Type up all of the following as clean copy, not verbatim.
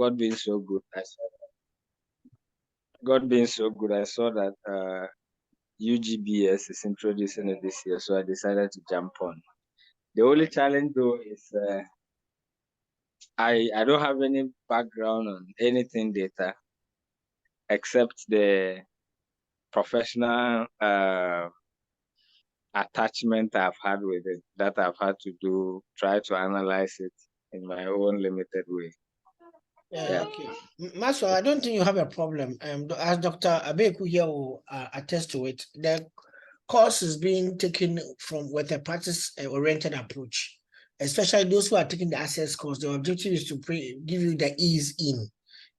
God being so good, I saw that UGBS is introducing it this year, so I decided to jump on. The only challenge though is I don't have any background on anything data except the professional attachment I've had with it, that I've had to try to analyze it in my own limited way. Yeah. Okay. Maswa, I don't think you have a problem. As Dr. Abeku here will attest to it, the course is being taken with a practice-oriented approach, especially those who are taking the access course. The objective is to give you the ease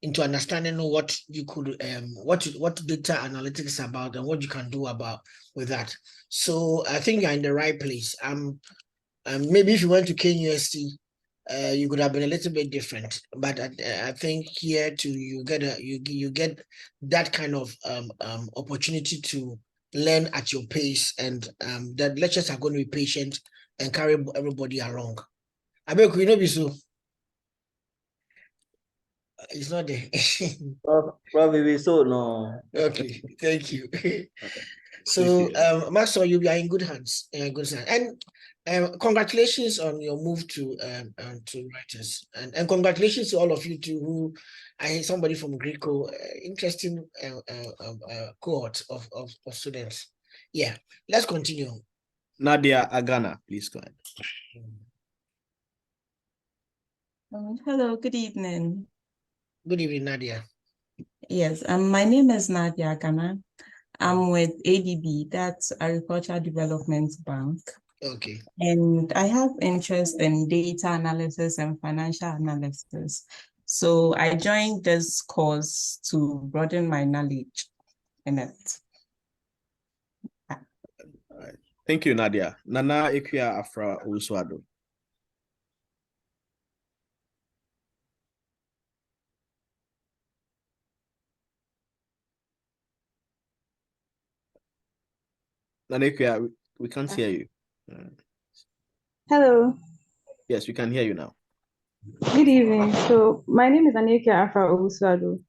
into understanding what you could, what data analytics is about and what you can do with that. So I think you're in the right place. Maybe if you went to KUST, you could have been a little bit different, but I think here too you get that kind of opportunity to learn at your pace, and the lectures are going to be patient and carry everybody along. I bet you know so. It's not there. Probably so no. Okay, thank you. So, Master, you are in good hands. And congratulations on your move to writers, and congratulations to all of you too. Who I hear somebody from Greco, interesting cohort of students. Yeah, let's continue. Nadia Agana, please go ahead. Hello, good evening. Good evening, Nadia. Yes, my name is Nadia Agana. I'm with ADB, that's Agricultural Development Bank. Okay. And I have interest in data analysis and financial analysis. So I joined this course to broaden my knowledge in it. All right. Thank you, Nadia. Nana Ekia Afra Uswado. Nana Ekia, we can't hear you. Hello. Yes, we can hear you now. Good evening. So my name is Aneke Afra Owusuado.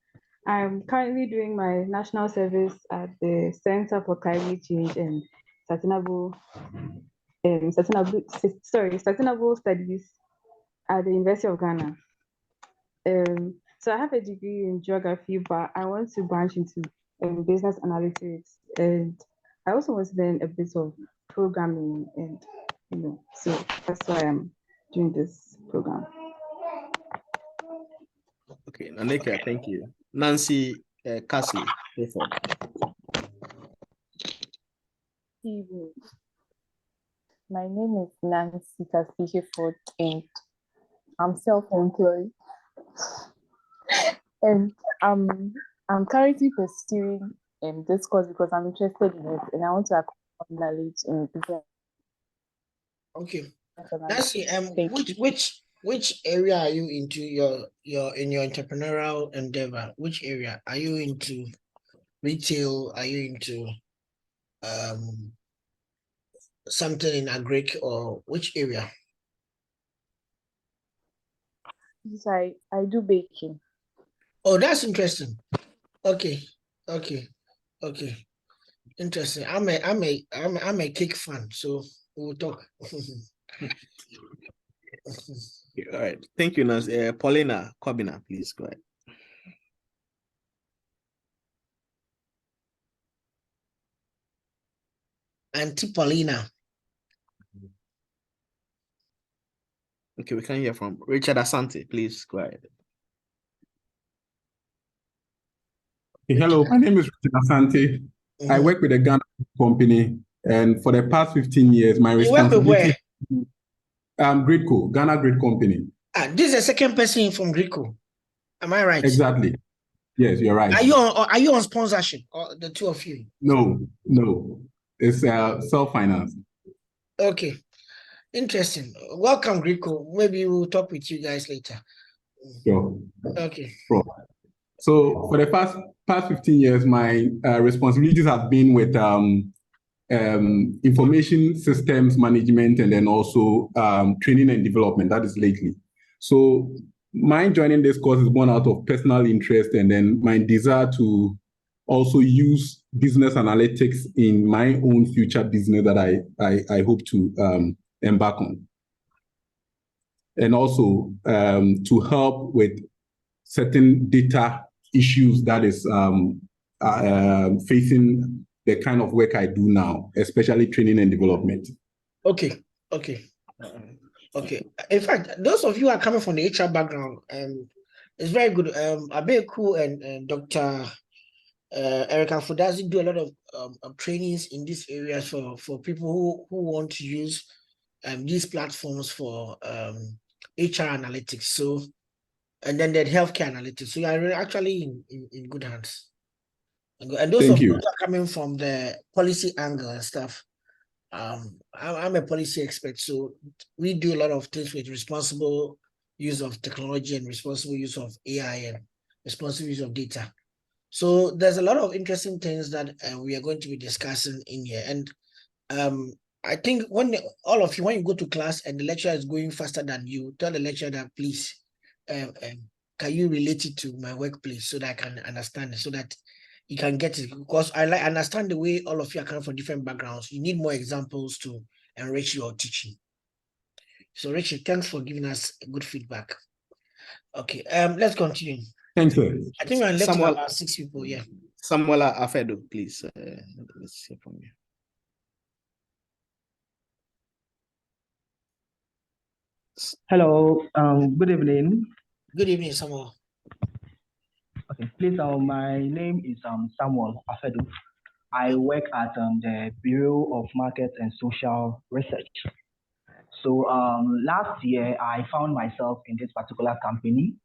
I'm currently doing my national service at the Center for Climate Change and Sustainable Studies at the University of Ghana. So I have a degree in geography, but I want to branch into business analytics, and I also want to learn a bit of programming, and so that's why I'm doing this program. Okay, Nanika, thank you. Nancy Cassie. My name is Nancy Cassie Hayford, and I'm self-employed. And I'm currently pursuing this course because I'm interested in it, and I want to acquire knowledge in business. Okay. Nancy, which area are you into your entrepreneurial endeavor? Which area are you into? Retail? Are you into something in agric, or which area? Yes, I do baking. Oh, that's interesting. Okay. Interesting. I'm a cake fan, so we'll talk. All right. Thank you, Nancy. Paulina Kobina, please go ahead. Auntie Paulina. Okay, we can hear from Richard Asante. Please go ahead. Hello, my name is Richard Asante. I work with a Ghana company, and for the past 15 years, my responsibility. Gridco, Ghana Grid Company. This is the second person from Gridco. Am I right? Exactly. Yes, you're right. Are you on sponsorship, or the two of you? No. It's self-financed. Okay. Interesting. Welcome, Gridco. Maybe we'll talk with you guys later. Sure. Okay. Sure. So for the past 15 years, my responsibilities have been with information systems management, and then also training and development. That is lately. So my joining this course is born out of personal interest and then my desire to also use business analytics in my own future business that I hope to embark on. And also to help with certain data issues that is facing the kind of work I do now, especially training and development. Okay. In fact, those of you who are coming from the HR background, it's very good. Abeku and Dr. Erica Fodazi do a lot of trainings in these areas for people who want to use these platforms for HR analytics. So, and then the healthcare analytics. So you are actually in good hands. And those of you who are coming from the policy angle and stuff, I'm a policy expert, so we do a lot of things with responsible use of technology and responsible use of AI and responsible use of data. So there's a lot of interesting things that we are going to be discussing in here. And I think when you go to class and the lecturer is going faster than you, tell the lecturer that please, can you relate it to my workplace so that I can understand it, so that you can get it, because I understand the way all of you are coming from different backgrounds. You need more examples to enrich your teaching. So Richard, thanks for giving us good feedback. Okay, let's continue. Thanks, sir. I think we're left with about 6 people, yeah. Samuela Afedo, please. Let's hear from you. Hello, good evening. Good evening, Samuel. Okay, please, my name is Samuel Afedo. I work at the Bureau of Market and Social Research. So last year, I found myself in this particular company,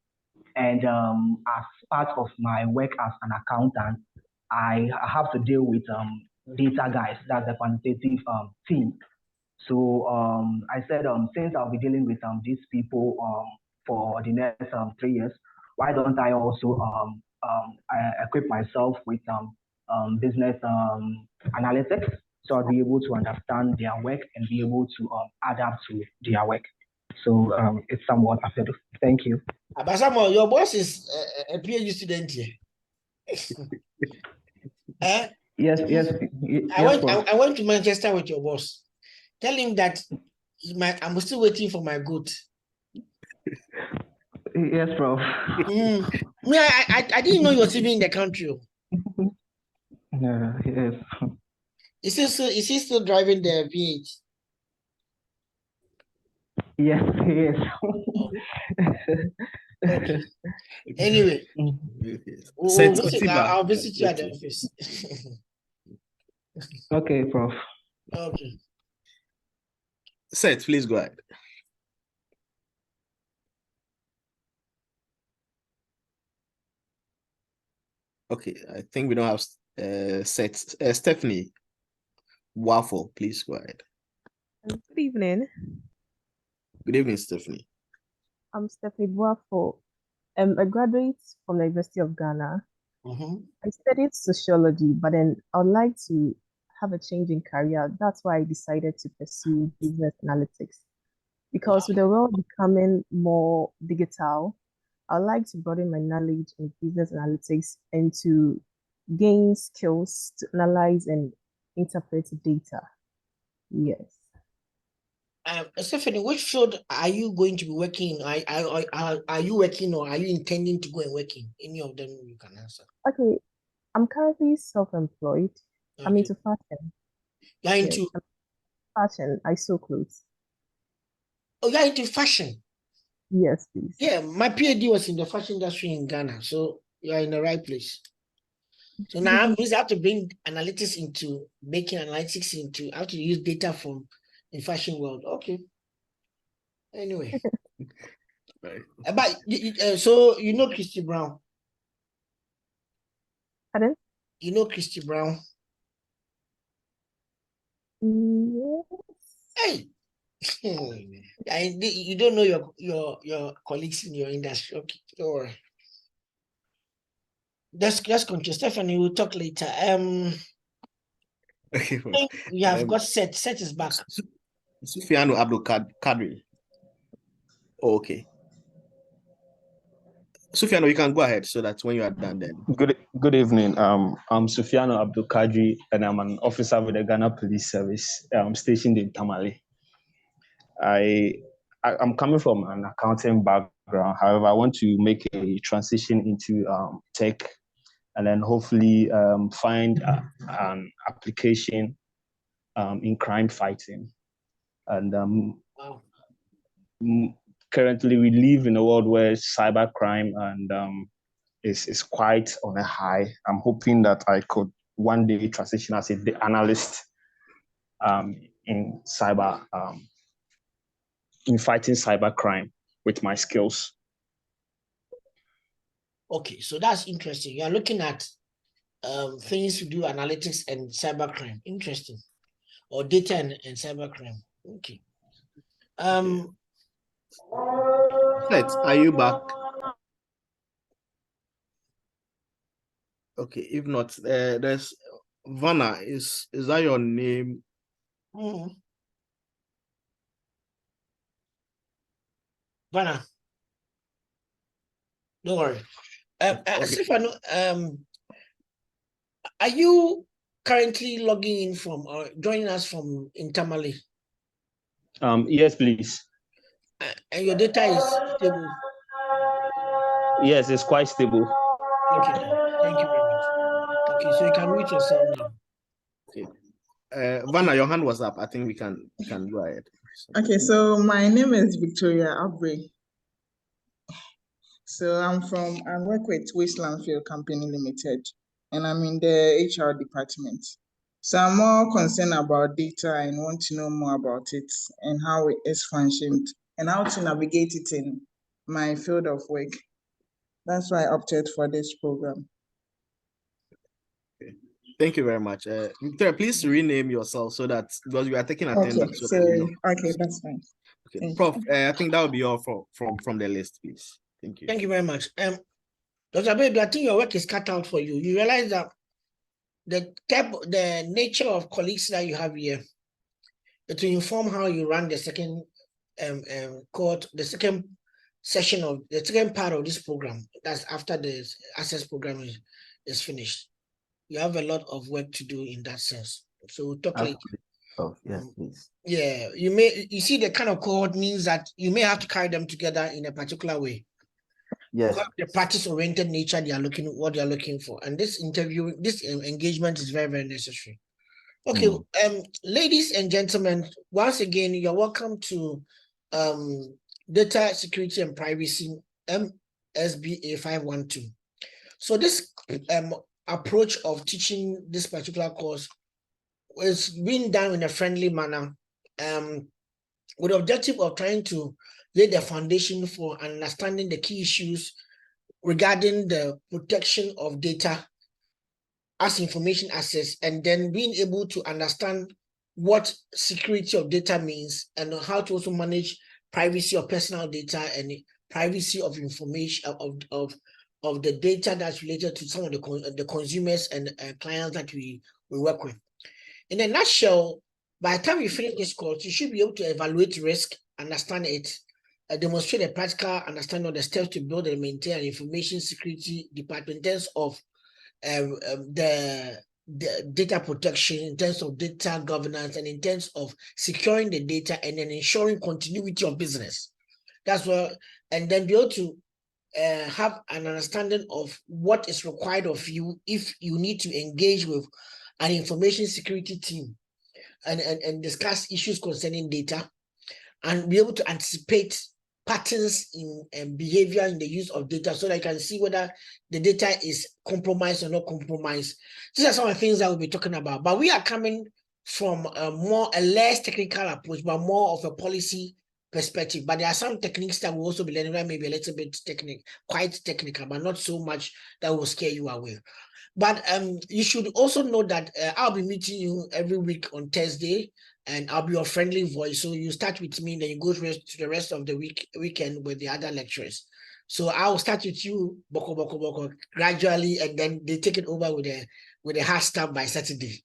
and as part of my work as an accountant, I have to deal with data guys, that's the quantitative team. So I said, since I'll be dealing with these people for the next 3 years, why don't I also equip myself with business analytics, so I'll be able to understand their work and be able to adapt to their work. So it's somewhat affected. Thank you. But Samuel, your boss is a PhD student here. Yes. I went to Manchester with your boss. Tell him that I'm still waiting for my goat. Yes, Prof. Me, I didn't know you was even in the country. Yes. Is he still driving the V8? Yes, he is. Okay. Anyway, I'll visit you at the office. Okay, Prof. Okay. Seth, please go ahead. Okay, I think we don't have Seth. Stephanie Waffle, please go ahead. Good evening. Good evening, Stephanie. I'm Stephanie Waffle. I'm a graduate from the University of Ghana. I studied sociology, but then I would like to have a change in career. That's why I decided to pursue business analytics. Because with the world becoming more digital, I'd like to broaden my knowledge in business analytics and to gain skills to analyze and interpret data. Yes. Stephanie, which field are you going to be working in? Are you working, or are you intending to go and work in? Any of them you can answer. Okay, I'm currently self-employed. Okay. I'm into fashion. You're into fashion. I sew clothes. Oh, you're into fashion? Yes, please. Yeah, my PhD was in the fashion industry in Ghana, so you're in the right place. So now I have to bring analytics into making analytics into how to use data from in fashion world. Okay. Anyway. Right. But so you know Christy Brown? Pardon? You know Christy Brown? Yes. Hey. You don't know your colleagues in your industry. Okay, don't worry. Let's continue. Stephanie, we'll talk later. Okay. We have got Seth. Seth is back. Sufiano Abdul Kadri. Oh, okay. Sufiano, you can go ahead so that when you are done then. Good evening. I'm Sufiano Abdul Kadri, and I'm an officer with the Ghana Police Service. I'm stationed in Tamale. I'm coming from an accounting background. However, I want to make a transition into tech, and then hopefully find an application in crime fighting. And currently, we live in a world where cybercrime and is quite on a high. I'm hoping that I could one day transition as a analyst in cyber, in fighting cybercrime with my skills. Okay, so that's interesting. You are looking at things to do analytics and cybercrime. Interesting. Or data and cybercrime. Okay. Are you back? Okay, if not, there's Vanna. Is that your name? Vanna. Don't worry. Stefano, are you currently logging in from or joining us from Tamale? Yes, please. And your data is stable? Yes, it's quite stable. Okay, thank you very much. Okay, so you can mute yourself now. Okay. Vanna, your hand was up. I think we can go ahead. Okay, so my name is Victoria Abre. So I work with Wasteland Field Company Limited, and I'm in the HR department. So I'm more concerned about data and want to know more about it and how it is functioned and how to navigate it in my field of work. That's why I opted for this program. Okay. Thank you very much. Victoria, please rename yourself so that, because we are taking attendance. Okay, that's fine. Okay, Prof, I think that will be all from the list, please. Thank you. Thank you very much. Dr. Baby, I think your work is cut out for you. You realize that the nature of colleagues that you have here, to inform how you run the second the second session of the second part of this program. That's after the access program is finished. You have a lot of work to do in that sense. So we'll talk later. Oh, yes, please. Yeah, you see the kind of cohort means that you may have to carry them together in a particular way. Yes. The practice-oriented nature they are what they are looking for, and this engagement is very, very necessary. Okay, ladies and gentlemen, once again, you're welcome to Data Security and Privacy MSBA 512. So this approach of teaching this particular course is being done in a friendly manner, with the objective of trying to lay the foundation for understanding the key issues regarding the protection of data as information access, and then being able to understand what security of data means and how to also manage privacy of personal data and privacy of information of the data that's related to some of the consumers and clients that we work with. In a nutshell, by the time you finish this course, you should be able to evaluate risk, understand it, demonstrate a practical understanding of the steps to build and maintain an information security department in terms of the data protection, in terms of data governance, and in terms of securing the data and then ensuring continuity of business. That's what, and then be able to have an understanding of what is required of you if you need to engage with an information security team and discuss issues concerning data, and be able to anticipate patterns in behavior in the use of data so that you can see whether the data is compromised or not compromised. These are some of the things that we'll be talking about, but we are coming from a less technical approach, but more of a policy perspective. But there are some techniques that we'll also be learning that may be a little bit quite technical, but not so much that will scare you away. But you should also know that I'll be meeting you every week on Thursday, and I'll be your friendly voice. So you start with me, then you go to the rest of the weekend with the other lecturers. So I'll start with you, boko, gradually, and then they take it over with a hard stamp by Saturday.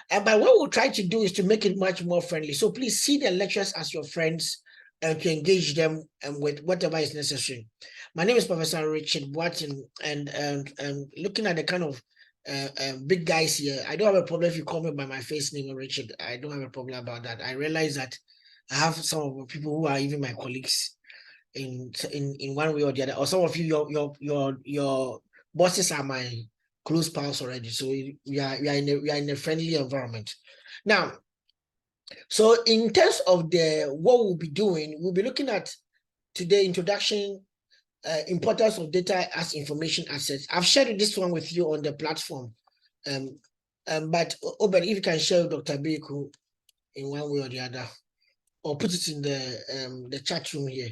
But what we'll try to do is to make it much more friendly. So please see the lecturers as your friends and to engage them with whatever is necessary. My name is Professor Richard Boateng, and looking at the kind of big guys here, I don't have a problem if you call me by my first name, Richard. I don't have a problem about that. I realize that I have some of the people who are even my colleagues in one way or the other, or some of you, your bosses are my close pals already. So we are in a friendly environment. Now, so in terms of what we'll be doing, we'll be looking at today introduction, importance of data as information assets. I've shared this one with you on the platform. But Obed, if you can share with Dr. Beku in one way or the other, or put it in the chat room here.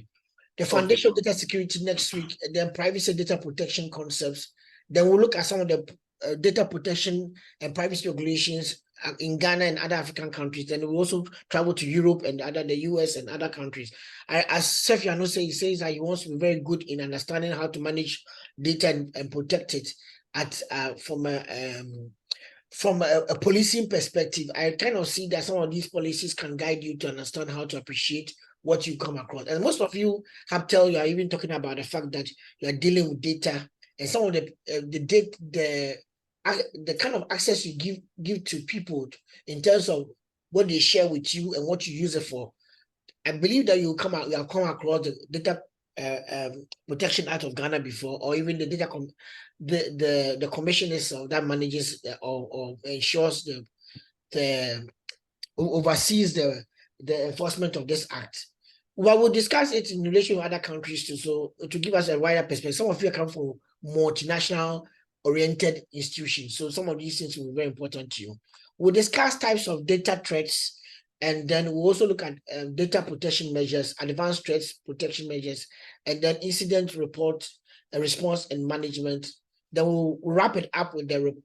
The foundation of data security next week, and then privacy and data protection concepts. Then we'll look at some of the data protection and privacy regulations in Ghana and other African countries. Then we'll also travel to Europe and the US and other countries. As Sefiano says, he says that he wants to be very good in understanding how to manage data and protect it from a policing perspective. I kind of see that some of these policies can guide you to understand how to appreciate what you come across. And most of you are even talking about the fact that you are dealing with data, and some of the kind of access you give to people in terms of what they share with you and what you use it for. I believe that you have come across the Data Protection Act of Ghana before, or even the data the commissioners that manages or ensures oversees the enforcement of this act. We will discuss it in relation with other countries too, so to give us a wider perspective. Some of you come from multinational oriented institutions, so some of these things will be very important to you. We'll discuss types of data threats, and then we'll also look at data protection measures, advanced threats protection measures, and then incident report, response and management. Then we'll wrap it up with the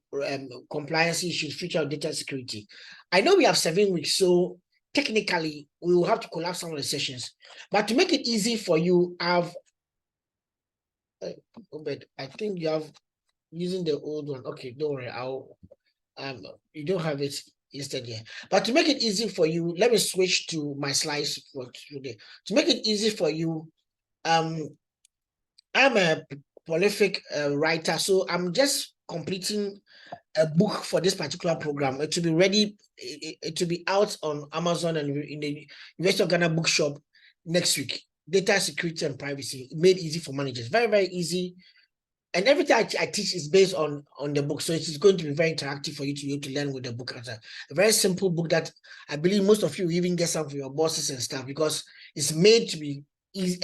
compliance issues, future data security. I know we have 7 weeks, so technically we will have to collapse some of the sessions. But to make it easy for you, I think you have using the old one. Okay, don't worry. You don't have it listed here. But to make it easy for you, let me switch to my slides for today. To make it easy for you, I'm a prolific writer, so I'm just completing a book for this particular program. It will be ready, it will be out on Amazon and in the University of Ghana bookshop next week. Data security and privacy made easy for managers. Very, very easy. And everything I teach is based on the book. So it is going to be very interactive for you to learn with the book. As a very simple book that I believe most of you even get some for your bosses and stuff, because it's made to be easy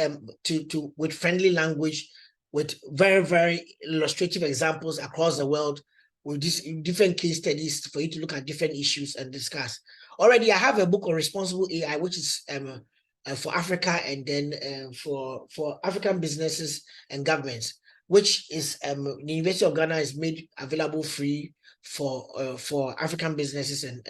with friendly language, with very, very illustrative examples across the world, with these different case studies for you to look at different issues and discuss. Already I have a book on responsible AI, which is for Africa, and then for African businesses and governments, which is the University of Ghana is made available free for African businesses and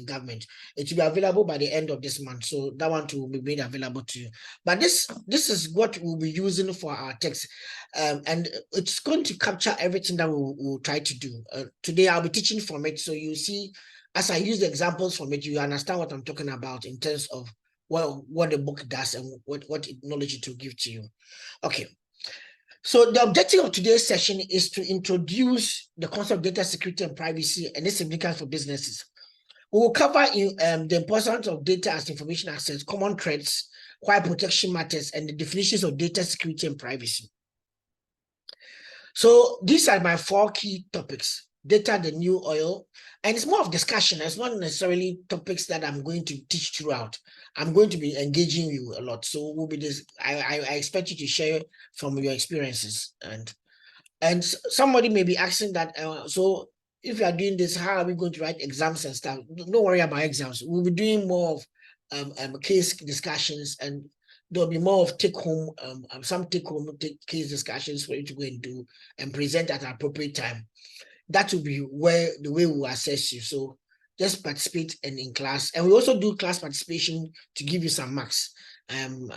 government. It will be available by the end of this month, so that one too will be made available to you. But this is what we'll be using for our text, and it's going to capture everything that we'll try to do. Today I'll be teaching from it, so you see, as I use the examples from it, you understand what I'm talking about in terms of what the book does and what knowledge it will give to you. Okay. So the objective of today's session is to introduce the concept of data security and privacy and its significance for businesses. We will cover the importance of data as information assets, common threats, why protection matters, and the definitions of data security and privacy. So these are my 4 key topics. Data, the new oil, and it's more of discussion. It's not necessarily topics that I'm going to teach throughout. I'm going to be engaging you a lot. So we'll be this. I expect you to share from your experiences, and somebody may be asking that. So if you are doing this, how are we going to write exams and stuff? Don't worry about exams. We'll be doing more of case discussions, and there'll be more of some take-home case discussions for you to go and do and present at an appropriate time. That will be the way we will assess you. So just participate in class. And we also do class participation to give you some marks.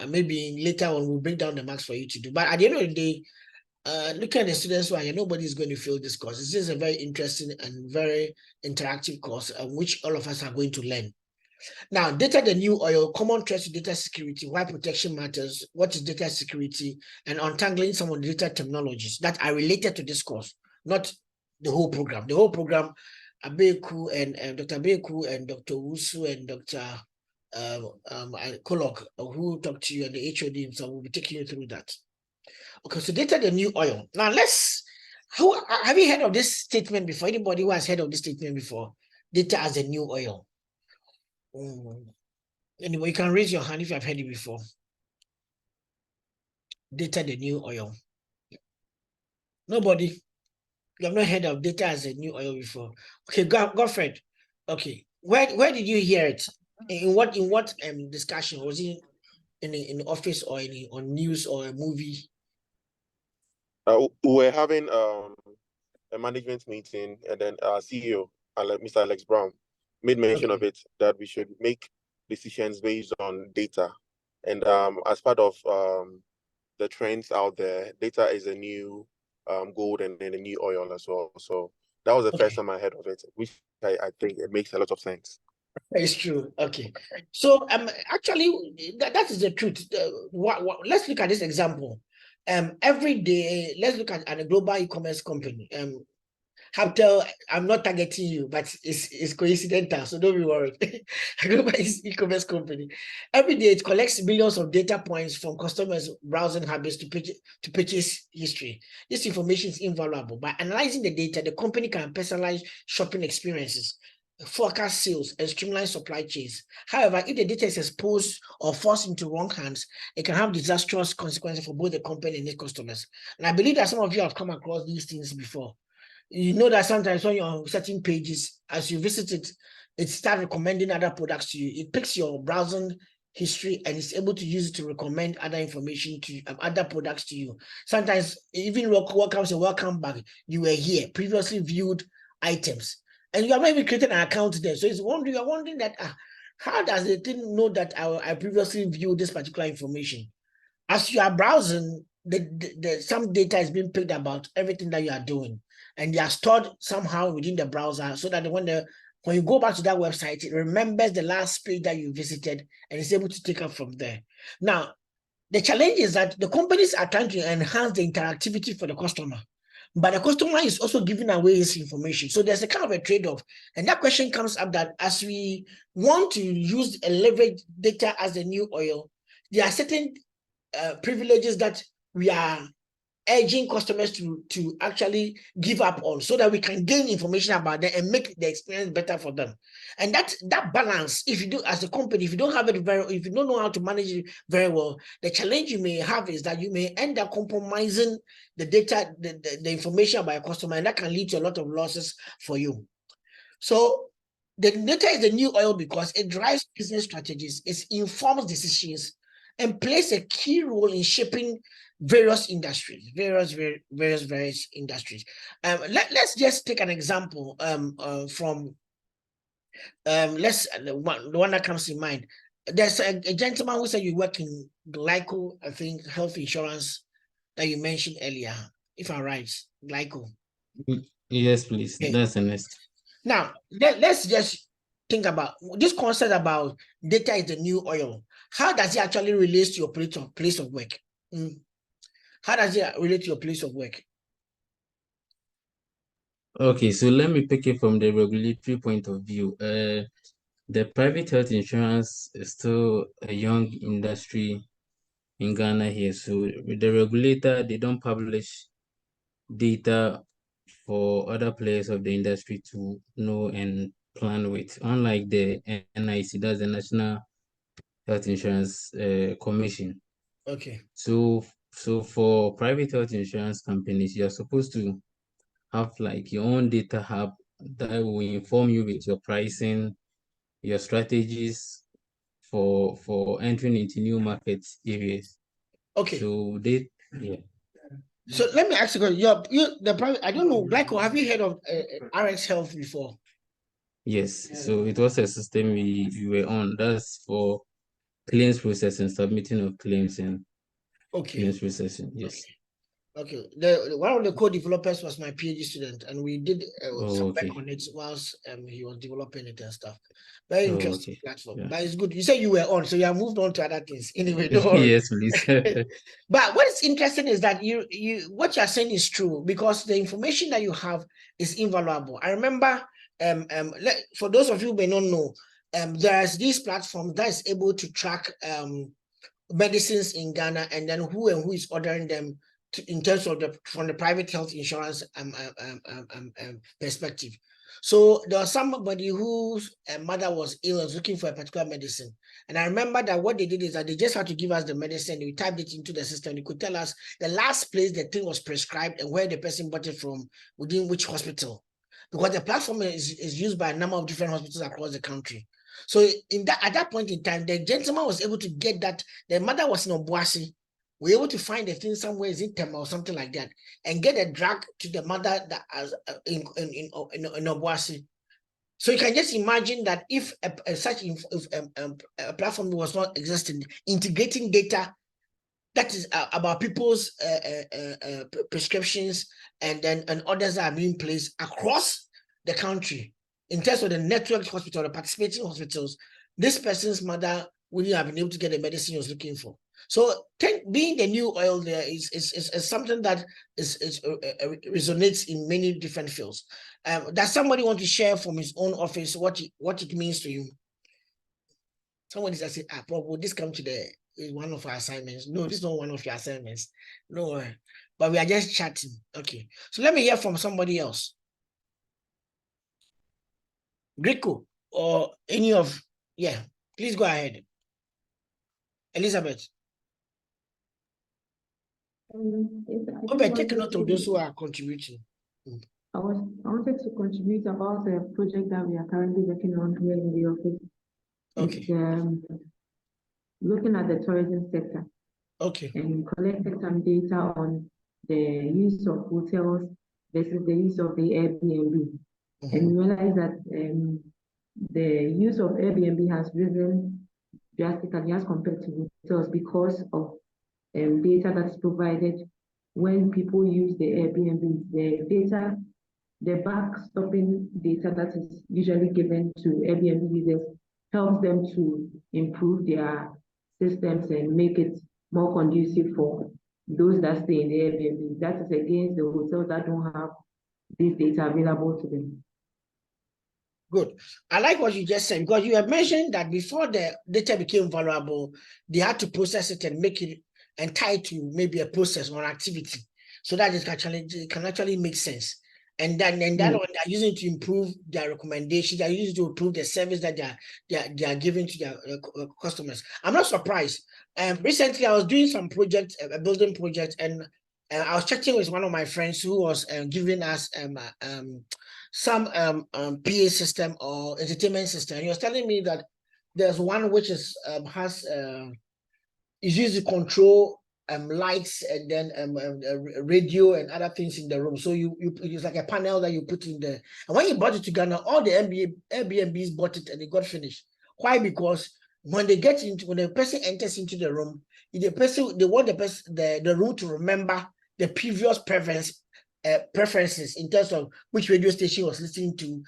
Maybe later on we'll bring down the marks for you to do. But at the end of the day, looking at the students who are here, nobody is going to fail this course. This is a very interesting and very interactive course, which all of us are going to learn. Now, data the new oil, common threats to data security, why protection matters, what is data security, and untangling some of the data terminologies that are related to this course, not the whole program. The whole program, Abeku and Dr. Abeku and Dr. Wusu and Dr. Kolok, who talked to you, and the HOD himself will be taking you through that. Okay, so data the new oil. Now have you heard of this statement before? Anybody who has heard of this statement before? Data as a new oil. Anyway, you can raise your hand if you have heard it before. Data the new oil. Nobody. You have not heard of data as a new oil before. Okay, Godfred. Okay, where did you hear it? In what discussion? Was it in the office or on news or a movie? We're having a management meeting, and then our CEO, Mr. Alex Brown, made mention of it, that we should make decisions based on data. And as part of the trends out there, data is a new gold and then a new oil as well. So that was the first time I heard of it, which I think it makes a lot of sense. It's true. Okay. So actually that is the truth. Let's look at this example. Every day, let's look at a global e-commerce company. Haptel, I'm not targeting you, but it's coincidental, so don't be worried. A global e-commerce company. Every day it collects millions of data points from customers' browsing habits to purchase history. This information is invaluable. By analyzing the data, the company can personalize shopping experiences, forecast sales, and streamline supply chains. However, if the data is exposed or forced into wrong hands, it can have disastrous consequences for both the company and its customers. And I believe that some of you have come across these things before. You know that sometimes when you're on certain pages, as you visit it, it starts recommending other products to you. It picks your browsing history and it's able to use it to recommend other information to other products to you. Sometimes even welcome say welcome back. You were here, previously viewed items, and you have not even created an account there. So you're wondering that how does the thing know that I previously viewed this particular information? As you are browsing, some data is being picked about everything that you are doing, and they are stored somehow within the browser, so that when you go back to that website, it remembers the last page that you visited and is able to take up from there. Now, the challenge is that the companies are trying to enhance the interactivity for the customer, but the customer is also giving away his information. So there's a kind of a trade-off. And that question comes up that as we want to use and leverage data as the new oil, there are certain privileges that we are urging customers to actually give up on, so that we can gain information about them and make the experience better for them. And that balance, if you do as a company, if you don't have it if you don't know how to manage it very well, the challenge you may have is that you may end up compromising the data, the information about your customer, and that can lead to a lot of losses for you. So the data is the new oil because it drives business strategies, it informs decisions, and plays a key role in shaping various industries, various industries. Let's just take an example from the one that comes to mind. There's a gentleman who said you work in Glyco, I think, health insurance that you mentioned earlier, if I'm right, Glyco. Yes, please. Okay. That's the next. Now, let's just think about this concept about data is the new oil. How does it actually relate to your place of work? How does it relate to your place of work? Okay, so let me pick it from the regulatory point of view. The private health insurance is still a young industry in Ghana here. So the regulator, they don't publish data for other players of the industry to know and plan with, unlike the NIC, that's the National Health Insurance Commission. Okay. So for private health insurance companies, you're supposed to have like your own data hub that will inform you with your pricing, your strategies for entering into new market areas. Okay. So So let me ask you, the private, I don't know, Glyco, have you heard of RX Health before? Yes, so it was a system we were on. That's for claims processing, submitting of claims and claims processing. Yes. Okay, one of the co-developers was my PhD student, and we did some work on it whilst he was developing it and stuff. Very interesting platform, but it's good. You said you were on, so you have moved on to other things. Anyway, don't worry. Yes, please. But what is interesting is that what you are saying is true, because the information that you have is invaluable. I remember, for those of you who may not know, there's this platform that is able to track medicines in Ghana, and then who is ordering them in terms of from the private health insurance perspective. So there was somebody whose mother was ill and was looking for a particular medicine. And I remember that what they did is that they just had to give us the medicine. We typed it into the system. They could tell us the last place the thing was prescribed and where the person bought it from, within which hospital. Because the platform is used by a number of different hospitals across the country. So at that point in time, the gentleman was able to get that. The mother was in Obuasi. We were able to find the thing somewhere in Tema or something like that, and get a drug to the mother that in Obuasi. So you can just imagine that if such a platform was not existing, integrating data that is about people's prescriptions and orders that are being placed across the country. In terms of the networked hospital, the participating hospitals, this person's mother wouldn't have been able to get the medicine he was looking for. So being the new oil there is something that resonates in many different fields. Does somebody want to share from his own office what it means to you? Somebody says, Prof, will this come to one of our assignments? No, this is not one of your assignments. No, but we are just chatting. Okay, so let me hear from somebody else. Greco or any of, please go ahead. Elizabeth. Take note of those who are contributing. I wanted to contribute about a project that we are currently working on here in the office. Okay. It's, looking at the tourism sector. Okay. And collected some data on the use of hotels versus the use of the Airbnb. And realize that the use of Airbnb has risen drastically as compared to hotels because of data that's provided when people use the Airbnb. The backstopping data that is usually given to Airbnb users helps them to improve their systems and make it more conducive for those that stay in the Airbnb. That is against the hotels that don't have this data available to them. Good. I like what you just said, because you have mentioned that before the data became valuable, they had to process it and make it and tie it to maybe a process or an activity, so that it can actually make sense. And then that one, they're using it to improve their recommendations. They're using it to improve the service that they are giving to their customers. I'm not surprised. Recently, I was doing some project, a building project, and I was chatting with one of my friends who was giving us some PA system or entertainment system. He was telling me that there's one which is is used to control lights and then radio and other things in the room. So it's like a panel that you put in there. And when you brought it to Ghana, all the Airbnbs bought it and they got finished. Why? Because when the person enters into the room, they want the room to remember the previous preferences in terms of which radio station was listening to,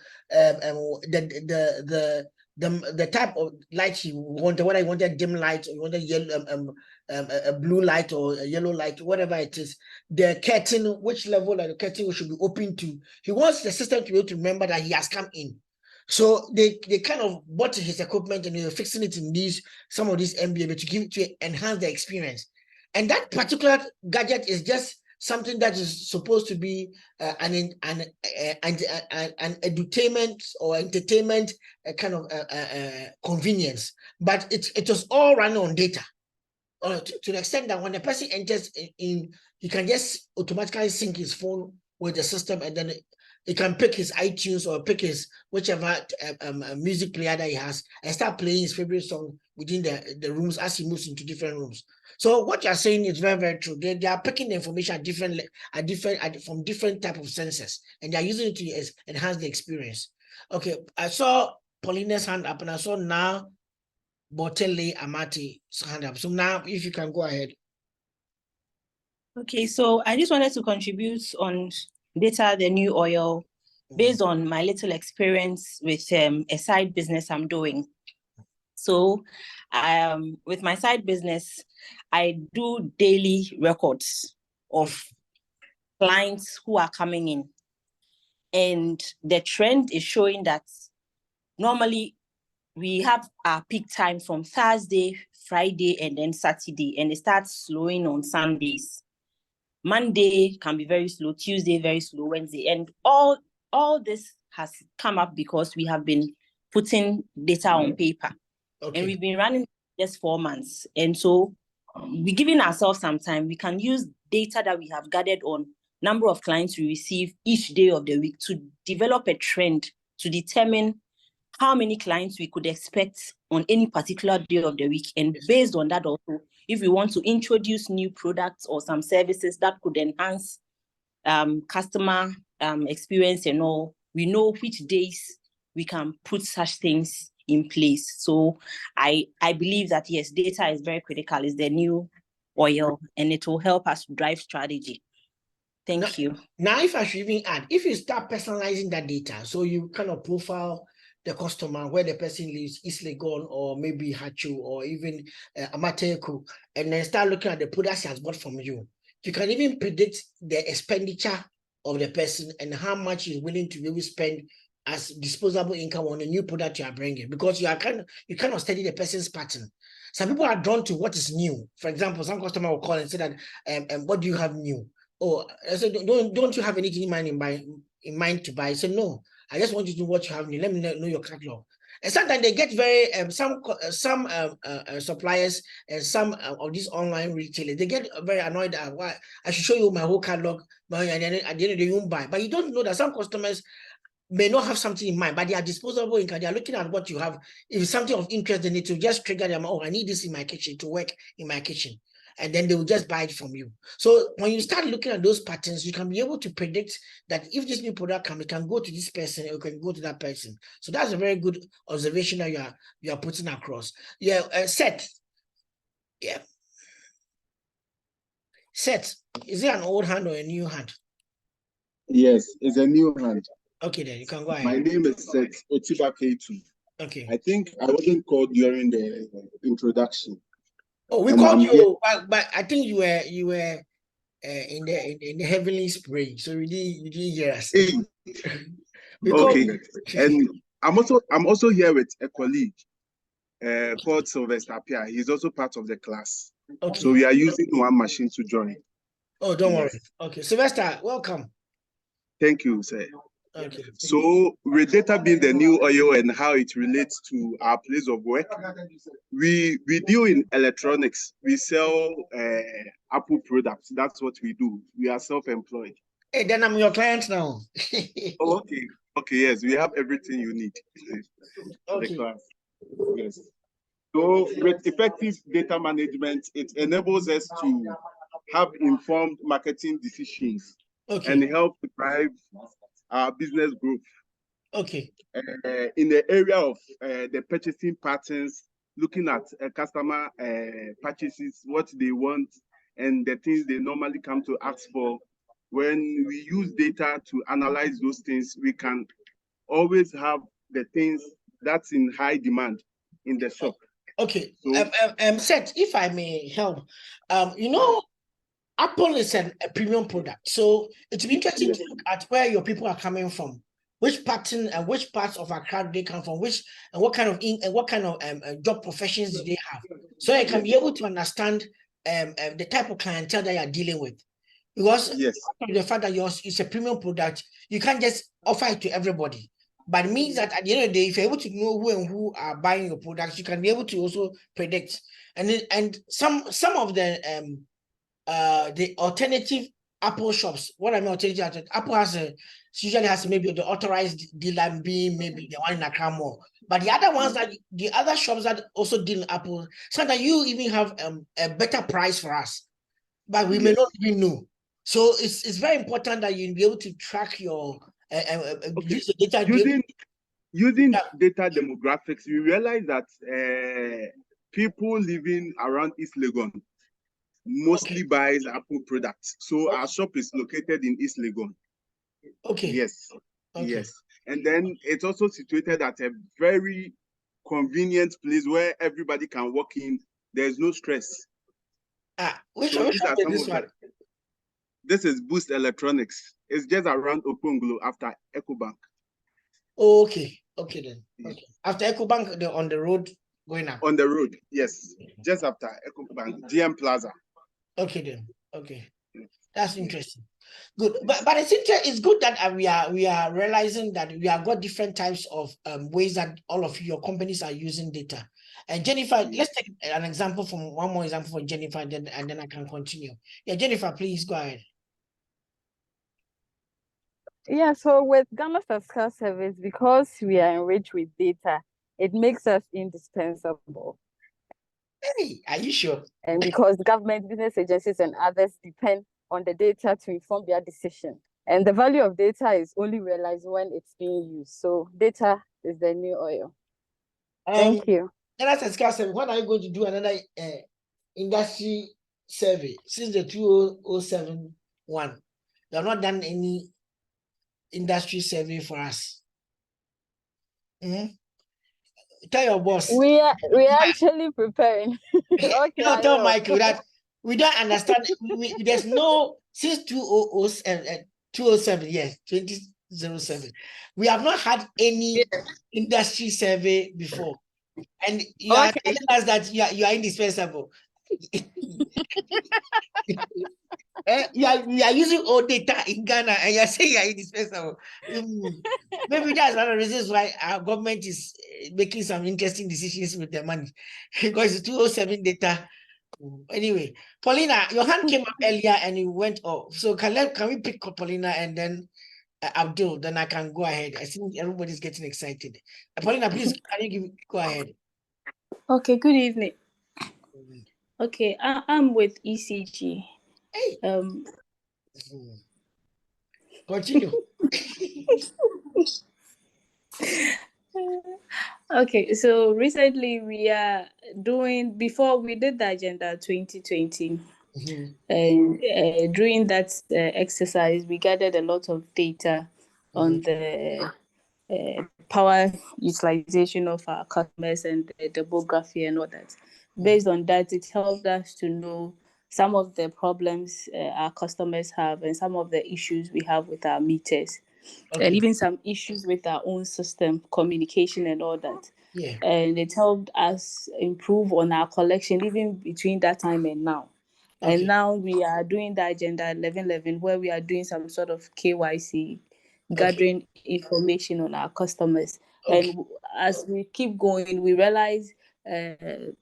the type of light you wanted, whether you wanted dim light or you wanted yellow, a blue light or a yellow light, whatever it is, the curtain, which level of the curtain should be open to. He wants the system to be able to remember that he has come in. So they kind of bought his equipment and they're fixing it in some of these Airbnb to enhance the experience. And that particular gadget is just something that is supposed to be an edutainment or entertainment kind of convenience, but it was all running on data to the extent that when the person enters in, he can just automatically sync his phone with the system, and then he can pick his iTunes or pick his whichever music player that he has and start playing his favorite song within the rooms as he moves into different rooms. So what you're saying is very, very true. They are picking the information from different type of senses, and they're using it to enhance the experience. Okay, I saw Paulina's hand up, and I saw now Boateng Amati's hand up. So now, if you can go ahead. Okay, so I just wanted to contribute on data, the new oil, based on my little experience with a side business I'm doing. So with my side business, I do daily records of clients who are coming in. And the trend is showing that normally we have our peak time from Thursday, Friday, and then Saturday, and it starts slowing on Sundays. Monday can be very slow, Tuesday very slow, Wednesday, and all this has come up because we have been putting data on paper. Okay. And we've been running just 4 months. And so we're giving ourselves some time. We can use data that we have gathered on number of clients we receive each day of the week to develop a trend to determine how many clients we could expect on any particular day of the week. And based on that also, if we want to introduce new products or some services that could enhance customer experience and all, we know which days we can put such things in place. So I believe that, yes, data is very critical. It's the new oil, and it will help us drive strategy. Thank you. Now, if I should even add, if you start personalizing that data, so you kind of profile the customer, where the person lives, East Legon or maybe Hachu or even Amateku, and then start looking at the products he has bought from you. You can even predict the expenditure of the person and how much he's willing to really spend as disposable income on a new product you are bringing, because you kind of study the person's pattern. Some people are drawn to what is new. For example, some customer will call and say that, what do you have new? Oh, I said, don't you have anything in mind to buy? I said, no, I just want you to know what you have new. Let me know your catalog. And sometimes they get very some suppliers and some of these online retailers, they get very annoyed at why I should show you my whole catalog, but at the end of the day you won't buy. But you don't know that some customers may not have something in mind, but they are disposable income. They are looking at what you have. If it's something of interest, they need to just trigger them. Oh, I need this in my kitchen to work in my kitchen. And then they will just buy it from you. So when you start looking at those patterns, you can be able to predict that if this new product comes, it can go to this person, or it can go to that person. So that's a very good observation that you are putting across. Yeah, Seth. Yeah. Seth, is it an old hand or a new hand? Yes, it's a new hand. Okay, then you can go ahead. My name is Seth Otiba K2. Okay. I think I wasn't called during the introduction. Oh, we called you, but I think you were in the heavenly spray, so you didn't hear us. Okay, and I'm also here with a colleague called Sylvester Pia. He's also part of the class. Okay. So we are using one machine to join. Oh, don't worry. Okay, Sylvester, welcome. Thank you, sir. Okay. So with data being the new oil and how it relates to our place of work, we deal in electronics. We sell Apple products. That's what we do. We are self-employed. Hey, then I'm your client now. Oh, okay. Okay, yes, we have everything you need. Okay. The class. Yes. So with effective data management, it enables us to have informed marketing decisions and help to drive our business growth. Okay. In the area of the purchasing patterns, looking at customer purchases, what they want, and the things they normally come to ask for. When we use data to analyze those things, we can always have the things that's in high demand in the shop. Okay. So, Seth, if I may help, you know, Apple is a premium product, so it's interesting to look at where your people are coming from, which pattern and which parts of our crowd they come from, and what kind of job professions do they have, so I can be able to understand the type of clientele that you are dealing with. Because the fact that yours is a premium product, you can't just offer it to everybody. But it means that at the end of the day, if you're able to know who are buying your products, you can be able to also predict. And some of the alternative Apple shops. What I mean alternative, Apple usually has maybe the authorized dealer being maybe the one in Accra Mall. But the other ones the other shops that also deal in Apple, sometimes you even have a better price for us, but we may not even know. So it's very important that you be able to track your use the data. Using data demographics, we realize that people living around East Legon, mostly buys Apple products. So our shop is located in East Legon. Okay. Yes. Okay. Yes. And then it's also situated at a very convenient place where everybody can walk in. There's no stress. Which so one these are is some this of one? This is Boost Electronics. It's just around Okonglo after EcoBank. Oh, okay. Okay then. Okay. After EcoBank, they're on the road going up. On the road, yes. Just after EcoBank, GM Plaza. Okay then. Okay. That's interesting. Good. But it's good that we are realizing that we have got different types of ways that all of your companies are using data. And Jennifer, let's take an example from one more example for Jennifer, and then I can continue. Yeah, Jennifer, please go ahead. Yeah, so with Ghana Fiscal Service, because we are enriched with data, it makes us indispensable. Hey, are you sure? And because government, business agencies, and others depend on the data to inform their decision. And the value of data is only realized when it's being used. So data is the new oil. Thank you. Ghana Fiscal Service, when are you going to do another industry survey? Since the 2007 one, you have not done any industry survey for us. Tell your boss. We are actually preparing. Okay, No, tell Michael that we don't understand. There's no since 2007, yes, 2007. We have not had any industry survey before, and you are telling us that you are indispensable. We are using old data in Ghana, and you're saying you're indispensable. Maybe that's one of the reasons why our government is making some interesting decisions with their money, because it's 2007 data. Anyway, Paulina, your hand came up earlier and you went off. So can we pick up Paulina and then Abdul? Then I can go ahead. I think everybody's getting excited. Paulina, please, can you go ahead? Okay. Good evening. Okay, I'm with ECG. Hey. Continue. Okay, so recently we are doing, before we did the Agenda 2020, and during that exercise, we gathered a lot of data on the power utilization of our customers and the demography and all that. Based on that, it helped us to know some of the problems our customers have and some of the issues we have with our meters. And even some issues with our own system, communication and all that. Yeah. And it helped us improve on our collection even between that time and now. And now we are doing the Agenda 1111, where we are doing some sort of KYC, gathering information on our customers. And as we keep going, we realize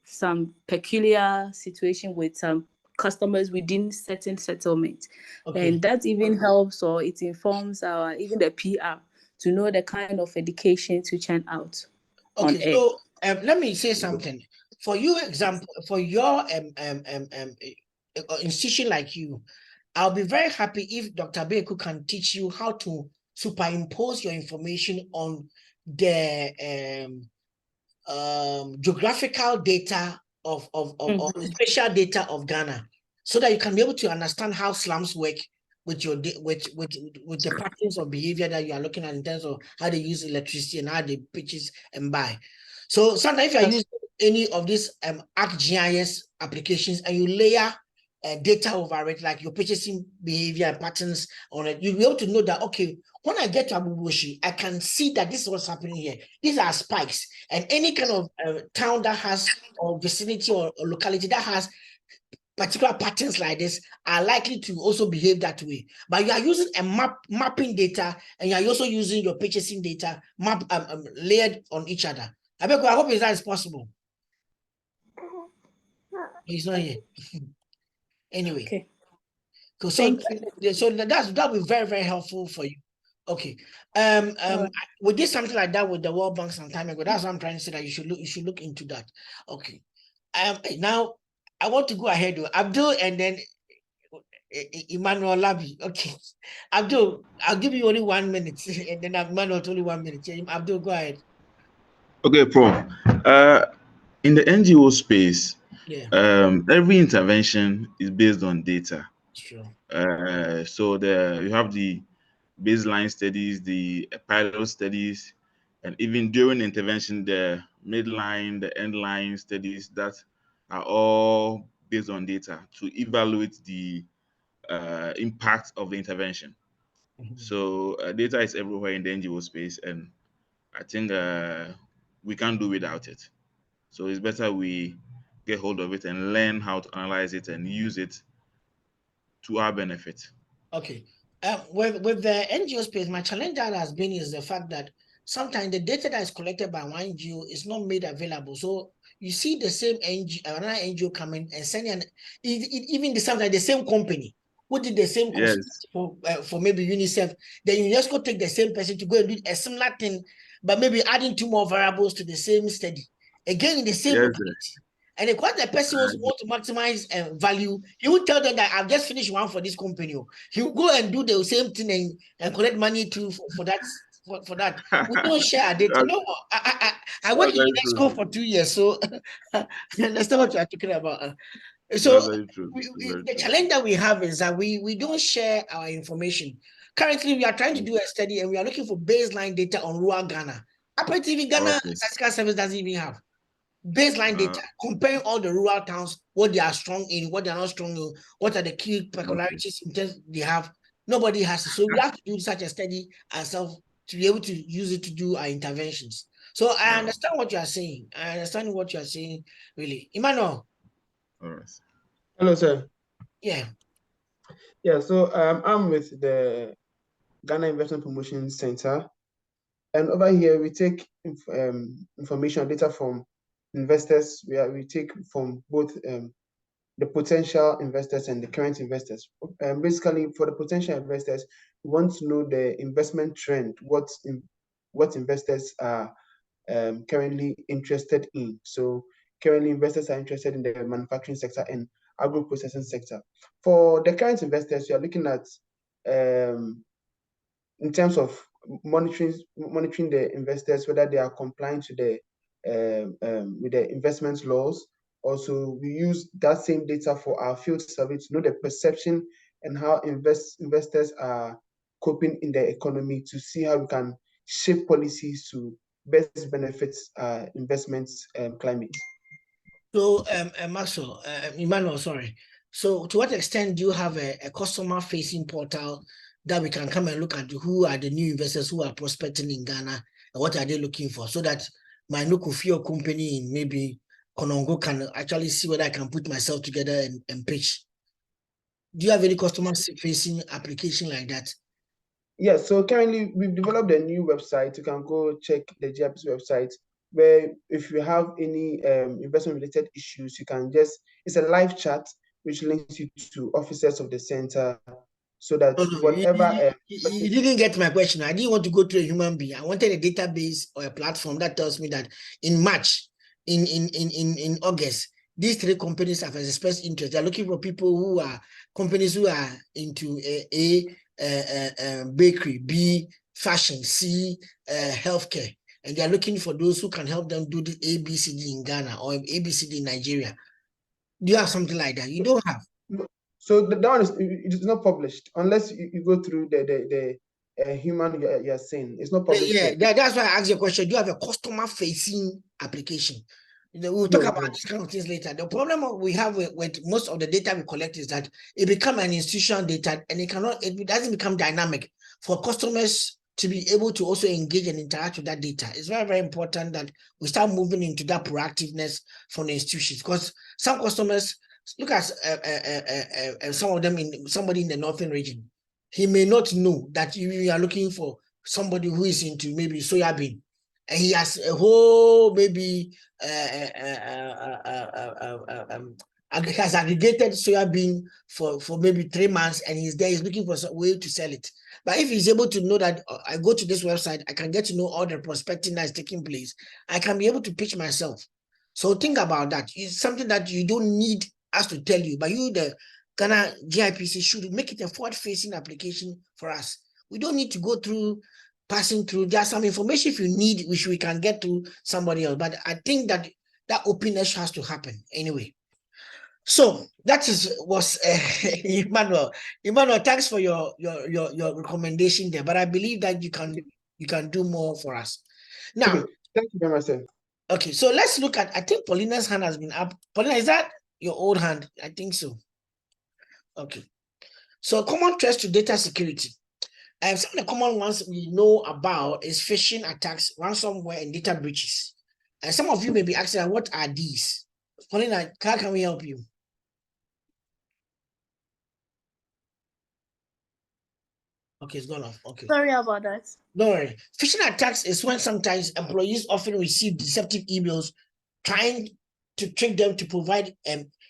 some peculiar situation with some customers within certain settlements. And that even helps, or it informs even the PR to know the kind of education to churn out. Okay, so let me say something. For your example, for your institution like you, I'll be very happy if Dr. Beku can teach you how to superimpose your information on the geographical data of the spatial data of Ghana, so that you can be able to understand how slums work with your with the patterns of behavior that you are looking at in terms of how they use electricity and how they purchase and buy. So sometimes if you are using any of these ArcGIS applications and you layer data over it, like your purchasing behavior and patterns on it, you'll be able to know that, okay, when I get to Abubushi, I can see that this is what's happening here. These are spikes, and any kind of town that has, or vicinity or locality that has particular patterns like this are likely to also behave that way. But you are using a mapping data, and you are also using your purchasing data layered on each other. I hope that is possible. He's not here. Anyway. So that'll be very, very helpful for you. Okay. We did something like that with the World Bank some time ago. That's what I'm trying to say, that you should look into that. Okay. Now I want to go ahead with Abdul and then Emmanuel Labi. Okay. Abdul, I'll give you only 1 minute, and then Emmanuel only 1 minute. Abdul, go ahead. Okay, Prof. In the NGO space, Every intervention is based on data. Sure. So you have the baseline studies, the pilot studies, and even during intervention, the midline, the end line studies that are all based on data to evaluate the impact of the intervention. So data is everywhere in the NGO space, and I think we can't do without it. So it's better we get hold of it and learn how to analyze it and use it to our benefit. Okay. With the NGO space, my challenge that has been is the fact that sometimes the data that is collected by one NGO is not made available. So you see the same NGO, another NGO coming and sending even sometimes the same company who did the same for maybe UNICEF. Then UNESCO take the same person to go and do a similar thing, but maybe adding 2 more variables to the same study. Again, in the same locality. And because the person also want to maximize value, he will tell them that I've just finished one for this company. He will go and do the same thing and collect money too for that. For that, we don't share our data. No, I worked in UNESCO for 2 years, so I understand what you are talking about. So the challenge that we have is that we don't share our information. Currently, we are trying to do a study and we are looking for baseline data on rural Ghana. Apparently, Ghana Statistical Service doesn't even have baseline data, comparing all the rural towns, what they are strong in, what they are not strong in, what are the key peculiarities in terms they have. Nobody has it. So we have to do such a study ourselves to be able to use it to do our interventions. So I understand what you are saying. I understand what you are saying, really. Emmanuel. All right. Hello, sir. Yeah. Yeah, so I'm with the Ghana Investment Promotion Center. And over here, we take information data from investors. We take from both the potential investors and the current investors. Basically, for the potential investors, we want to know the investment trend, what investors are currently interested in. So currently, investors are interested in the manufacturing sector and agro-processing sector. For the current investors, we are looking at in terms of monitoring the investors, whether they are complying to the with the investment laws. Also, we use that same data for our field survey to know the perception and how investors are coping in the economy, to see how we can shape policies to best benefit investments climate. So, Emmanuel, sorry. So, to what extent do you have a customer-facing portal that we can come and look at who are the new investors who are prospecting in Ghana and what are they looking for, so that my local field company in maybe Konongo can actually see whether I can put myself together and pitch? Do you have any customer-facing application like that? Yeah, so currently we've developed a new website. You can go check the GIP's website, where if you have any investment-related issues, you can it's a live chat which links you to officers of the center, so that whatever... You didn't get my question. I didn't want to go to a human being. I wanted a database or a platform that tells me that in March, in August, these 3 companies have expressed interest. They're looking for people who are companies who are into bakery, B, fashion, C, healthcare. And they're looking for those who can help them do the ABCD in Ghana or ABCD in Nigeria. Do you have something like that? You don't have. So that one is not published unless you go through the human you're saying. It's not published. Yeah, that's why I asked you a question. Do you have a customer-facing application? We'll talk about these kind of things later. The problem we have with most of the data we collect is that it becomes an institutional data and it doesn't become dynamic for customers to be able to also engage and interact with that data. It's very, very important that we start moving into that proactiveness from the institutions, because some customers, look at some of them somebody in the northern region. He may not know that you are looking for somebody who is into maybe soya bean, and he has a whole maybe has aggregated soya bean for maybe 3 months, and he's looking for some way to sell it. But if he's able to know that I go to this website, I can get to know all the prospecting that is taking place, I can be able to pitch myself. So think about that. It's something that you don't need us to tell you, but you, the Ghana GIPC, should make it a forward-facing application for us. We don't need to go through, passing through. There's some information if you need, which we can get to somebody else. But I think that openness has to happen anyway. So that was Emmanuel. Emmanuel, thanks for your recommendation there. But I believe that you can do more for us. Now, okay. Thank you very much, sir. Okay, so let's look at. I think Paulina's hand has been up. Paulina, is that your old hand? I think so. Okay. So common threats to data security. And some of the common ones we know about is phishing attacks, ransomware, and data breaches. And some of you may be asking, what are these? Paulina, how can we help you? Okay, it's gone off. Okay. Sorry about that. Don't worry. Phishing attacks is when sometimes employees often receive deceptive emails trying to trick them to provide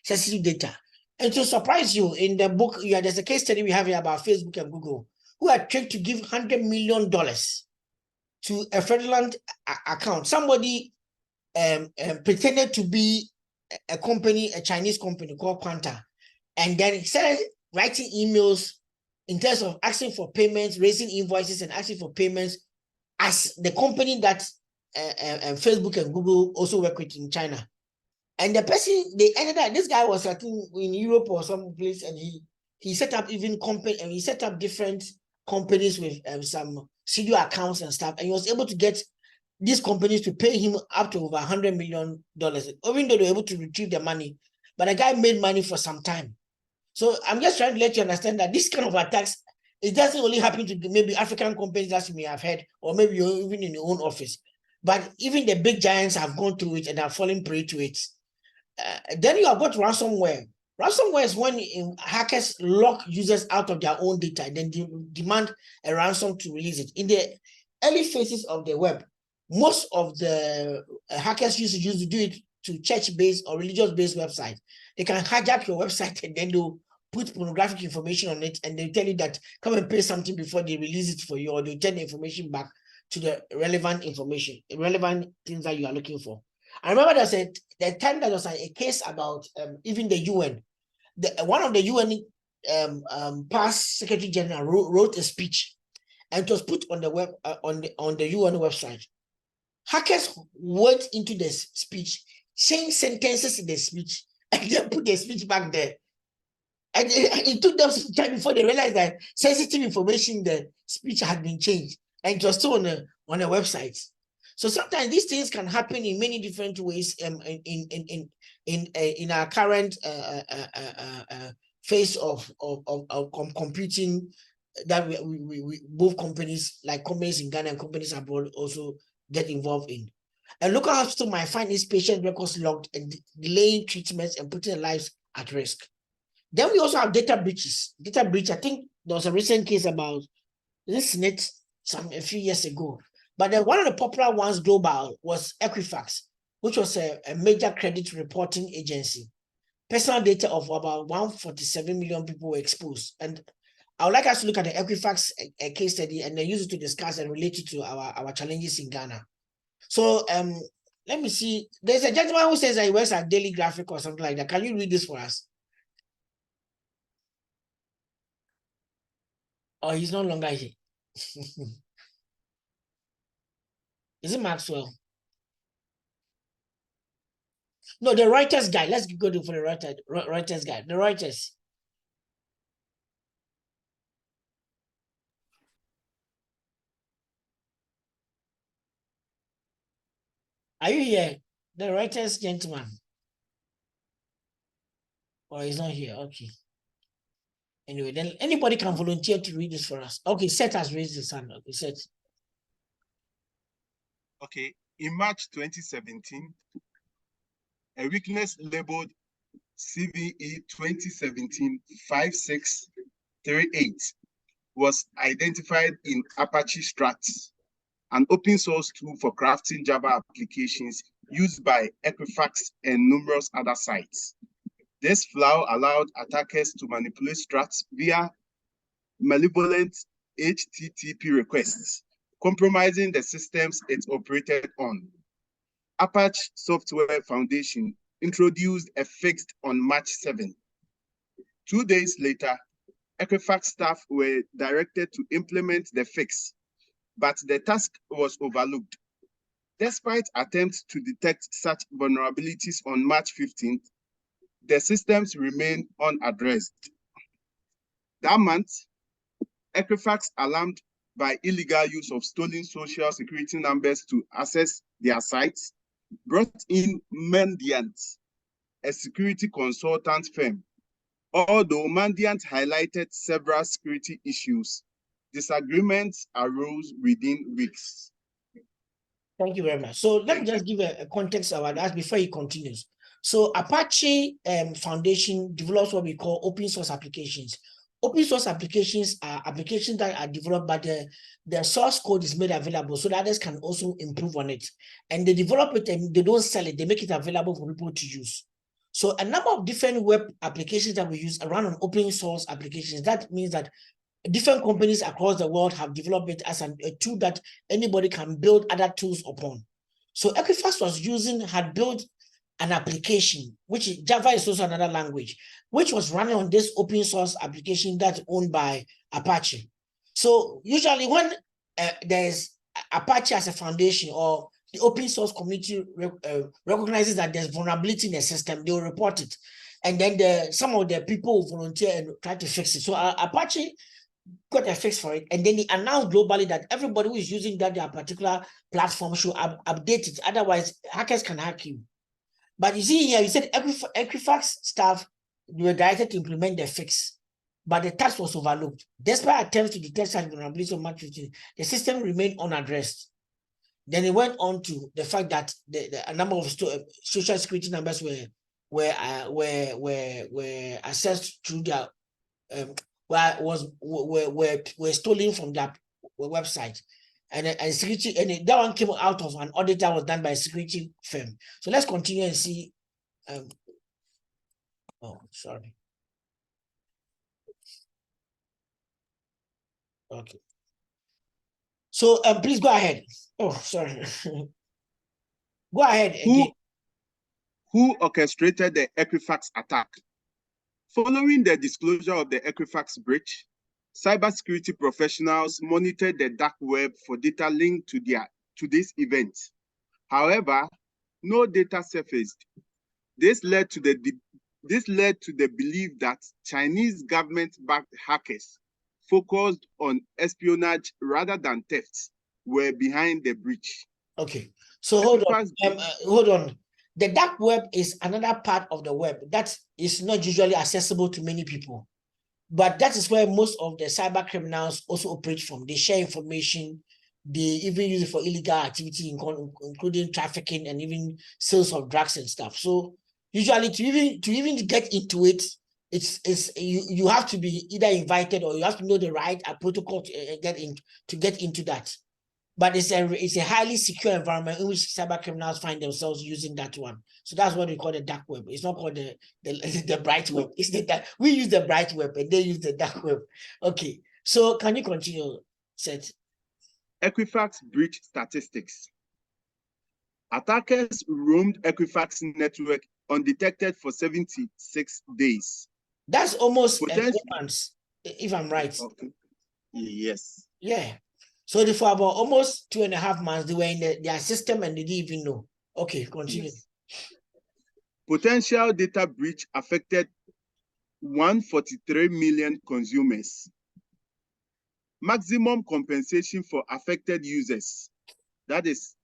sensitive data. And to surprise you, in the book, there's a case study we have here about Facebook and Google, who are tricked to give $100 million to a fraudulent account. Somebody pretended to be a company, a Chinese company called Quanta, and then started writing emails in terms of asking for payments, raising invoices, and asking for payments as the company that Facebook and Google also work with in China. And the person, they ended up, this guy was, I think, in Europe or some place, and he set up even company, and he set up different companies with some studio accounts and stuff, and he was able to get these companies to pay him up to over $100 million, even though they were able to retrieve the money. But the guy made money for some time. So I'm just trying to let you understand that this kind of attacks, it doesn't only happen to maybe African companies that you may have heard, or maybe you're even in your own office. But even the big giants have gone through it and are falling prey to it. Then you have got ransomware. Ransomware is when hackers lock users out of their own data and then demand a ransom to release it. In the early phases of the web, most of the hackers used to do it to church-based or religious-based websites. They can hijack your website and then they'll put pornographic information on it, and they tell you that come and pay something before they release it for you, or they turn the information back to the relevant information, relevant things that you are looking for. I remember there's the time that was a case about even the UN. One of the UN past Secretary General wrote a speech, and it was put on the web on the UN website. Hackers went into the speech, changed sentences in the speech, and then put the speech back there. And it took them some time before they realized that sensitive information in the speech had been changed, and it was still on a website. So sometimes these things can happen in many different ways in our current phase of computing that we both companies, like companies in Ghana and companies abroad, also get involved in. A local hospital might find its patient records logged and delaying treatments and putting their lives at risk. Then we also have data breaches. Data breach, I think there was a recent case about this net a few years ago. But one of the popular ones global was Equifax, which was a major credit reporting agency. Personal data of about 147 million people were exposed. And I would like us to look at the Equifax case study and then use it to discuss and relate it to our challenges in Ghana. So let me see. There's a gentleman who says that he works at Daily Graphic or something like that. Can you read this for us? Oh, he's no longer here. Is it Maxwell? No, the Reuters guy. Let's go for the Reuters guy. The Reuters. Are you here? The Reuters gentleman. Oh, he's not here. Okay. Anyway, then anybody can volunteer to read this for us. Okay, Seth has raised his hand. Okay, Seth. Okay, in March 2017, a weakness labeled CVE 2017-5638 was identified in Apache Struts, an open source tool for crafting Java applications used by Equifax and numerous other sites. This flaw allowed attackers to manipulate Struts via malevolent HTTP requests, compromising the systems it operated on. Apache Software Foundation introduced a fix on March 7. 2 days later, Equifax staff were directed to implement the fix, but the task was overlooked. Despite attempts to detect such vulnerabilities on March 15th, the systems remain unaddressed. That month, Equifax, alarmed by illegal use of stolen social security numbers to access their sites, brought in Mandiant, a security consultant firm. Although Mandiant highlighted several security issues, disagreements arose within weeks. Thank you very much. So let me just give a context about that before he continues. So Apache Foundation develops what we call open source applications. Open source applications are applications that are developed, but the source code is made available so that others can also improve on it. And they develop it and they don't sell it, they make it available for people to use. So a number of different web applications that we use around on open source applications. That means that different companies across the world have developed it as a tool that anybody can build other tools upon. So Equifax had built an application, which Java is also another language, which was running on this open source application that's owned by Apache. So usually when there's Apache as a foundation or the open source community recognizes that there's vulnerability in the system, they will report it. And then some of the people will volunteer and try to fix it. So Apache got a fix for it, and then they announced globally that everybody who is using that their particular platform should update it. Otherwise, hackers can hack you. But you see here, you said Equifax staff were directed to implement the fix, but the task was overlooked. Despite attempts to detect such vulnerabilities of March 15, the system remained unaddressed. Then it went on to the fact that a number of social security numbers were accessed through their were stolen from that website, and security, and that one came out of an audit that was done by a security firm. So let's continue and see. Oh, sorry. Okay. So please go ahead. Oh, sorry. Go ahead again. Who orchestrated the Equifax attack? Following the disclosure of the Equifax breach, cybersecurity professionals monitored the dark web for data linked to this event. However, no data surfaced. This led to the belief that Chinese government-backed hackers focused on espionage rather than theft were behind the breach. Okay, so hold on. The dark web is another part of the web that is not usually accessible to many people. But that is where most of the cyber criminals also operate from. They share information. They even use it for illegal activity, including trafficking and even sales of drugs and stuff. So usually to even get into it, you have to be either invited or you have to know the right protocol to get into that. But it's a highly secure environment in which cyber criminals find themselves using that one. So that's what we call the dark web. It's not called the bright web. It's we use the bright web and they use the dark web. Okay. So can you continue, Seth? Equifax breach statistics. Attackers roamed Equifax network undetected for 76 days. That's almost 4 months, if I'm right. Okay. Yes. Yeah. So for about almost 2.5 months, they were in their system and they didn't even know. Okay, continue. Yes. Potential data breach affected 143 million consumers. Maximum compensation for affected users, that is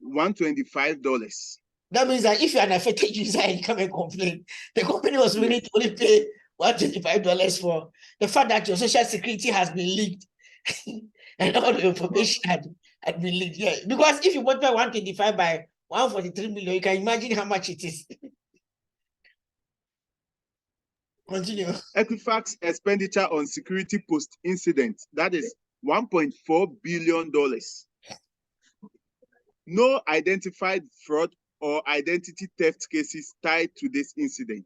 $125. That means that if you're an affected user and you come and complain, the company was willing to only pay $125 for the fact that your social security has been leaked. And all the information had been leaked. Yeah, because if you multiply 125 by 143 million, you can imagine how much it is. Continue. Equifax expenditure on security post-incident, that is $1.4 billion. No identified fraud or identity theft cases tied to this incident.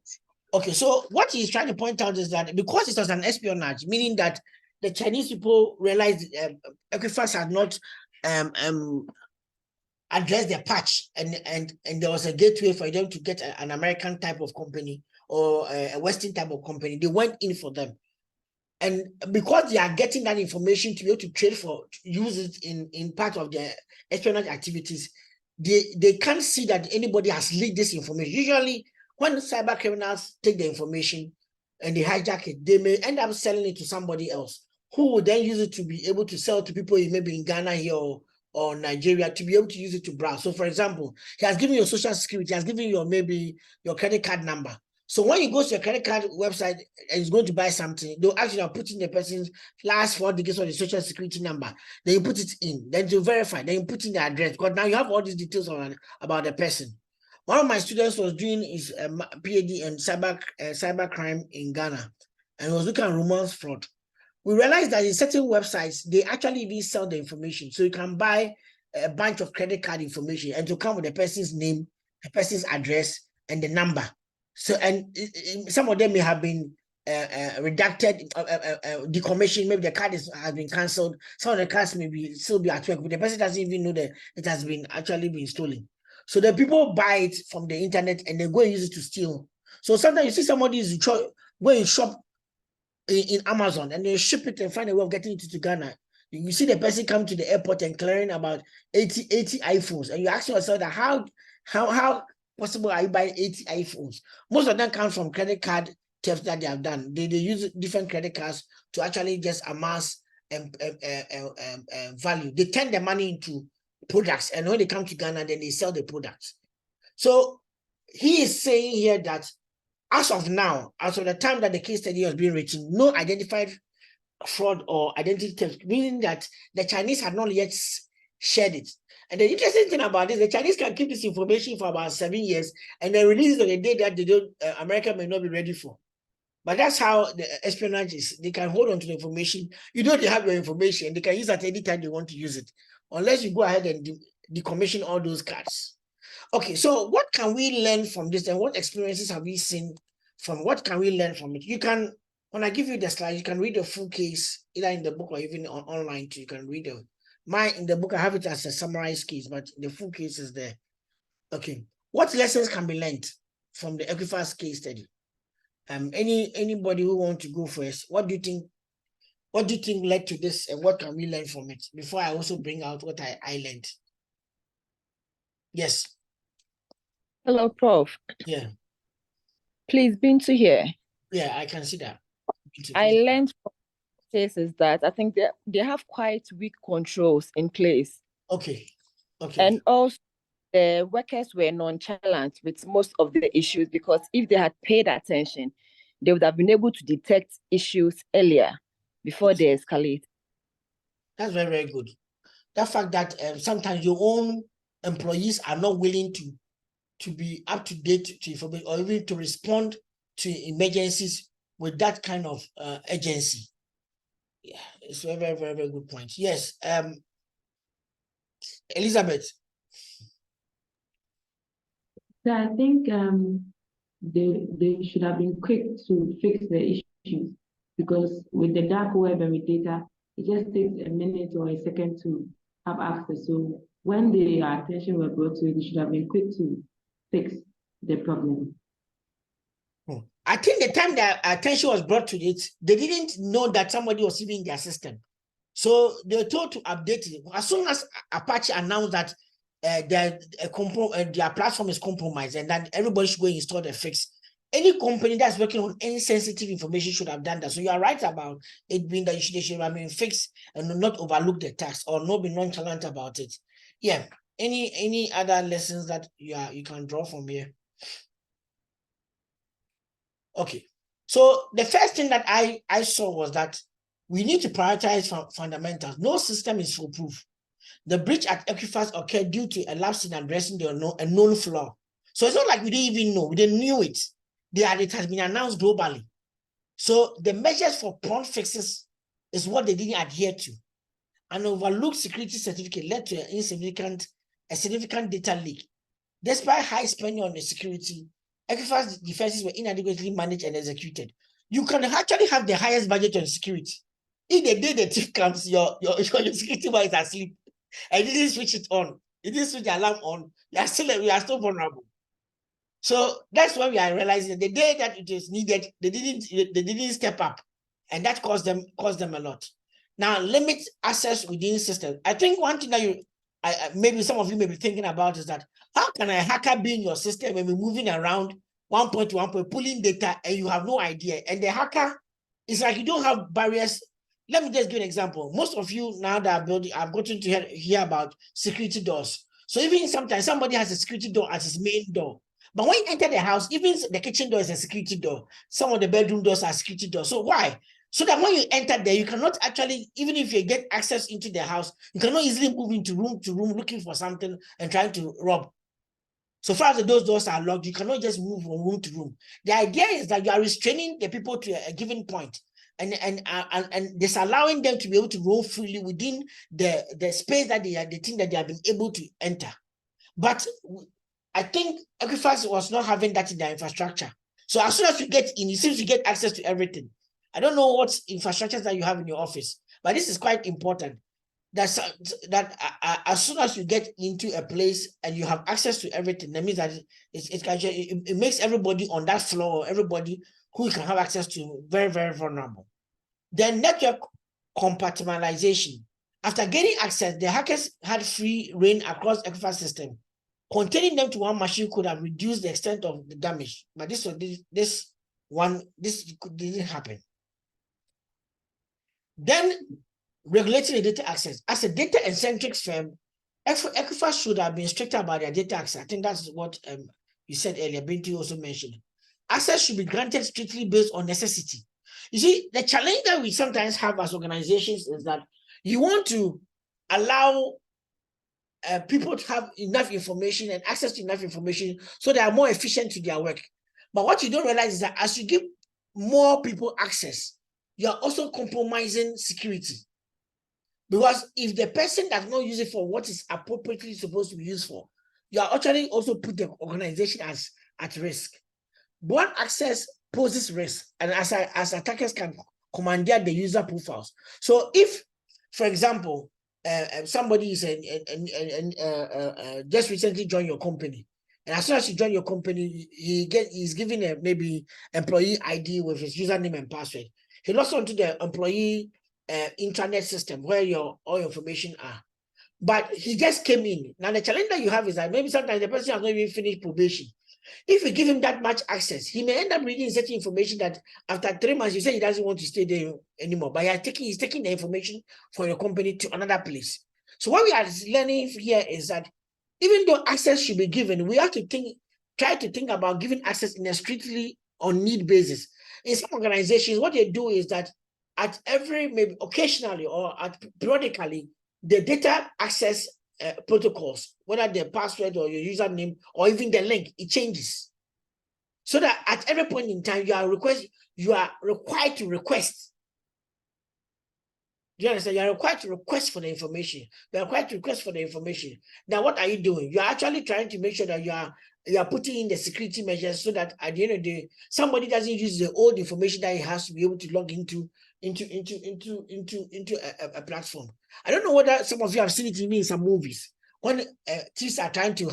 Okay, so what he's trying to point out is that because it was an espionage, meaning that the Chinese people realized Equifax had not addressed their patch, and there was a gateway for them to get an American type of company or a Western type of company. They went in for them. And because they are getting that information to be able to trade for, use it in part of their espionage activities, they can't see that anybody has leaked this information. Usually, when cyber criminals take the information and they hijack it, they may end up selling it to somebody else who will then use it to be able to sell to people maybe in Ghana here or Nigeria to be able to use it to browse. So for example, he has given you your social security, he has given you maybe your credit card number. So when you go to your credit card website and he's going to buy something, they'll actually put in the person's last 4 digits of the social security number. Then you put it in, then to verify, then you put in the address, because now you have all these details about the person. One of my students was doing his PhD in cyber crime in Ghana, and was looking at romance fraud. We realized that in certain websites, they actually even sell the information. So you can buy a bunch of credit card information and to come with the person's name, the person's address, and the number. So, and some of them may have been redacted, decommissioned. Maybe the card has been cancelled. Some of the cards may still be at work, but the person doesn't even know that it has been actually been stolen. So the people buy it from the internet and they go and use it to steal. So sometimes you see somebody is going shop in Amazon and they ship it and find a way of getting it to Ghana. You see the person come to the airport and clearing about 80 iPhones, and you ask yourself that how possible are you buying 80 iPhones? Most of them come from credit card theft that they have done. They use different credit cards to actually just amass value. They turn the money into products, and when they come to Ghana, then they sell the products. So he is saying here that as of now, as of the time that the case study was being written, no identified fraud or identity theft, meaning that the Chinese had not yet shared it. And the interesting thing about this, the Chinese can keep this information for about 7 years and then release it on a day that they don't, America may not be ready for. But that's how the espionage is. They can hold on to the information. You know they have your information. They can use it at any time they want to use it, unless you go ahead and decommission all those cards. Okay, so what can we learn from this, and what experiences have we seen from? What can we learn from it? You can, when I give you the slide, you can read the full case either in the book or even online too. You can read it. In the book, I have it as a summarized case, but the full case is there. Okay, what lessons can be learned from the Equifax case study? Anybody who wants to go first, what do you think? What do you think led to this, and what can we learn from it? Before I also bring out what I learned. Yes. Hello, Prof. Yeah. Please, Bintu here. Yeah, I can see that. I learned from cases that I think they have quite weak controls in place. Okay. Okay. And also, the workers were nonchalant with most of the issues, because if they had paid attention, they would have been able to detect issues earlier before they escalate. That's very, very good. The fact that sometimes your own employees are not willing to be up to date to information or even to respond to emergencies with that kind of agency. Yeah, it's a very, very, very good point. Yes, Elizabeth. So I think they should have been quick to fix the issues, because with the dark web and with data, it just takes a minute or a second to have access. So when the attention were brought to it, they should have been quick to fix the problem. I think the time that attention was brought to it, they didn't know that somebody was even in their system. So they were told to update it. As soon as Apache announced that their platform is compromised and that everybody should go and install the fix, any company that's working on any sensitive information should have done that. So you are right about it being that they should have been fixed and not overlook the task or not be nonchalant about it. Yeah. Any other lessons that you can draw from here? Okay, so the first thing that I saw was that we need to prioritize fundamentals. No system is foolproof. The breach at Equifax occurred due to a lapse in addressing a known flaw. So it's not like we didn't even know, we didn't knew it. It has been announced globally. So the measures for prompt fixes is what they didn't adhere to. An overlooked security certificate led to a significant data leak. Despite high spending on the security, Equifax defenses were inadequately managed and executed. You can actually have the highest budget on security. If the day the thief comes, your security man is asleep, and you didn't switch it on, you didn't switch the alarm on, we are still vulnerable. So that's why we are realizing that the day that it is needed, they didn't step up, and that caused them a lot. Now, limit access within systems. I think one thing that maybe some of you may be thinking about is that how can a hacker be in your system and be moving around one point to one point, pulling data, and you have no idea. And the hacker, it's like you don't have barriers. Let me just give an example. Most of you now that I've gotten to hear about security doors. So even sometimes somebody has a security door as his main door. But when you enter the house, even the kitchen door is a security door. Some of the bedroom doors are security doors. So why? So that when you enter there, you cannot actually, even if you get access into the house, you cannot easily move into room to room looking for something and trying to rob. So far as those doors are locked, you cannot just move from room to room. The idea is that you are restraining the people to a given point and disallowing them to be able to roam freely within the space that they think that they have been able to enter. But I think Equifax was not having that in their infrastructure. So as soon as you get in, it seems you get access to everything. I don't know what infrastructures that you have in your office, but this is quite important. That as soon as you get into a place and you have access to everything, that means that it makes everybody on that floor, everybody who you can have access to, very, very vulnerable. Then network compartmentalization. After getting access, the hackers had free reign across Equifax system. Containing them to one machine could have reduced the extent of the damage, but this didn't happen. Then regulating the data access. As a data-centric firm, Equifax should have been stricter about their data access. I think that's what you said earlier, Binti also mentioned. Access should be granted strictly based on necessity. You see, the challenge that we sometimes have as organizations is that you want to allow people to have enough information and access to enough information so they are more efficient to their work. But what you don't realize is that as you give more people access, you are also compromising security. Because if the person does not use it for what is appropriately supposed to be used for, you are actually also put the organization at risk. Broad access poses risk, and as attackers can commandeer the user profiles. So if, for example, somebody is just recently joined your company, and as soon as you join your company, he's given a maybe employee ID with his username and password. He logs onto the employee intranet system where all your information are. But he just came in. Now the challenge that you have is that maybe sometimes the person has not even finished probation. If you give him that much access, he may end up reading certain information that after 3 months, you say he doesn't want to stay there anymore. But he's taking the information from your company to another place. So what we are learning here is that even though access should be given, we have to try to think about giving access in a strictly on need basis. In some organizations, what they do is that at maybe occasionally or periodically, the data access protocols, whether the password or your username or even the link, it changes. So that at every point in time, you are required to request. Do you understand? You are required to request for the information. You are required to request for the information. Now, what are you doing? You are actually trying to make sure that you are putting in the security measures so that at the end of the day, somebody doesn't use the old information that he has to be able to log into a platform. I don't know whether some of you have seen it in some movies. When thieves are trying to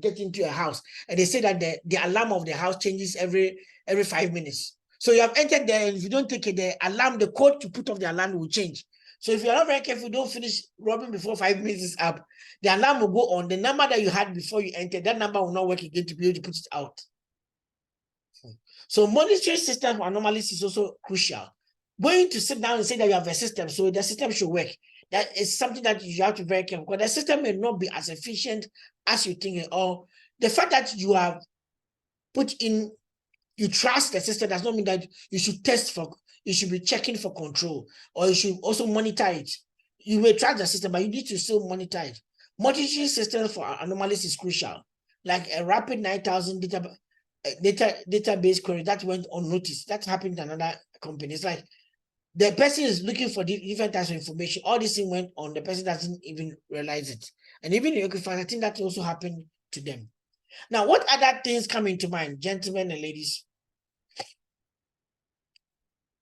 get into a house, and they say that the alarm of the house changes every 5 minutes. So you have entered there, and if you don't take it, the code to put off the alarm will change. So if you're not very careful, don't finish robbing before 5 minutes is up, the alarm will go on. The number that you had before you entered, that number will not work again to be able to put it out. So monitoring system anomalies is also crucial. Going to sit down and say that you have a system, so the system should work. That is something that you have to be very careful, because the system may not be as efficient as you think, or the fact that you have put in, you trust the system does not mean that you should you should be checking for control, or you should also monitor it. You may trust the system, but you need to still monitor it. Monitoring systems for anomalies is crucial, like a rapid 9,000 database query that went unnoticed. That happened to another company. It's like the person is looking for different types of information. All this thing went on, the person doesn't even realize it. And even in Equifax, I think that also happened to them. Now, what other things come into mind, gentlemen and ladies?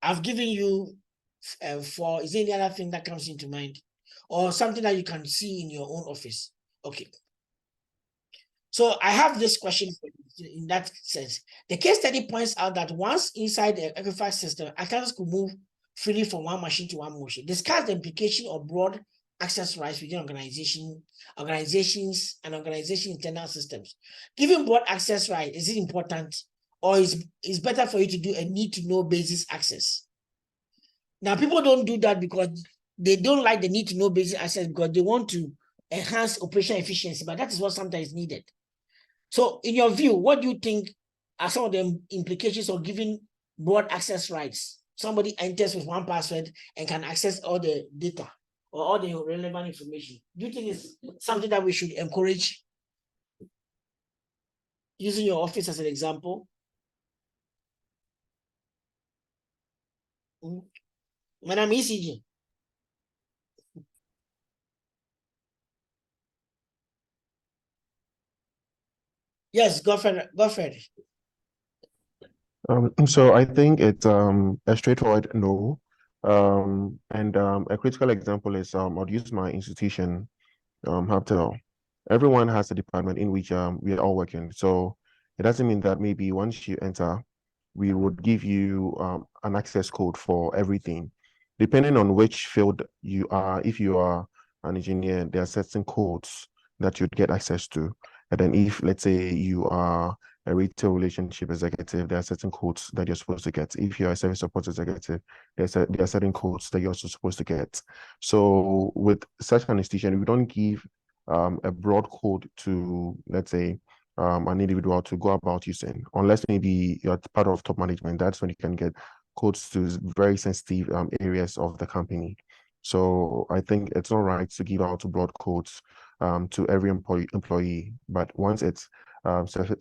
I've given you is there any other thing that comes into mind? Or something that you can see in your own office? Okay. So I have this question for you in that sense. The case study points out that once inside the Equifax system, attackers could move freely from one machine to one machine. Discuss the implication of broad access rights within organizations and organization internal systems. Given broad access right, is it important or it's better for you to do a need-to-know basis access? Now, people don't do that because they don't like the need-to-know basis access because they want to enhance operational efficiency, but that is what sometimes needed. So in your view, what do you think are some of the implications of giving broad access rights? Somebody enters with one password and can access all the data or all the relevant information. Do you think it's something that we should encourage? Using your office as an example. Madam ECG. Yes, go for it. So I think it's a straightforward no. And a critical example is I'll use my institution, Hubtel. Everyone has a department in which we are all working. So it doesn't mean that maybe once you enter, we would give you an access code for everything. Depending on which field you are, if you are an engineer, there are certain codes that you'd get access to. And then if, let's say, you are a retail relationship executive, there are certain codes that you're supposed to get. If you're a service support executive, there are certain codes that you're also supposed to get. So with such an institution, we don't give a broad code to, let's say, an individual to go about using, unless maybe you're part of top management. That's when you can get codes to very sensitive areas of the company. So I think it's all right to give out broad codes to every employee, but once it's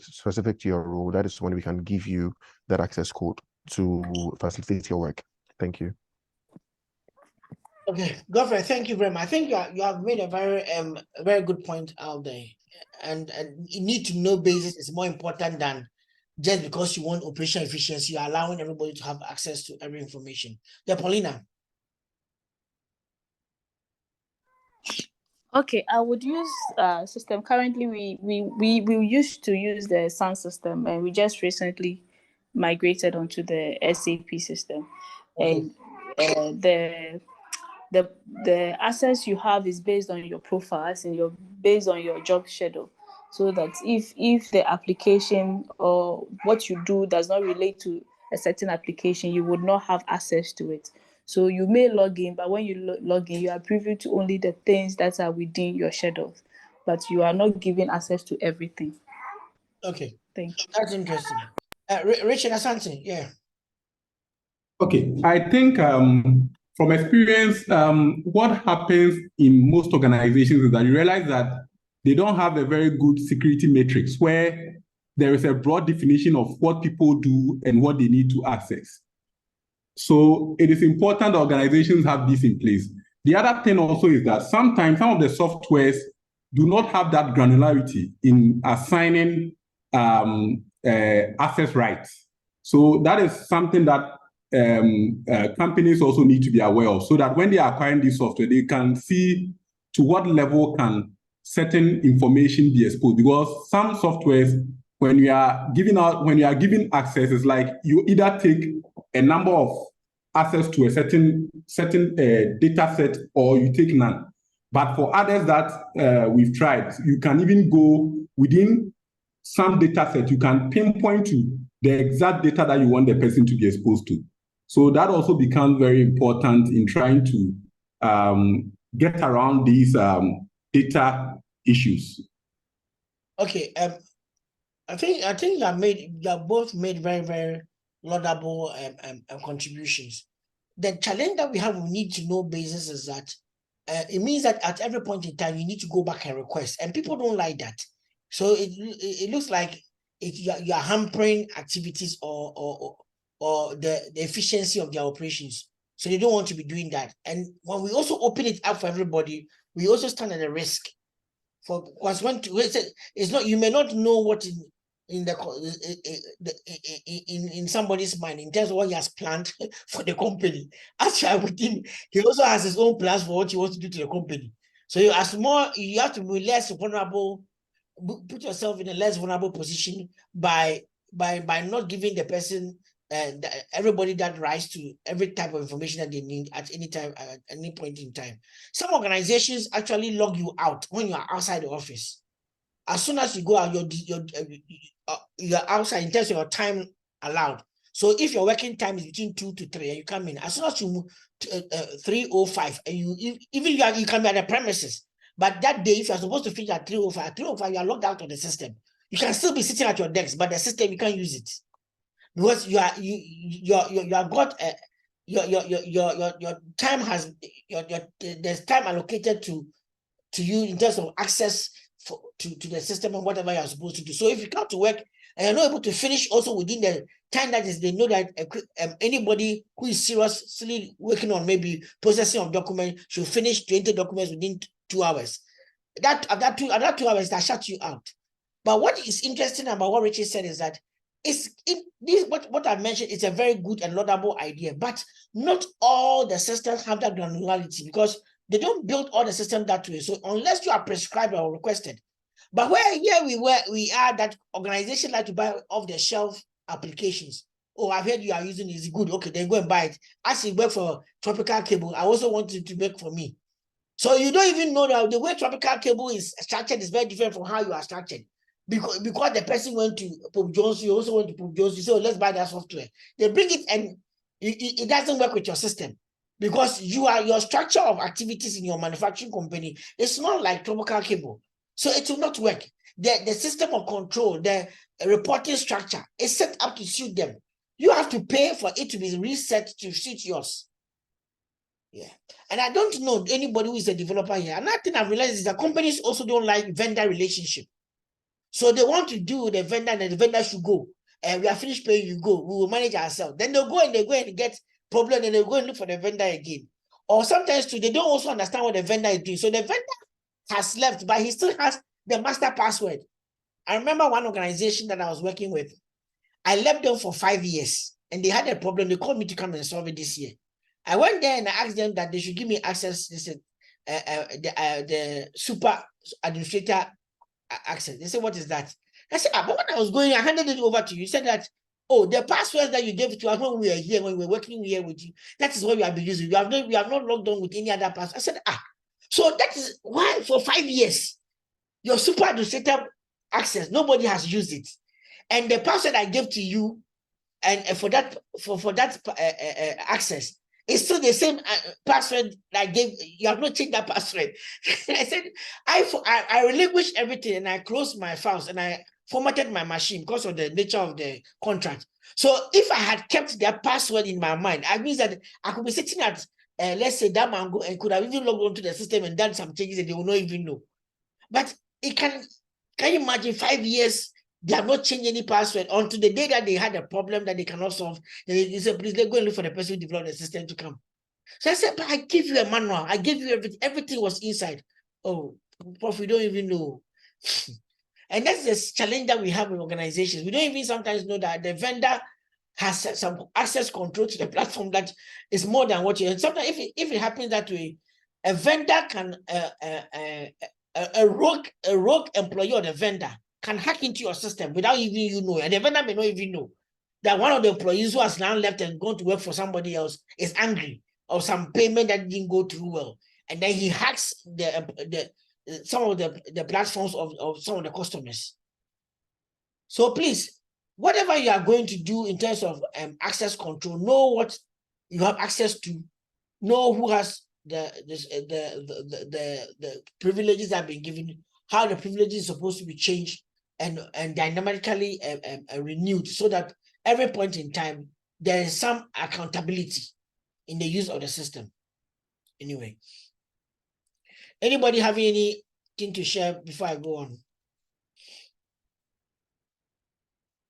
specific to your role, that is when we can give you that access code to facilitate your work. Thank you. Okay, Godfrey, thank you very much. I think you have made a very good point out there. And you need to know basis is more important than just because you want operational efficiency, you're allowing everybody to have access to every information. Yeah, Paulina. Okay, I would use system. Currently, we used to use the Sun system, and we just recently migrated onto the SAP system. Okay. And the access you have is based on your profile, and based on your job schedule. So that if the application or what you do does not relate to a certain application, you would not have access to it. So you may log in, but when you log in, you are privy to only the things that are within your schedules, but you are not given access to everything. Okay, thank you. That's interesting. Richard Asante, yeah. Okay, I think from experience, what happens in most organizations is that you realize that they don't have a very good security matrix where there is a broad definition of what people do and what they need to access. So it is important that organizations have this in place. The other thing also is that sometimes some of the softwares do not have that granularity in assigning access rights. So that is something that companies also need to be aware of, so that when they are acquiring this software, they can see to what level can certain information be exposed. Because some softwares, when you are giving access, it's like you either take a number of access to a certain data set, or you take none. But for others that we've tried, you can even go within some data set, you can pinpoint to the exact data that you want the person to be exposed to. So that also becomes very important in trying to get around these data issues. Okay, I think you have both made very, very laudable contributions. The challenge that we have with need to know basis is that it means that at every point in time you need to go back and request, and people don't like that. So it looks like you are hampering activities or the efficiency of their operations. So they don't want to be doing that. And when we also open it up for everybody, we also stand at a risk. Because it's not, you may not know what in somebody's mind in terms of what he has planned for the company. Actually, I would think he also has his own plans for what he wants to do to the company. So you have to be less vulnerable, put yourself in a less vulnerable position by not giving the person and everybody that rise to every type of information that they need at any time, at any point in time. Some organizations actually log you out when you are outside the office. As soon as you go out, you're outside in terms of your time allowed. So if your working time is between 2 to 3 and you come in, as soon as you move to 3:05 and you can be at the premises, but that day if you're supposed to finish at 3:05 you are logged out of the system. You can still be sitting at your desk, but the system you can't use it because your time has there's time allocated to you in terms of access to the system and whatever you're supposed to do. So if you come to work and you're not able to finish also within the time that is, they know that anybody who is seriously working on maybe processing of documents should finish 20 documents within 2 hours. That 2 hours, that shuts you out. But what is interesting about what Richard said is that what I mentioned is a very good and laudable idea, but not all the systems have that granularity because they don't build all the systems that way. So unless you are prescribed or requested, but we are that organization like to buy off-the-shelf applications. Oh, I've heard you are using it, is good. Okay, then go and buy it. As you work for Tropical Cable, I also want it to work for me. So you don't even know that the way Tropical Cable is structured is very different from how you are structured. Because the person went to Pope Jones, you also went to Pope Jones, you say, oh, let's buy that software. They bring it and it doesn't work with your system. Because your structure of activities in your manufacturing company is not like Tropical Cable. So it will not work. The system of control, the reporting structure is set up to suit them. You have to pay for it to be reset to suit yours. Yeah. And I don't know anybody who is a developer here. Another thing I've realized is that companies also don't like vendor relationship. So they want to do the vendor and the vendor should go. And we are finished paying, you go. We will manage ourselves. Then they'll go and get problem and they'll go and look for the vendor again. Or sometimes too, they don't also understand what the vendor is doing. So the vendor has left, but he still has the master password. I remember one organization that I was working with. I left them for 5 years and they had a problem. They called me to come and solve it this year. I went there and I asked them that they should give me access. They said, the super administrator access. They said, what is that? I said, but when I was going, I handed it over to you. You said that, oh, the password that you gave to us when we were here, when we were working here with you, that is what we have been using. We have not logged on with any other password. I said, so that is why for 5 years, your super administrator access, nobody has used it. And the password I gave to you, and for that access, it's still the same password that I gave. You have not changed that password. I said, I relinquished everything and I closed my files and I formatted my machine because of the nature of the contract. So if I had kept that password in my mind, I mean that I could be sitting at, let's say, that Mango and could have even logged onto the system and done some changes and they will not even know. But it can you imagine 5 years, they have not changed any password until the day that they had a problem that they cannot solve. They said, please, let's go and look for the person who developed the system to come. So I said, but I gave you a manual. I gave you everything. Everything was inside. Oh, Prof, we don't even know. And that's the challenge that we have in organizations. We don't even sometimes know that the vendor has some access control to the platform that is more than what you. And sometimes if it happens that way, a vendor can a rogue employee or the vendor can hack into your system without even you know, and the vendor may not even know that one of the employees who has now left and gone to work for somebody else is angry or some payment that didn't go through well, and then he hacks some of the platforms of some of the customers. So please, whatever you are going to do in terms of access control, know what you have access to, know who has the privileges that have been given, how the privileges is supposed to be changed and dynamically renewed, so that every point in time there is some accountability in the use of the system. Anyway, anybody having anything to share before I go on?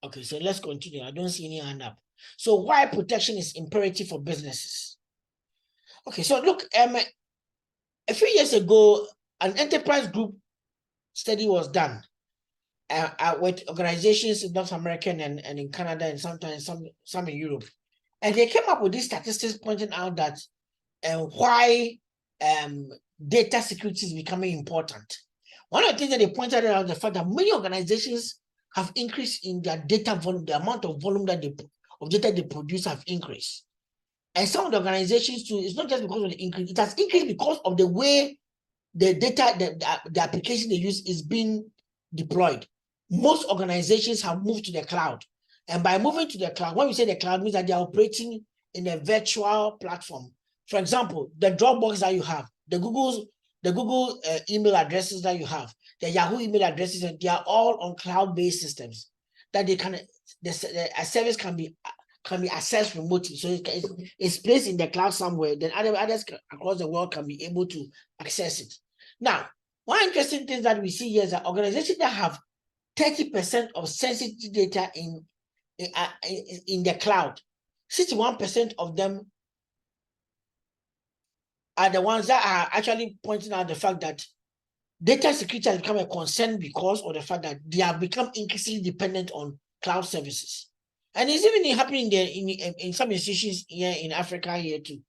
Okay, so let's continue. I don't see any hand up. So why protection is imperative for businesses? Okay, so look, a few years ago, an enterprise group study was done with organizations in North America and in Canada and sometimes some in Europe. And they came up with these statistics pointing out that why data security is becoming important. One of the things that they pointed out is the fact that many organizations have increased in their data volume, the amount of volume of data they produce have increased. And some of the organizations too, it's not just because of the increase, it has increased because of the way the data, the application they use is being deployed. most organizations have moved to the cloud. And by moving to the cloud, when we say the cloud, means that they are operating in a virtual platform. For example, the Dropbox that you have, the Google email addresses that you have, the Yahoo email addresses, and they are all on cloud-based systems that they can, a service can be accessed remotely. So it's placed in the cloud somewhere, then others across the world can be able to access it. Now, one interesting thing that we see here is that organizations that have 30% of sensitive data in the cloud, 61% of them are the ones that are actually pointing out the fact that data security has become a concern because of the fact that they have become increasingly dependent on cloud services. And it's even happening there in some institutions here in Africa here too.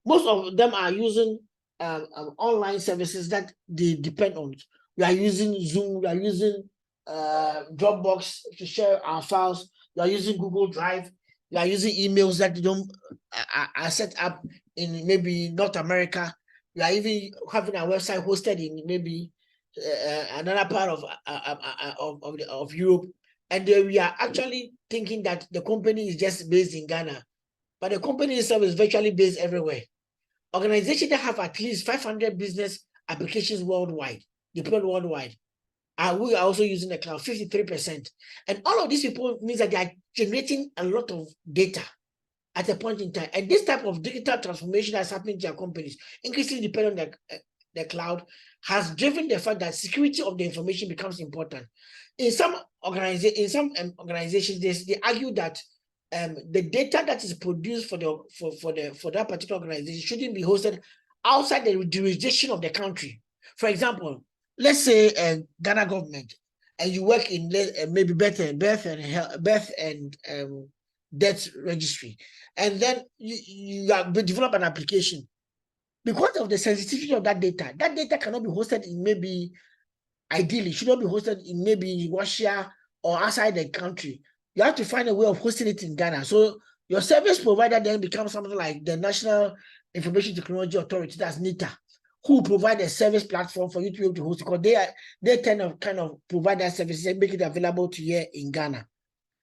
Most of them are using online services that they depend on. We are using Zoom, we are using Dropbox to share our files, we are using Google Drive, we are using emails that they don't are set up in maybe North America. We are even having a website hosted in maybe another part of Europe, and we are actually thinking that the company is just based in Ghana, but the company itself is virtually based everywhere. Organizations that have at least 500 business applications worldwide, deployed worldwide, we are also using the cloud, 53%. And all of these people means that they are generating a lot of data at a point in time. And this type of digital transformation that's happening to our companies, increasingly depending on the cloud, has driven the fact that security of the information becomes important. In some organizations, they argue that the data that is produced for that particular organization shouldn't be hosted outside the jurisdiction of the country. For example, let's say Ghana government, and you work in maybe birth and death registry, and then you develop an application. Because of the sensitivity of that data cannot be hosted in maybe, ideally, should not be hosted in maybe Russia or outside the country. You have to find a way of hosting it in Ghana. So your service provider then becomes something like the National Information Technology Authority, that's NITA, who provide a service platform for you to be able to host it, because they kind of provide that services and make it available to you in Ghana.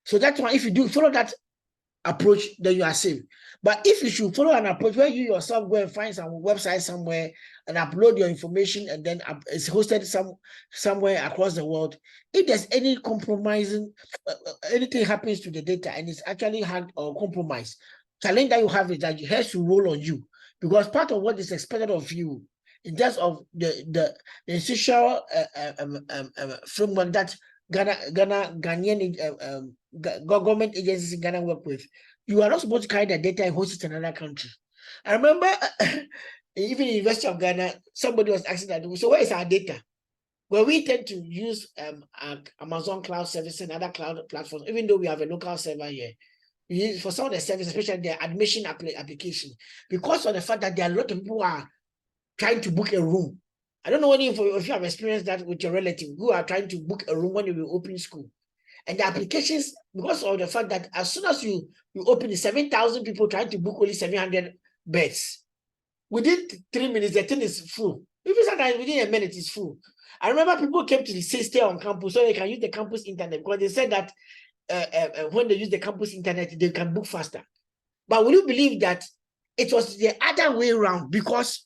So that's why if you do follow that approach, then you are safe. But if you should follow an approach where you yourself go and find some website somewhere and upload your information, and then it's hosted somewhere across the world, if there's any compromising, anything happens to the data and it's actually hacked or compromised, challenge that you have is that it has to roll on you, because part of what is expected of you in terms of the institutional framework that Ghanaian government agencies in Ghana work with, you are not supposed to carry the data and host it in another country. I remember even in the University of Ghana, somebody was asking that, so where is our data? Well, we tend to use Amazon Cloud Service and other cloud platforms, even though we have a local server here. We use for some of the services, especially the admission application, because of the fact that there are a lot of people who are trying to book a room. I don't know if you have experienced that with your relative who are trying to book a room when you will open school. And the applications, because of the fact that as soon as you open it, 7,000 people trying to book only 700 beds. Within 3 minutes, the thing is full. Even sometimes within a minute, it's full. I remember people came to stay on campus so they can use the campus internet, because they said that when they use the campus internet, they can book faster. But will you believe that it was the other way around? Because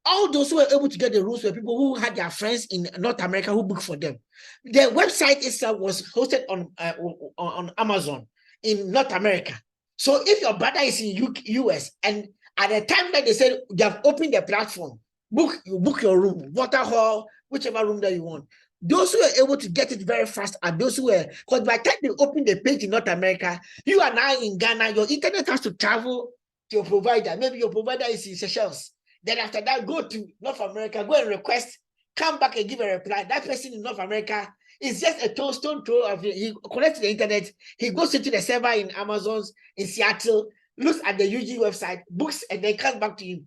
all those who were able to get the rooms were people who had their friends in North America who booked for them. The website itself was hosted on Amazon in North America. So if your brother is in US, and at the time that they said they have opened the platform, you book your room, water hall, whichever room that you want. Those who were able to get it very fast are those who were, because by the time they open the page in North America, you are now in Ghana, your internet has to travel to your provider. Maybe your provider is in Seychelles. Then after that, go to North America, go and request, come back and give a reply. That person in North America is just a stone throw of it. He connects to the internet, he goes into the server in Amazon's in Seattle, looks at the UG website, books, and then comes back to you.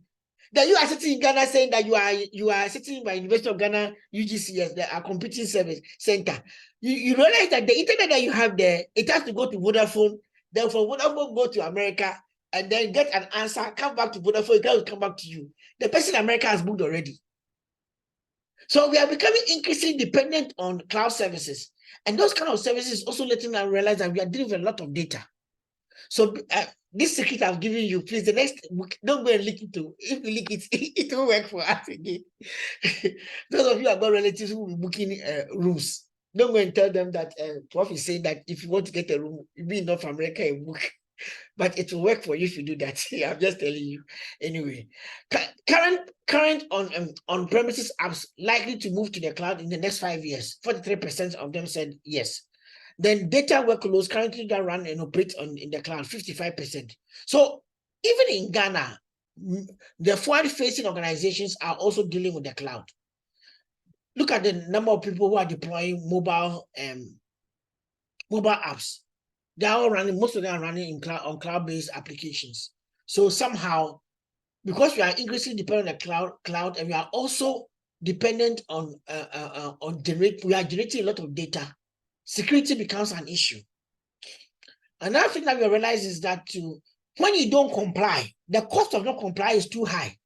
Then you are sitting in Ghana saying that you are sitting by University of Ghana UGCS, the computing service center. You realize that the internet that you have there, it has to go to Vodafone, then from Vodafone go to America, and then get an answer, come back to Vodafone, it will come back to you. The person in America has booked already. So we are becoming increasingly dependent on cloud services. And those kind of services also letting them realize that we are dealing with a lot of data. So this secret I've given you, please, the next week, don't go and leak it to. If you leak it, it will work for us again. Those of you who have got relatives who will be booking rooms, don't go and tell them that Prof is saying that if you want to get a room, you be in North America and book. But it will work for you if you do that. I'm just telling you. Anyway, current on premises apps likely to move to the cloud in the next 5 years. 43% of them said yes. Then data workloads currently that run and operate in the cloud, 55%. So even in Ghana, the forward-facing organizations are also dealing with the cloud. Look at the number of people who are deploying mobile apps. They are all running, most of them are running on cloud-based applications. So somehow, because we are increasingly dependent on the cloud, and we are also dependent on we are generating a lot of data, security becomes an issue. Another thing that we realize is that when you don't comply, the cost of not comply is too high.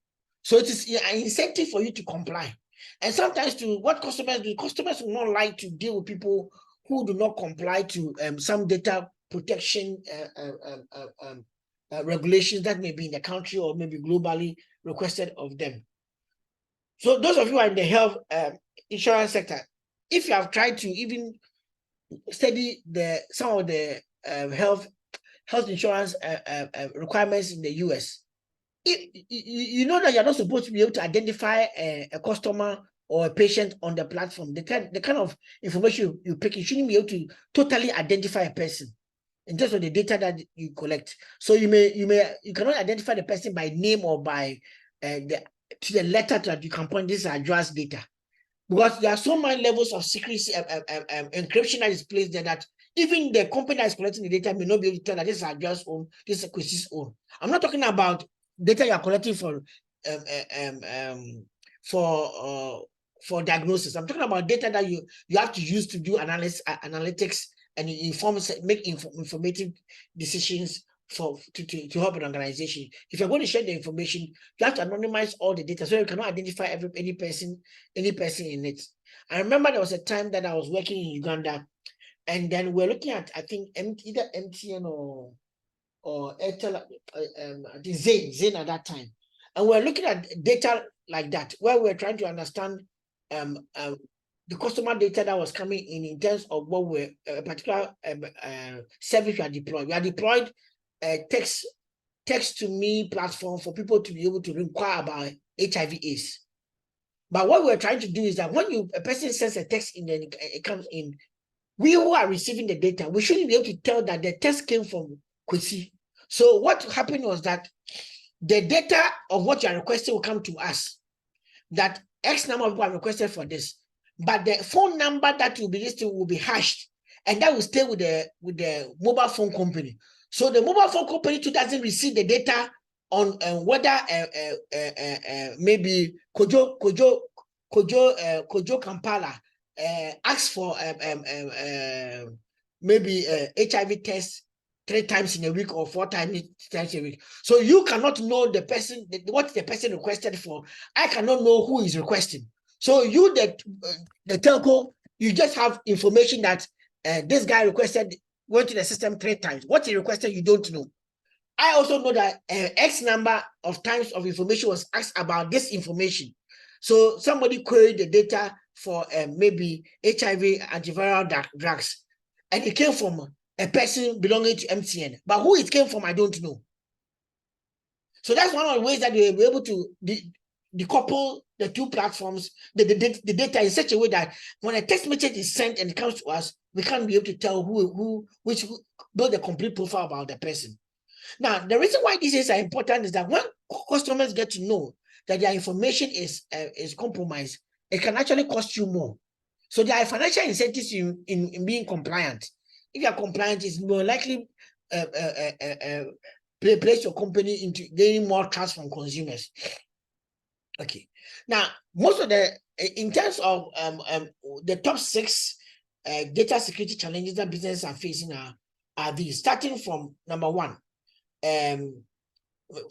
So it is an incentive for you to comply. And sometimes what customers do, customers will not like to deal with people who do not comply to some data protection regulations that may be in the country or maybe globally requested of them. So those of you who are in the health insurance sector, if you have tried to even study some of the health insurance requirements in the US, you know that you're not supposed to be able to identify a customer or a patient on the platform. The kind of information you pick, you shouldn't be able to totally identify a person in terms of the data that you collect. So you cannot identify the person by name or by to the letter that you can point this address data, because there are so many levels of secrecy encryption that is placed there that even the company that is collecting the data may not be able to tell that this is address own, this is Kwesi's own. I'm not talking about data you are collecting for diagnosis. I'm talking about data that you have to use to do analytics and make informative decisions to help an organization. If you're going to share the information, you have to anonymize all the data so you cannot identify any person in it. I remember there was a time that I was working in Uganda, and then we're looking at, I think, either MTN or Airtel, I think Zain at that time. And we're looking at data like that, where we're trying to understand the customer data that was coming in terms of what we're a particular service we are deployed. We are deployed a text-to-me platform for people to be able to inquire about HIV/AIDS. But what we're trying to do is that when a person sends a text in, then it comes in, we who are receiving the data, we shouldn't be able to tell that the text came from Kwesi. So what happened was that the data of what you are requesting will come to us, that X number of people are requested for this, but the phone number that will be listed will be hashed, and that will stay with the mobile phone company. So the mobile phone company too doesn't receive the data on whether maybe Kojo Kampala asks for maybe HIV test 3 times in a week or 4 times a week. So you cannot know the person, what the person requested for. I cannot know who is requesting. So you, the telco, you just have information that this guy requested, went to the system 3 times. What he requested, you don't know. I also know that X number of times of information was asked about this information. So somebody queried the data for maybe HIV antiviral drugs, and it came from a person belonging to MTN. But who it came from, I don't know. So that's one of the ways that they will be able to decouple the 2 platforms, the data in such a way that when a text message is sent and it comes to us, we can't be able to tell which build a complete profile about the person. Now, the reason why these are important is that when customers get to know that their information is compromised, it can actually cost you more. So there are financial incentives in being compliant. If you are compliant, it's more likely place your company into gaining more trust from consumers. Okay. Now, most of in terms of the top 6 data security challenges that businesses are facing are these, starting from number 1.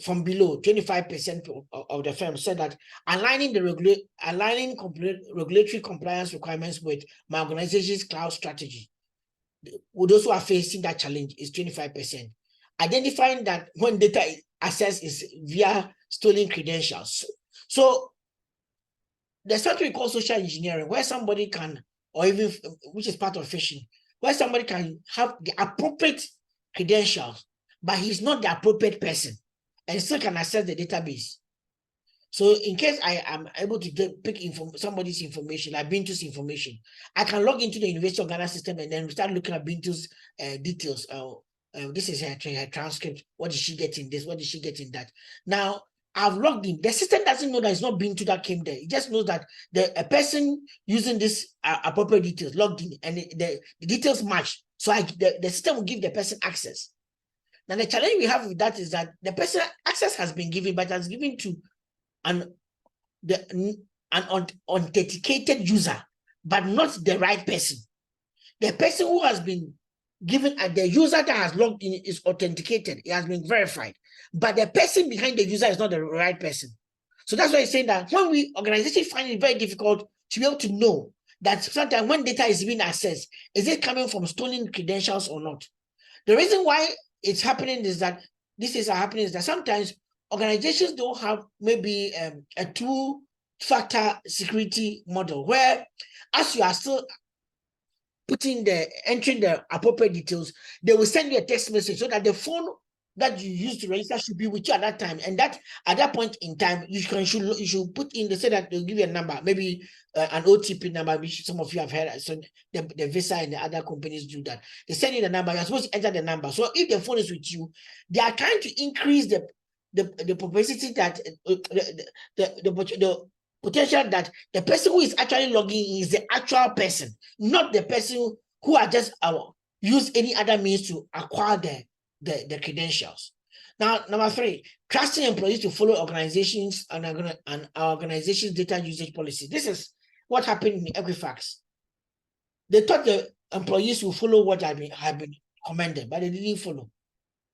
from below 25% of the firm said that aligning regulatory compliance requirements with my organization's cloud strategy, with those who are facing that challenge, is 25%. Identifying that when data access is via stolen credentials. So there's something we call social engineering, where somebody can, or even, which is part of phishing, where somebody can have the appropriate credentials, but he's not the appropriate person, and still can access the database. So in case I am able to pick somebody's information, like Bintu's information, I can log into the University of Ghana system and then start looking at Bintu's details. This is her transcript. What did she get in this? What did she get in that? Now, I've logged in. The system doesn't know that it's not Bintu that came there. It just knows that a person using this appropriate details logged in, and the details match. So the system will give the person access. Now, the challenge we have with that is that the person access has been given, but has given to an authenticated user, but not the right person. The person who has been given, the user that has logged in is authenticated. It has been verified, but the person behind the user is not the right person. So that's why I'm saying that when organizations find it very difficult to be able to know that sometimes when data is being accessed, is it coming from stolen credentials or not? The reason why it's happening is that sometimes organizations don't have maybe a two-factor security model, where as you are still entering the appropriate details, they will send you a text message so that the phone that you use to register should be with you at that time. And that at that point in time, you should put in, they say that they'll give you a number, maybe an OTP number, which some of you have heard. So the Visa and the other companies do that. They send you the number, you're supposed to enter the number. So if the phone is with you, they are trying to increase the propensity that the potential that the person who is actually logging in is the actual person, not the person who are just use any other means to acquire the credentials. Now, number 3, trusting employees to follow organizations and our organization's data usage policy. This is what happened in Equifax. They thought the employees will follow what had been recommended, but they didn't follow.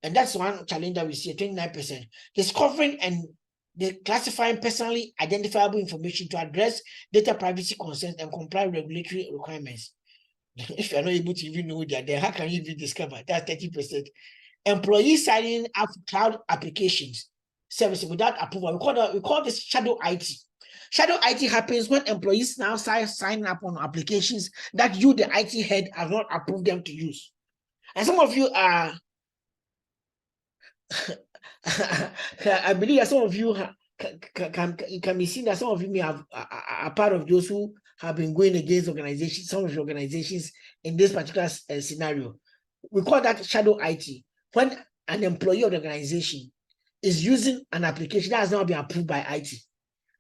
And that's one challenge that we see, 29%. Discovering and classifying personally identifiable information to address data privacy concerns and comply with regulatory requirements. If you're not able to even know that, then how can you even discover? That's 30%. Employees signing up cloud applications services without approval. We call this shadow IT. Shadow IT happens when employees now sign up on applications that you, the IT head, have not approved them to use. And some of you are I believe that some of you can be seen that some of you may have are part of those who have been going against organizations, some of the organizations in this particular scenario. We call that shadow IT. When an employee of the organization is using an application that has not been approved by IT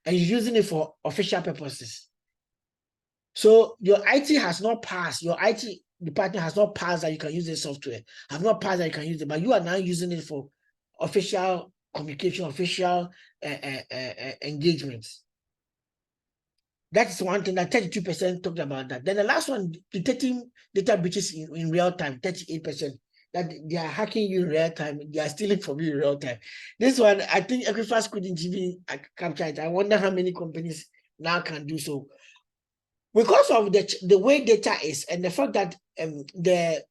and is using it for official purposes. So your IT has not passed, your IT department has not passed that you can use this software, have not passed that you can use it, but you are now using it for official communication, official engagements. That's one thing that 32% talked about that. Then the last one, detecting data breaches in real time, 38%. That they are hacking you in real time, they are stealing from you in real time. This one, I think Equifax couldn't even capture it. I wonder how many companies now can do so. Because of the way data is and the fact that the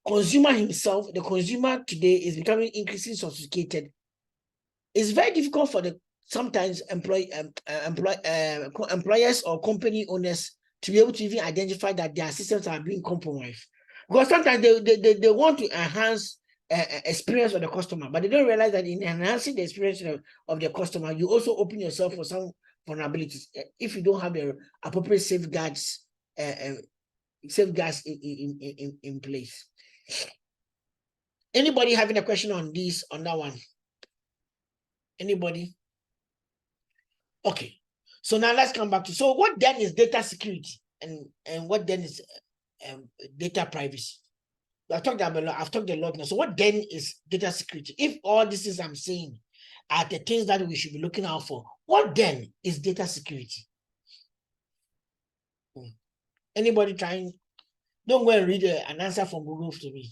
consumer himself, the consumer today is becoming increasingly sophisticated, it's very difficult for sometimes employers or company owners to be able to even identify that their systems are being compromised. Because sometimes they want to enhance experience of the customer, but they don't realize that in enhancing the experience of the customer, you also open yourself for some vulnerabilities if you don't have the appropriate safeguards in place. Anybody having a question on that one? Anybody? Okay. So now let's come back to, so what then is data security and what then is data privacy? I've talked a lot now. So what then is data security? If all this is I'm saying are the things that we should be looking out for, what then is data security? Anybody trying? Don't go and read an answer from Google to me.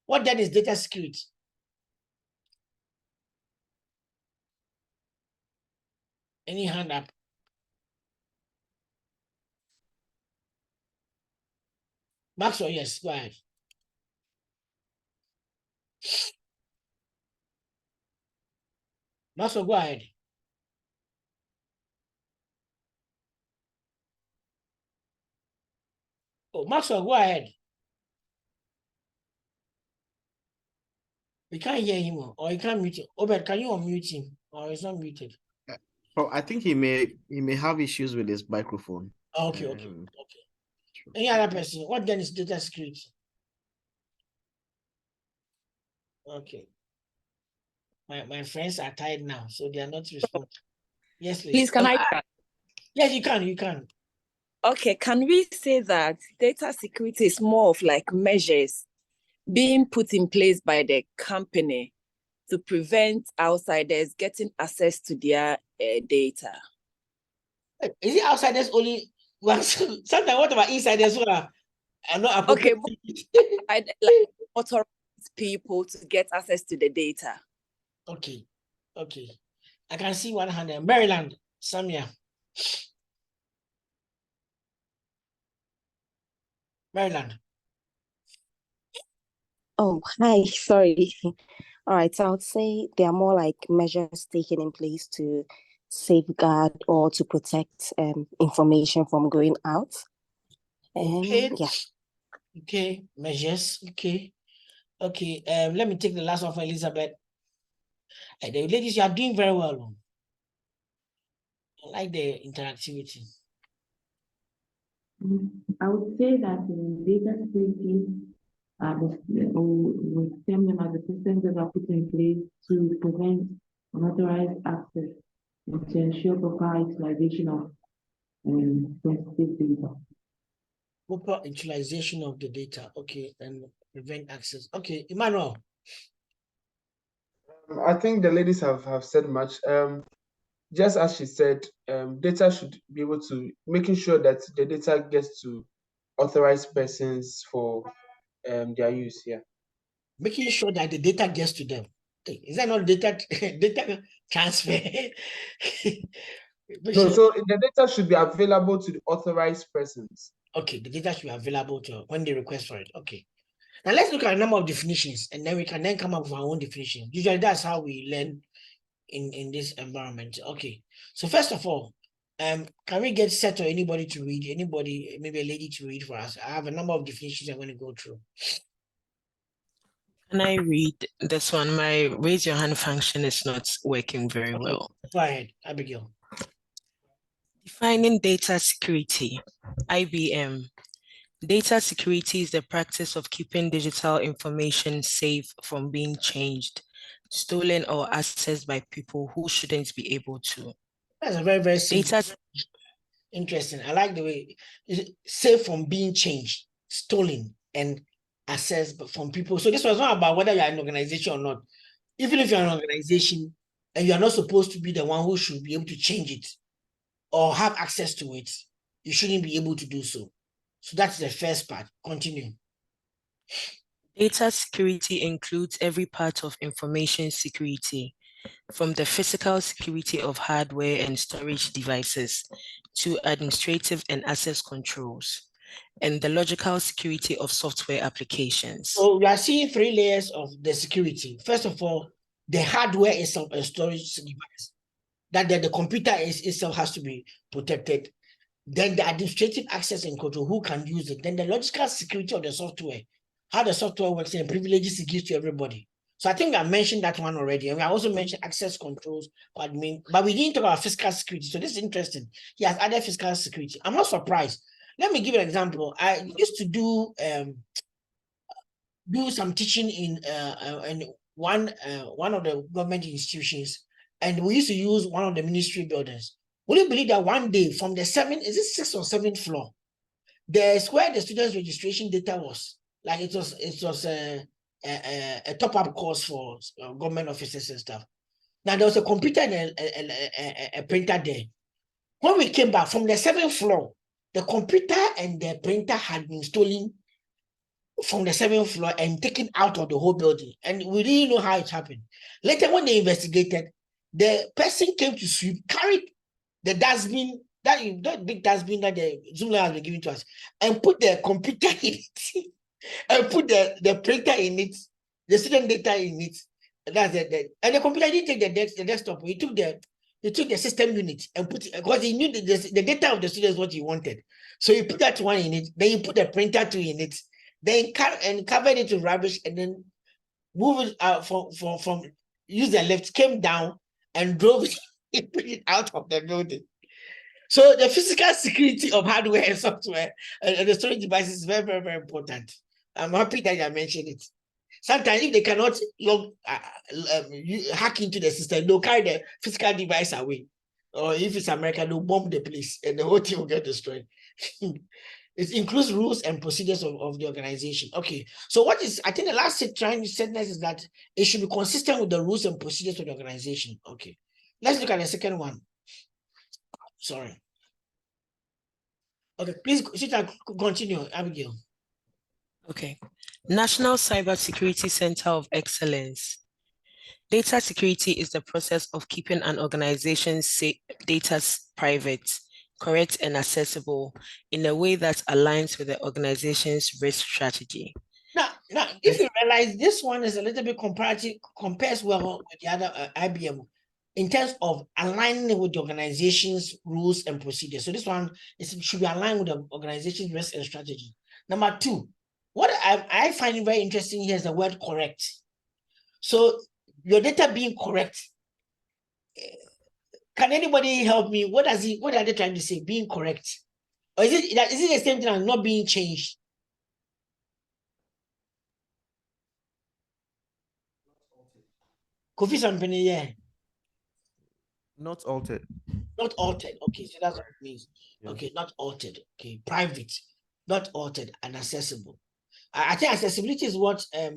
What then is data security? Any hand up? Maxwell, yes, go ahead. Maxwell, go ahead. Oh, Maxwell, go ahead. We can't hear him, or you can't mute him. Obed, can you unmute him? Or he's not muted. Oh, I think he may have issues with his microphone. Okay. Any other person? What then is data security? Okay. My friends are tired now, so they are not responding. Yes, please. Please, can I? Yes, you can. Okay, can we say that data security is more of like measures being put in place by the company to prevent outsiders getting access to their data? Is it outsiders only? Sometimes what about insiders who are not appropriate? Okay, like authorized people to get access to the data. Okay. I can see one hand there. Maryland, Samia. Maryland. Oh, hi, sorry. All right, so I would say they are more like measures taken in place to safeguard or to protect information from going out. Okay. Yeah. Okay, measures. Okay. Let me take the last one for Elizabeth. The ladies, you are doing very well. I like the interactivity. I would say that in data security, with them as the systems that are put in place to prevent unauthorized access and to ensure proper utilization of sensitive data. Proper utilization of the data, okay, and prevent access. Okay, Emmanuel. I think the ladies have said much. Just as she said, data should be able to making sure that the data gets to authorized persons for their use. Yeah. Making sure that the data gets to them. Is that not data transfer? No, so the data should be available to the authorized persons. Okay, the data should be available to when they request for it. Okay. Now let's look at a number of definitions, and then we can come up with our own definition. Usually that's how we learn in this environment. Okay. So first of all, can we get Seth or anybody to read? Anybody, maybe a lady to read for us? I have a number of definitions I'm going to go through. Can I read this one? My raise your hand function is not working very well. Go ahead, Abigail. Defining data security, IBM. Data security is the practice of keeping digital information safe from being changed, stolen, or accessed by people who shouldn't be able to. That's a very, very simple. Interesting. I like the way it's safe from being changed, stolen, and accessed from people. So this was not about whether you're an organization or not. Even if you're an organization and you're not supposed to be the one who should be able to change it or have access to it, you shouldn't be able to do so. So that's the first part. Continue. Data security includes every part of information security, from the physical security of hardware and storage devices to administrative and access controls, and the logical security of software applications. So we are seeing 3 layers of the security. First of all, the hardware itself, a storage device, that the computer itself has to be protected. Then the administrative access and control, who can use it. Then the logical security of the software, how the software works and privileges it gives to everybody. So I think I mentioned that one already. And we also mentioned access controls, but we didn't talk about physical security. So this is interesting. He has added physical security. I'm not surprised. Let me give you an example. I used to do some teaching in one of the government institutions, and we used to use one of the ministry buildings. Will you believe that one day from the 6th or 7th floor, there's where the students' registration data was. Like it was a top-up course for government officers and stuff. Now there was a computer and a printer there. When we came back from the 7th floor, the computer and the printer had been stolen from the 7th floor and taken out of the whole building. And we didn't know how it happened. Later, when they investigated, the person came to sweep, carried the dustbin, that big dustbin that the Zoom has been giving to us, and put the computer in it, and put the printer in it, the student data in it. That's it. And the computer didn't take the desktop. He took the system unit and put it, because he knew the data of the students what he wanted. So he put that one in it, then he put the printer two in it, then covered it with rubbish, and then moved it out from use the lift, came down and drove it out of the building. So the physical security of hardware and software and the storage devices is very, very, very important. I'm happy that I mentioned it. Sometimes if they cannot hack into the system, they'll carry the physical device away. Or if it's America, they'll bomb the place and the whole thing will get destroyed. It includes rules and procedures of the organization. Okay, so what is, I think the last sentence is that it should be consistent with the rules and procedures of the organization. Okay, let's look at the second one. Sorry. Okay, please continue, Abigail. Okay. National Cybersecurity Center of Excellence. Data security is the process of keeping an organization's data private, correct, and accessible in a way that aligns with the organization's risk strategy. Now, if you realize this one is a little bit compares well with the other IBM in terms of aligning with the organization's rules and procedures. So this one should be aligned with the organization's risk and strategy. Number two, what I find very interesting here is the word correct. So your data being correct. Can anybody help me? What are they trying to say? Being correct? Or is it the same thing as not being changed? Kofi Sampini, yeah. Not altered. Not altered. Okay, so that's what it means. Yeah. Okay, not altered. Okay, private, not altered, and accessible. I think accessibility is what I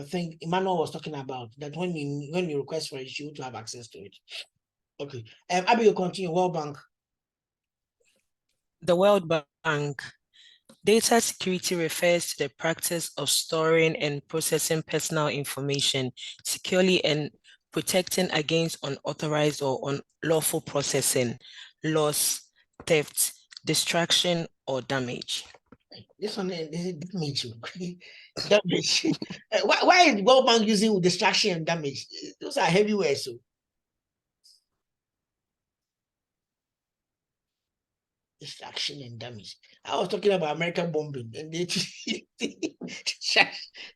think Emmanuel was talking about. That when you request for it, you to have access to it. Okay. Abby, you continue. World Bank. The World Bank. Data security refers to the practice of storing and processing personal information securely and protecting against unauthorized or unlawful processing, loss, theft, distraction, or damage. This one is damage. Damage. Why is World Bank using distraction and damage? Those are heavy words. So. Distraction and damage. I was talking about American bombing and they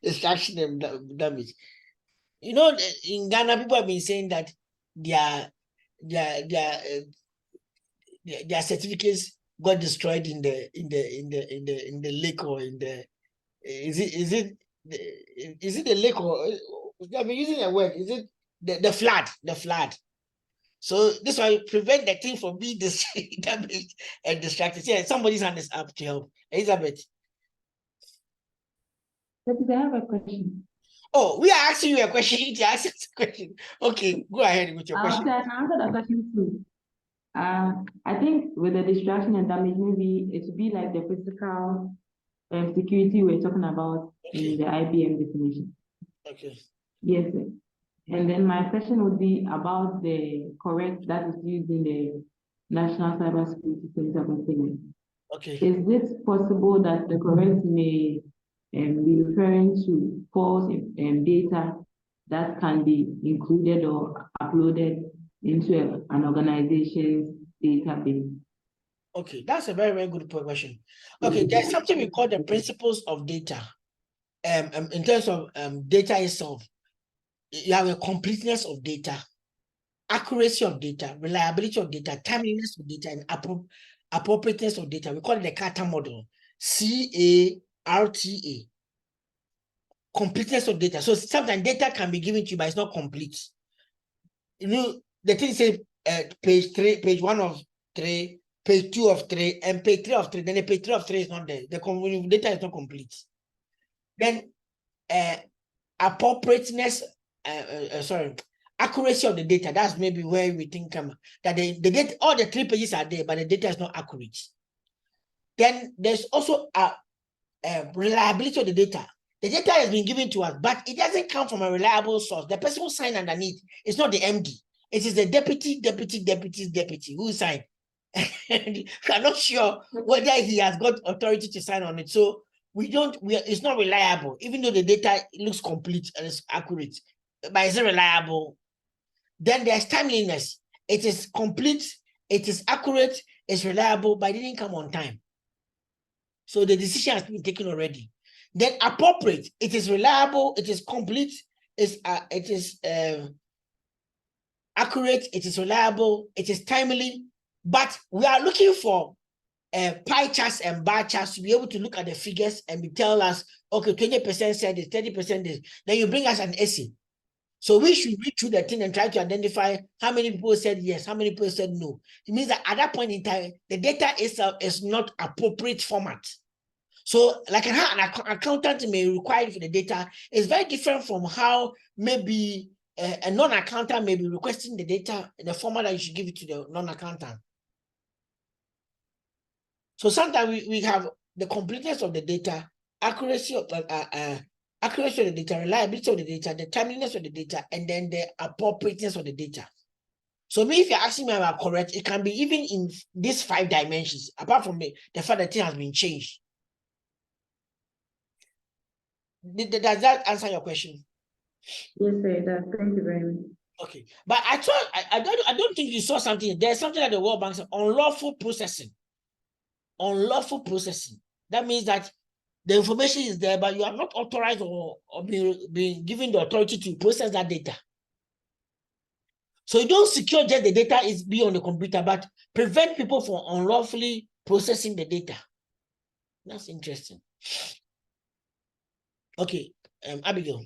distraction and damage. You know, in Ghana, people have been saying that their certificates got destroyed in the lake or in the is it the lake or I've been using a word, is it the flood. So this will prevent the thing from being damaged and distracted. Yeah, somebody's hand is up to help. Elizabeth. I have a question. Oh, we are asking you a question. You asked us a question. Okay, go ahead with your question. Okay, I can answer that question too. I think with the distraction and damage, maybe it would be like the physical security we're talking about in the IBM definition. Okay. Yes, sir. And then my question would be about the correct that is used in the National Cybersecurity Center of Excellence. Okay. Is it possible that the correct may be referring to false data that can be included or uploaded into an organization's database? Okay, that's a very, very good question. Okay, there's something we call the principles of data. In terms of data itself, you have a completeness of data, accuracy of data, reliability of data, timeliness of data, and appropriateness of data. We call it the Carter model, CARTA. Completeness of data. So sometimes data can be given to you, but it's not complete. You know, the thing says page 3, page 1 of 3, page 2 of 3, and page 3 of 3. Then the page 3 of 3 is not there. The data is not complete. Then appropriateness, accuracy of the data. That's maybe where we think that the data, all the 3 pages are there, but the data is not accurate. Then there's also reliability of the data. The data has been given to us, but it doesn't come from a reliable source. The person who signed underneath is not the MD. It is the deputy who signed. I'm not sure whether he has got authority to sign on it. So it's not reliable, even though the data looks complete and is accurate, but it's reliable. Then there's timeliness. It is complete, it is accurate, it's reliable, but it didn't come on time. So the decision has been taken already. Then appropriate, it is reliable, it is complete, it is accurate, it is reliable, it is timely, but we are looking for pie charts and bar charts to be able to look at the figures and tell us, okay, 20% said this, 30% this. Then you bring us an essay. So we should read through the thing and try to identify how many people said yes, how many people said no. It means that at that point in time, the data itself is not appropriate format. So like an accountant may require for the data is very different from how maybe a non-accountant may be requesting the data in the format that you should give it to the non-accountant. So sometimes we have the completeness of the data, accuracy of the data, reliability of the data, the timeliness of the data, and then the appropriateness of the data. So if you're asking me about correct, it can be even in these 5 dimensions, apart from the fact that it has been changed. Does that answer your question? Yes, sir, it does. Thank you very much. Okay, but I don't think you saw something. There's something that the World Bank said, unlawful processing. Unlawful processing. That means that the information is there, but you are not authorized or being given the authority to process that data. So you don't secure just the data is be on the computer, but prevent people from unlawfully processing the data. That's interesting. Okay, Abigail.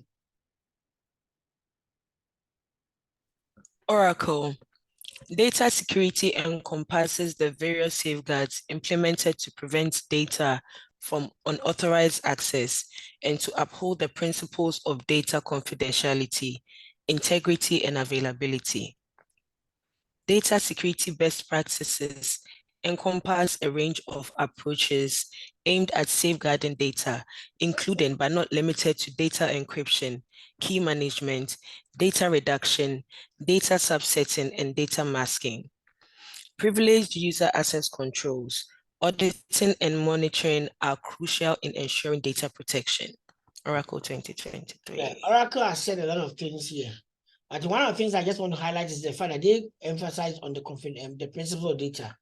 Oracle. Data security encompasses the various safeguards implemented to prevent data from unauthorized access and to uphold the principles of data confidentiality, integrity, and availability. Data security best practices encompass a range of approaches aimed at safeguarding data, including but not limited to data encryption, key management, data reduction, data subsetting, and data masking. Privileged user access controls, auditing, and monitoring are crucial in ensuring data protection. Oracle 2023. Yeah, Oracle has said a lot of things here. But one of the things I just want to highlight is the fact that they emphasize on the principle of data.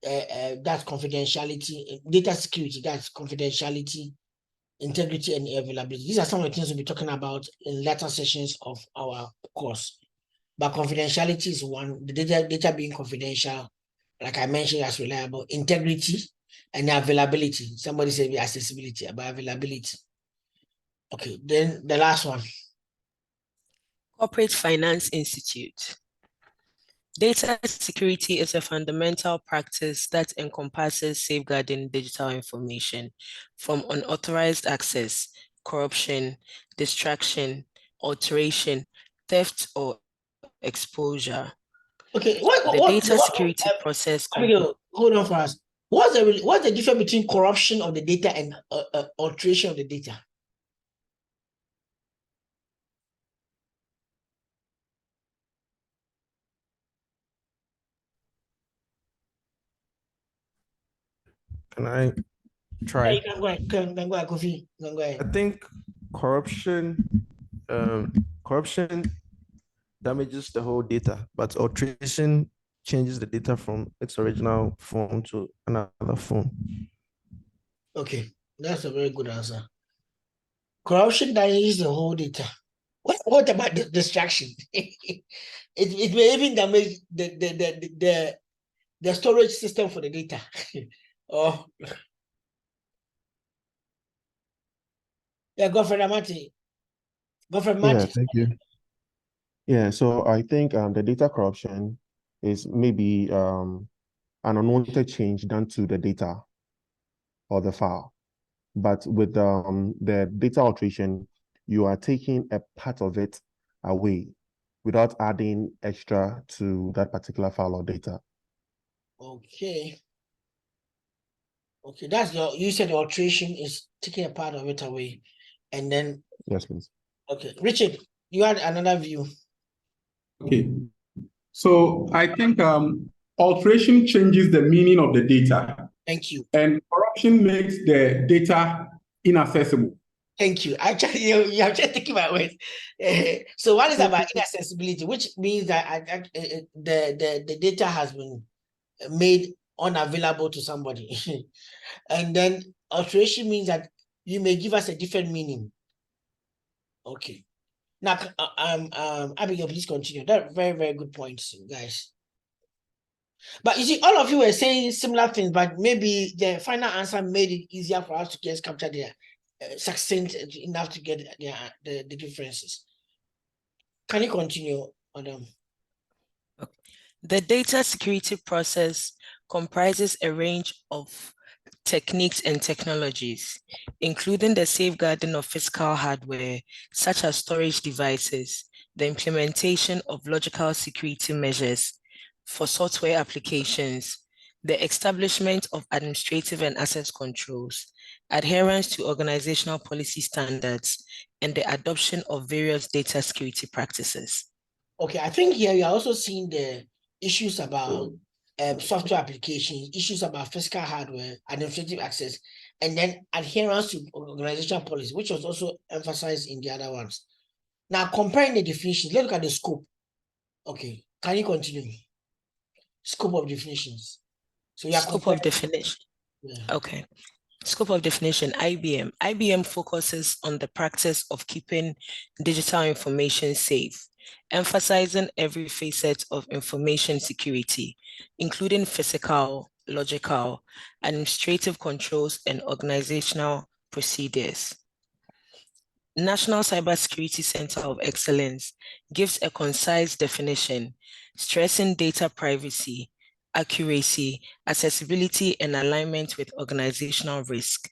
That's confidentiality, data security, that's confidentiality, integrity, and availability. These are some of the things we'll be talking about in later sessions of our course. But confidentiality is one, the data being confidential, like I mentioned, as reliable, integrity, and availability. Somebody said accessibility, about availability. Okay, then the last one. Corporate Finance Institute. Data security is a fundamental practice that encompasses safeguarding digital information from unauthorized access, corruption, distraction, alteration, theft, or exposure. Okay, the data security process. Hold on for us. What's the difference between corruption of the data and alteration of the data? Can I try? Yeah, you can go ahead. Can go ahead, Kofi. Go ahead. I think corruption damages the whole data, but alteration changes the data from its original form to another form. Okay, that's a very good answer. Corruption damages the whole data. What about the distraction? it may even damage the storage system for the data. Oh, yeah, Godfrey Amati. Yeah, thank you. Yeah, so I think the data corruption is maybe an unwanted change done to the data or the file. But with the data alteration, you are taking a part of it away without adding extra to that particular file or data. Okay. Okay, that's you said the alteration is taking a part of it away. And then yes, please. Okay. Richard, you had another view. Okay. So I think alteration changes the meaning of the data. Thank you. And corruption makes the data inaccessible. Thank you. Actually, you have just taken my words. So what is about inaccessibility, which means that the data has been made unavailable to somebody. And then alteration means that you may give us a different meaning. Okay. Now, Abigail, please continue. That very, very good points, guys. But you see, all of you were saying similar things, but maybe the final answer made it easier for us to just capture their succinct enough to get the differences. Can you continue, Madam? The data security process comprises a range of techniques and technologies, including the safeguarding of physical hardware, such as storage devices, the implementation of logical security measures for software applications, the establishment of administrative and access controls, adherence to organizational policy standards, and the adoption of various data security practices. Okay, I think here you are also seeing the issues about software applications, issues about physical hardware, administrative access, and then adherence to organizational policy, which was also emphasized in the other ones. Now, comparing the definitions, let's look at the scope. Okay, can you continue? Scope of definitions. So yeah, scope of definition. Yeah. Okay. Scope of definition, IBM. IBM focuses on the practice of keeping digital information safe, emphasizing every facet of information security, including physical, logical, administrative controls, and organizational procedures. National Cybersecurity Center of Excellence gives a concise definition, stressing data privacy, accuracy, accessibility, and alignment with organizational risk.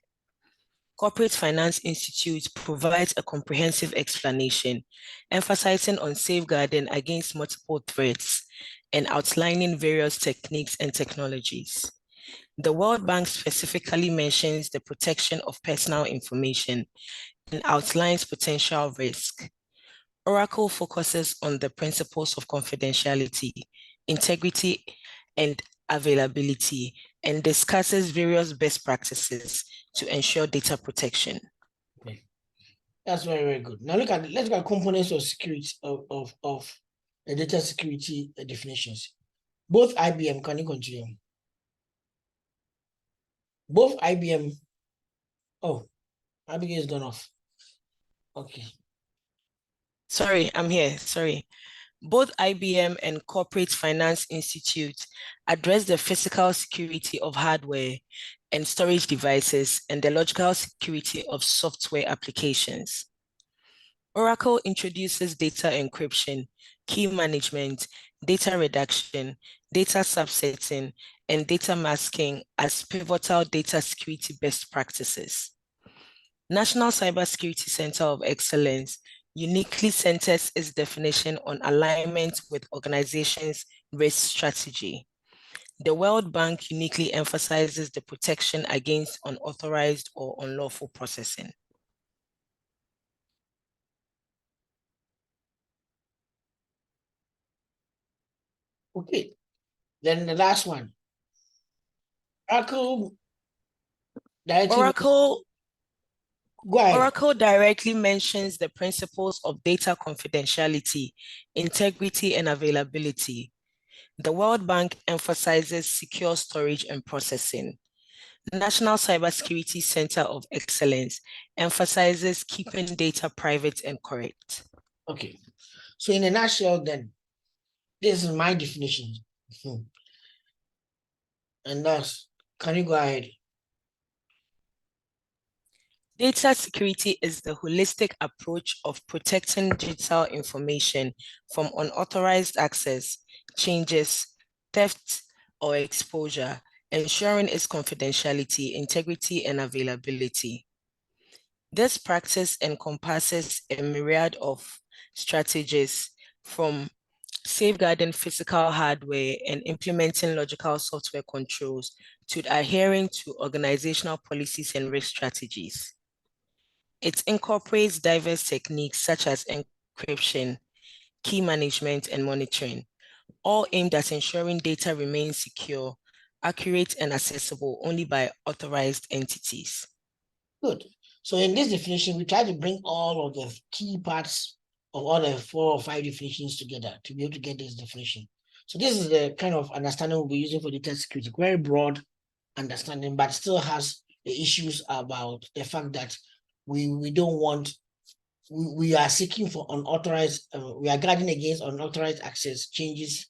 Corporate Finance Institute provides a comprehensive explanation, emphasizing on safeguarding against multiple threats and outlining various techniques and technologies. The World Bank specifically mentions the protection of personal information and outlines potential risk. Oracle focuses on the principles of confidentiality, integrity, and availability, and discusses various best practices to ensure data protection. Okay. That's very, very good. Now let's look at components of security of the data security definitions. Both IBM, can you continue? Both IBM. Oh, Abigail is gone off. Okay. Sorry, I'm here. Sorry. Both IBM and Corporate Finance Institute address the physical security of hardware and storage devices and the logical security of software applications. Oracle introduces data encryption, key management, data redaction, data subsetting, and data masking as pivotal data security best practices. National Cybersecurity Center of Excellence uniquely centers its definition on alignment with organizations' risk strategy. The World Bank uniquely emphasizes the protection against unauthorized or unlawful processing. Okay, then the last one. Oracle directly mentions the principles of data confidentiality, integrity, and availability. The World Bank emphasizes secure storage and processing. The National Cybersecurity Center of Excellence emphasizes keeping data private and correct. Okay, so in a nutshell then, this is my definition. And thus, can you go ahead? Data security is the holistic approach of protecting digital information from unauthorized access, changes, theft, or exposure, ensuring its confidentiality, integrity, and availability. This practice encompasses a myriad of strategies from safeguarding physical hardware, and implementing logical software controls to adhering to organizational policies and risk strategies. It incorporates diverse techniques such as encryption, key management, and monitoring, all aimed at ensuring data remains secure, accurate, and accessible only by authorized entities. Good. So in this definition, we try to bring all of the key parts of all the 4 or 5 definitions together to be able to get this definition. So this is the kind of understanding we'll be using for data security, very broad understanding, but still has the issues about the fact that we don't want, we are seeking for unauthorized, we are guarding against unauthorized access, changes,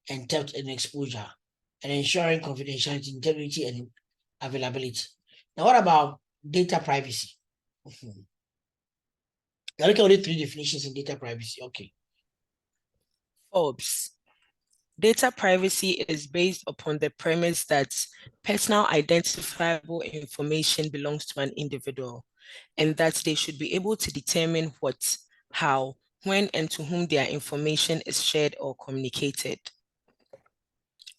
and theft and exposure, and ensuring confidentiality, integrity, and availability. Now, what about data privacy? Now look at only 3 definitions in data privacy. Okay. Forbes. Data privacy is based upon the premise that personal identifiable information belongs to an individual, and that they should be able to determine what, how, when, and to whom their information is shared or communicated.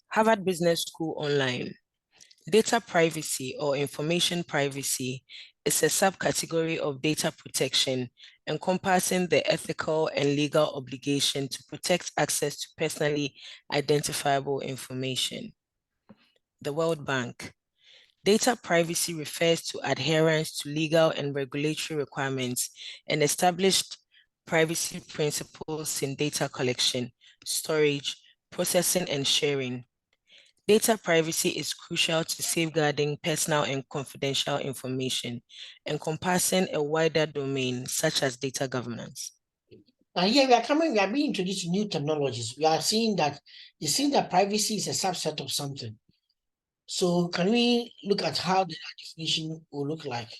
Harvard Business School Online. Data privacy or information privacy is a subcategory of data protection encompassing the ethical and legal obligation to protect access to personally identifiable information. The World Bank. Data privacy refers to adherence to legal and regulatory requirements and established privacy principles in data collection, storage, processing, and sharing. Data privacy is crucial to safeguarding personal and confidential information, encompassing a wider domain such as data governance. And here we are being introduced to new technologies. We are seeing that, you see that privacy is a subset of something. So can we look at how the definition will look like?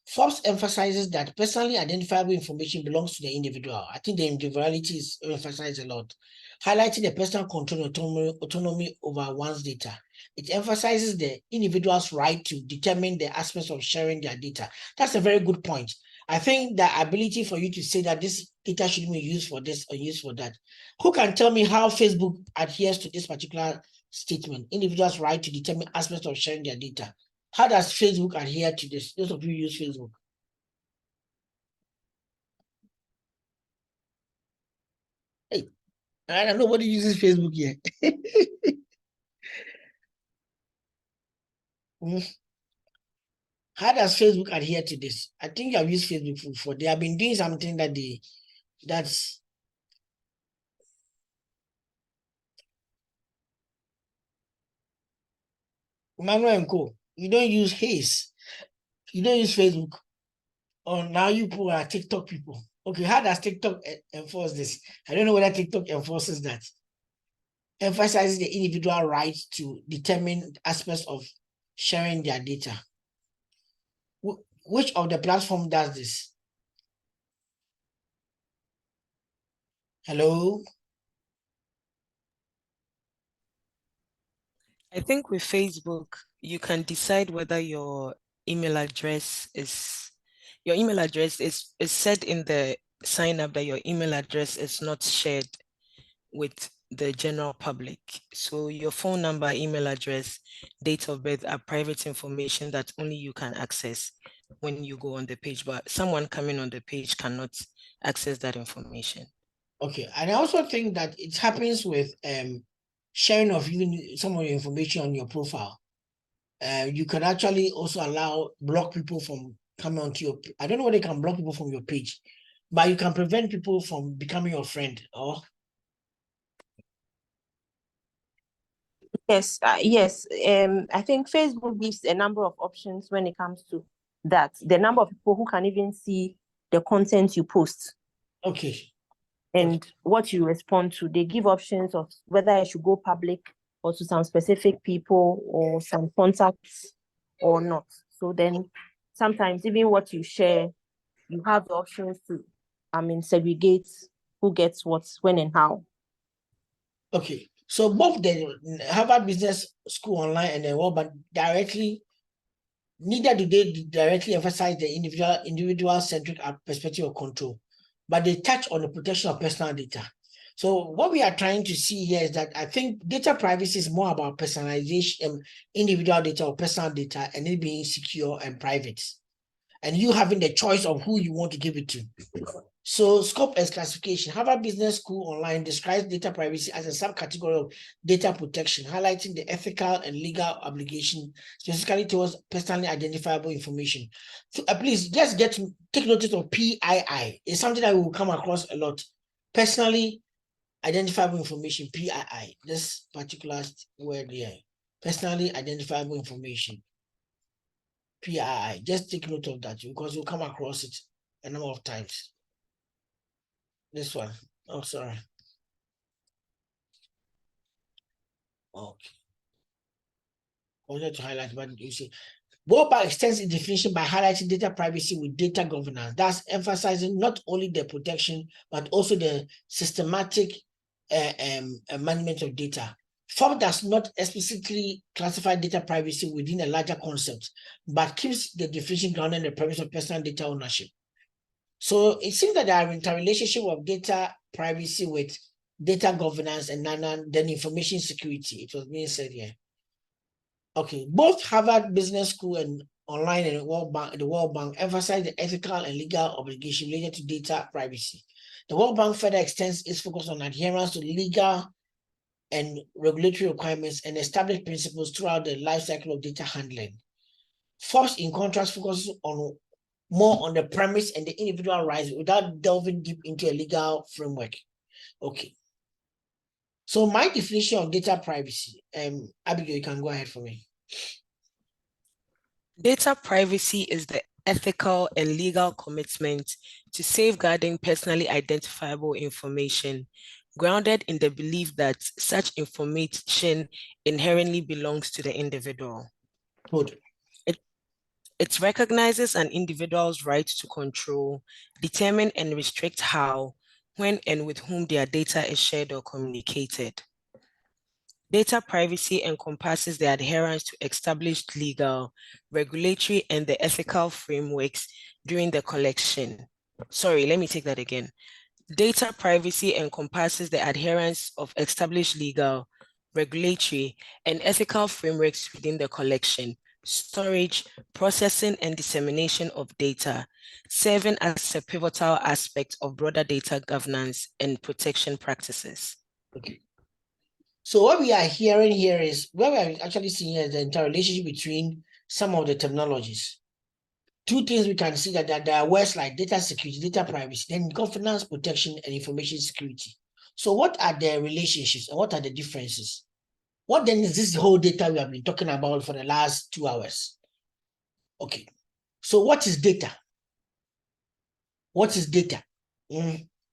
Forbes emphasizes that personally identifiable information belongs to the individual. I think the individuality is emphasized a lot, highlighting the personal control and autonomy over one's data. It emphasizes the individual's right to determine the aspects of sharing their data. That's a very good point. I think the ability for you to say that this data should be used for this or used for that. Who can tell me how Facebook adheres to this particular statement? Individuals' right to determine aspects of sharing their data. How does Facebook adhere to this? Those of you who use Facebook. Hey, I don't know, nobody uses Facebook here. How does Facebook adhere to this? I think I've used Facebook before. They have been doing something that that's Manuel and Co. You don't use Haze. You don't use Facebook. Oh, now you people are TikTok people. Okay, how does TikTok enforce this? I don't know whether TikTok enforces that. Emphasizes the individual right to determine aspects of sharing their data. Which of the platform does this? Hello? I think with Facebook, you can decide whether your email address is said in the sign up that your email address is not shared with the general public. So your phone number, email address, date of birth are private information that only you can access when you go on the page, but someone coming on the page cannot access that information. Okay, and I also think that it happens with sharing of even some of your information on your profile. You can actually also block people from coming onto your, I don't know whether they can block people from your page, but you can prevent people from becoming your friend. Or yes. I think Facebook gives a number of options when it comes to that. The number of people who can even see the content you post. Okay. And what you respond to. They give options of whether I should go public or to some specific people or some contacts or not. So then sometimes even what you share, you have the options to, segregate who gets what, when, and how. Okay. So both the Harvard Business School Online and the World Bank directly, neither do they directly emphasize the individual-centric perspective of control, but they touch on the protection of personal data. So what we are trying to see here is that I think data privacy is more about personalization, individual data or personal data, and it being secure and private, and you having the choice of who you want to give it to. So scope as classification. Harvard Business School Online describes data privacy as a subcategory of data protection, highlighting the ethical and legal obligation specifically towards personally identifiable information. So, please just take notice of PII. It's something that we will come across a lot. Personally identifiable information, PII. This particular word here. Personally identifiable information. PII. Just take note of that because you'll come across it a number of times. This one. Oh, sorry. Okay. I wanted to highlight what you see. Boateng extends its definition by highlighting data privacy with data governance. That's emphasizing not only the protection, but also the systematic management of data. FOB does not explicitly classify data privacy within a larger concept, but keeps the definition grounded in the premise of personal data ownership. So it seems that there are interrelationship of data privacy with data governance and then information security. It was being said here. Okay, both Harvard Business School and online and the World Bank emphasize the ethical and legal obligation related to data privacy. The World Bank further extends its focus on adherence to legal and regulatory requirements and established principles throughout the life cycle of data handling. FOBS, in contrast, focuses more on the premise and the individual rights without delving deep into a legal framework. Okay. So my definition of data privacy, Abigail, you can go ahead for me. Data privacy is the ethical and legal commitment to safeguarding personally identifiable information, grounded in the belief that such information inherently belongs to the individual. Good. It recognizes an individual's right to control, determine and restrict how, when and with whom their data is shared or communicated. Data privacy encompasses the adherence to established legal, regulatory, and the ethical frameworks during the collection. Sorry, let me take that again. Data privacy encompasses the adherence of established legal, regulatory, and ethical frameworks within the collection, storage, processing, and dissemination of data, serving as a pivotal aspect of broader data governance and protection practices. Okay. So what we are hearing here is, what we are actually seeing here is the interrelationship between some of the technologies. Two things we can see that there are words like data security, data privacy, then governance, protection, and information security. So what are the relationships and what are the differences? What then is this whole data we have been talking about for the last 2 hours? Okay, so what is data? What is data?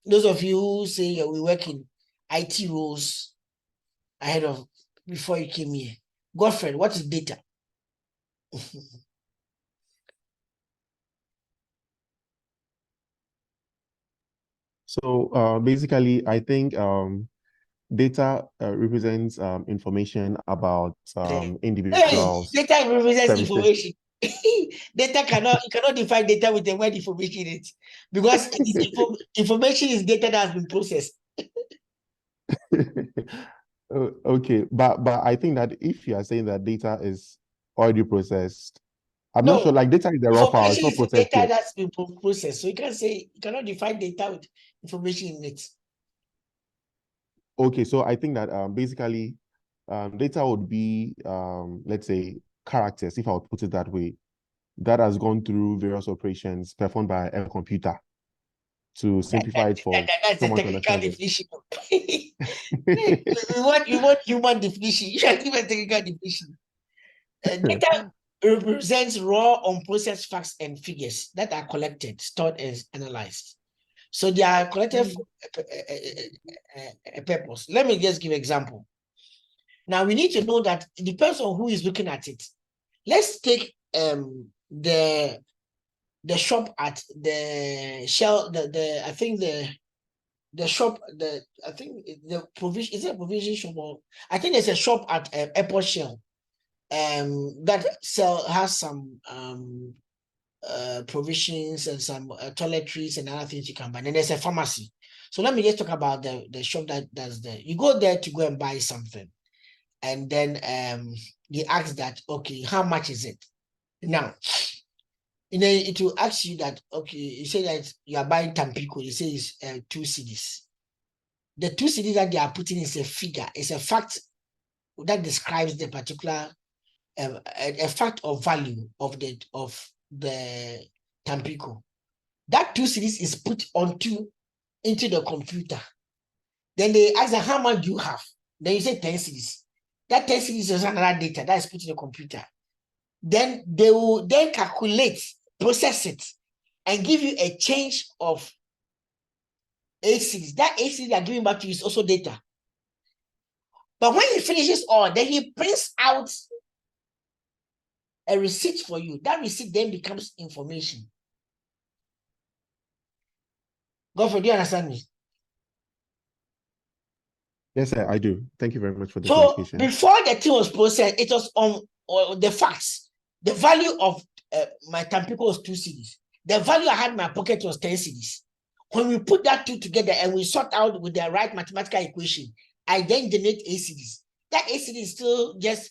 Those of you who say we work in IT roles before you came here. Godfrey, what is data? So basically, I think data represents information about individuals. Data represents information. Data you cannot define data with the word information in it, because information is data that has been processed. Okay, but I think that if you are saying that data is already processed, I'm not sure. Like data is the raw file, it's not processed data yet. that's been processed, so you cannot define data with information in it. Okay, so I think that basically data would be let's say characters, if I would put it that way, that has gone through various operations performed by a computer to simplify it for someone to understand it. You want human definition. You should give a technical definition. Data represents raw, unprocessed facts and figures that are collected, stored, and analyzed. So they are collected for a purpose. Let me just give an example. Now we need to know that it depends on who is looking at it. Let's take the shop at the shell. I think the shop. I think the provision is it a provision shop, or I think there's a shop at Airport Shell. That has some provisions and some toiletries and other things you can buy. And then there's a pharmacy. So let me just talk about the shop that's there. You go there to go and buy something, and then they ask that, okay, how much is it? Now, it will ask you that, okay, you say that you are buying Tampico, you say it's 2 cedis. The 2 cedis that they are putting is a figure, it's a fact that describes the particular a fact of value of the Tampico. That 2 cedis is put into the computer. Then they ask how much do you have? Then you say 10 cedis. That 10 cedis is another data that is put in the computer. Then they will then calculate, process it, and give you a change of 8 cedis. That 8 cedis they are giving back to you is also data. But when he finishes all, then he prints out a receipt for you. That receipt then becomes information. Godfrey, do you understand me? Yes, sir, I do. Thank you very much for the So clarification. before the thing was processed, it was on the facts. The value of my Tampico was 2 cedis. The value I had in my pocket was 10 cedis. When we put that two together and we sort out with the right mathematical equation, I then generate 8 cedis. That 8 cedis is still just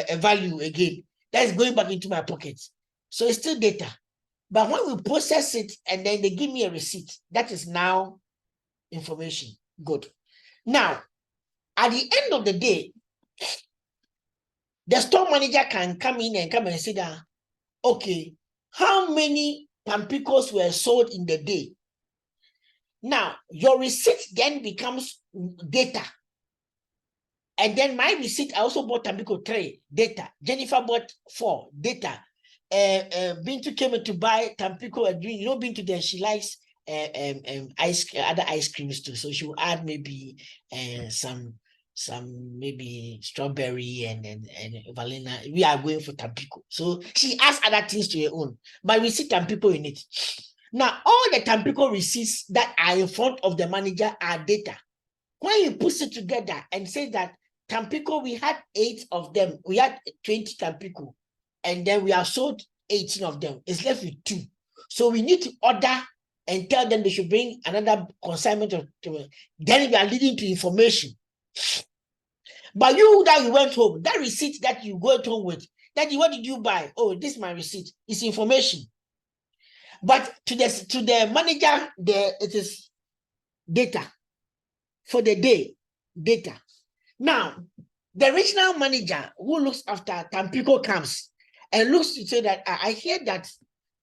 a value again. That is going back into my pocket. So it's still data. But when we process it and then they give me a receipt, that is now information. Good. Now, at the end of the day, the store manager can come in and say that, okay, how many Tampicos were sold in the day? Now, your receipt then becomes data. And then my receipt, I also bought Tampico 3, data. Jennifer bought 4, data. Bintu came to buy Tampico a drink. You know, Bintu there, she likes other ice creams too. So she will add maybe some maybe strawberry and vanilla. We are going for Tampico. So she adds other things to her own. But we see Tampico in it. Now, all the Tampico receipts that are in front of the manager are data. When you put it together and say that Tampico, we had 8 of them. We had 20 Tampico. And then we have sold 18 of them. It's left with 2. So we need to order and tell them they should bring another consignment of. Then we are leading to information. But you that you went home, that receipt that you went home with, what did you buy? Oh, this is my receipt. It's information. But to the manager, it is data for the day, data. Now, the regional manager who looks after Tampico comes and looks to say that I hear that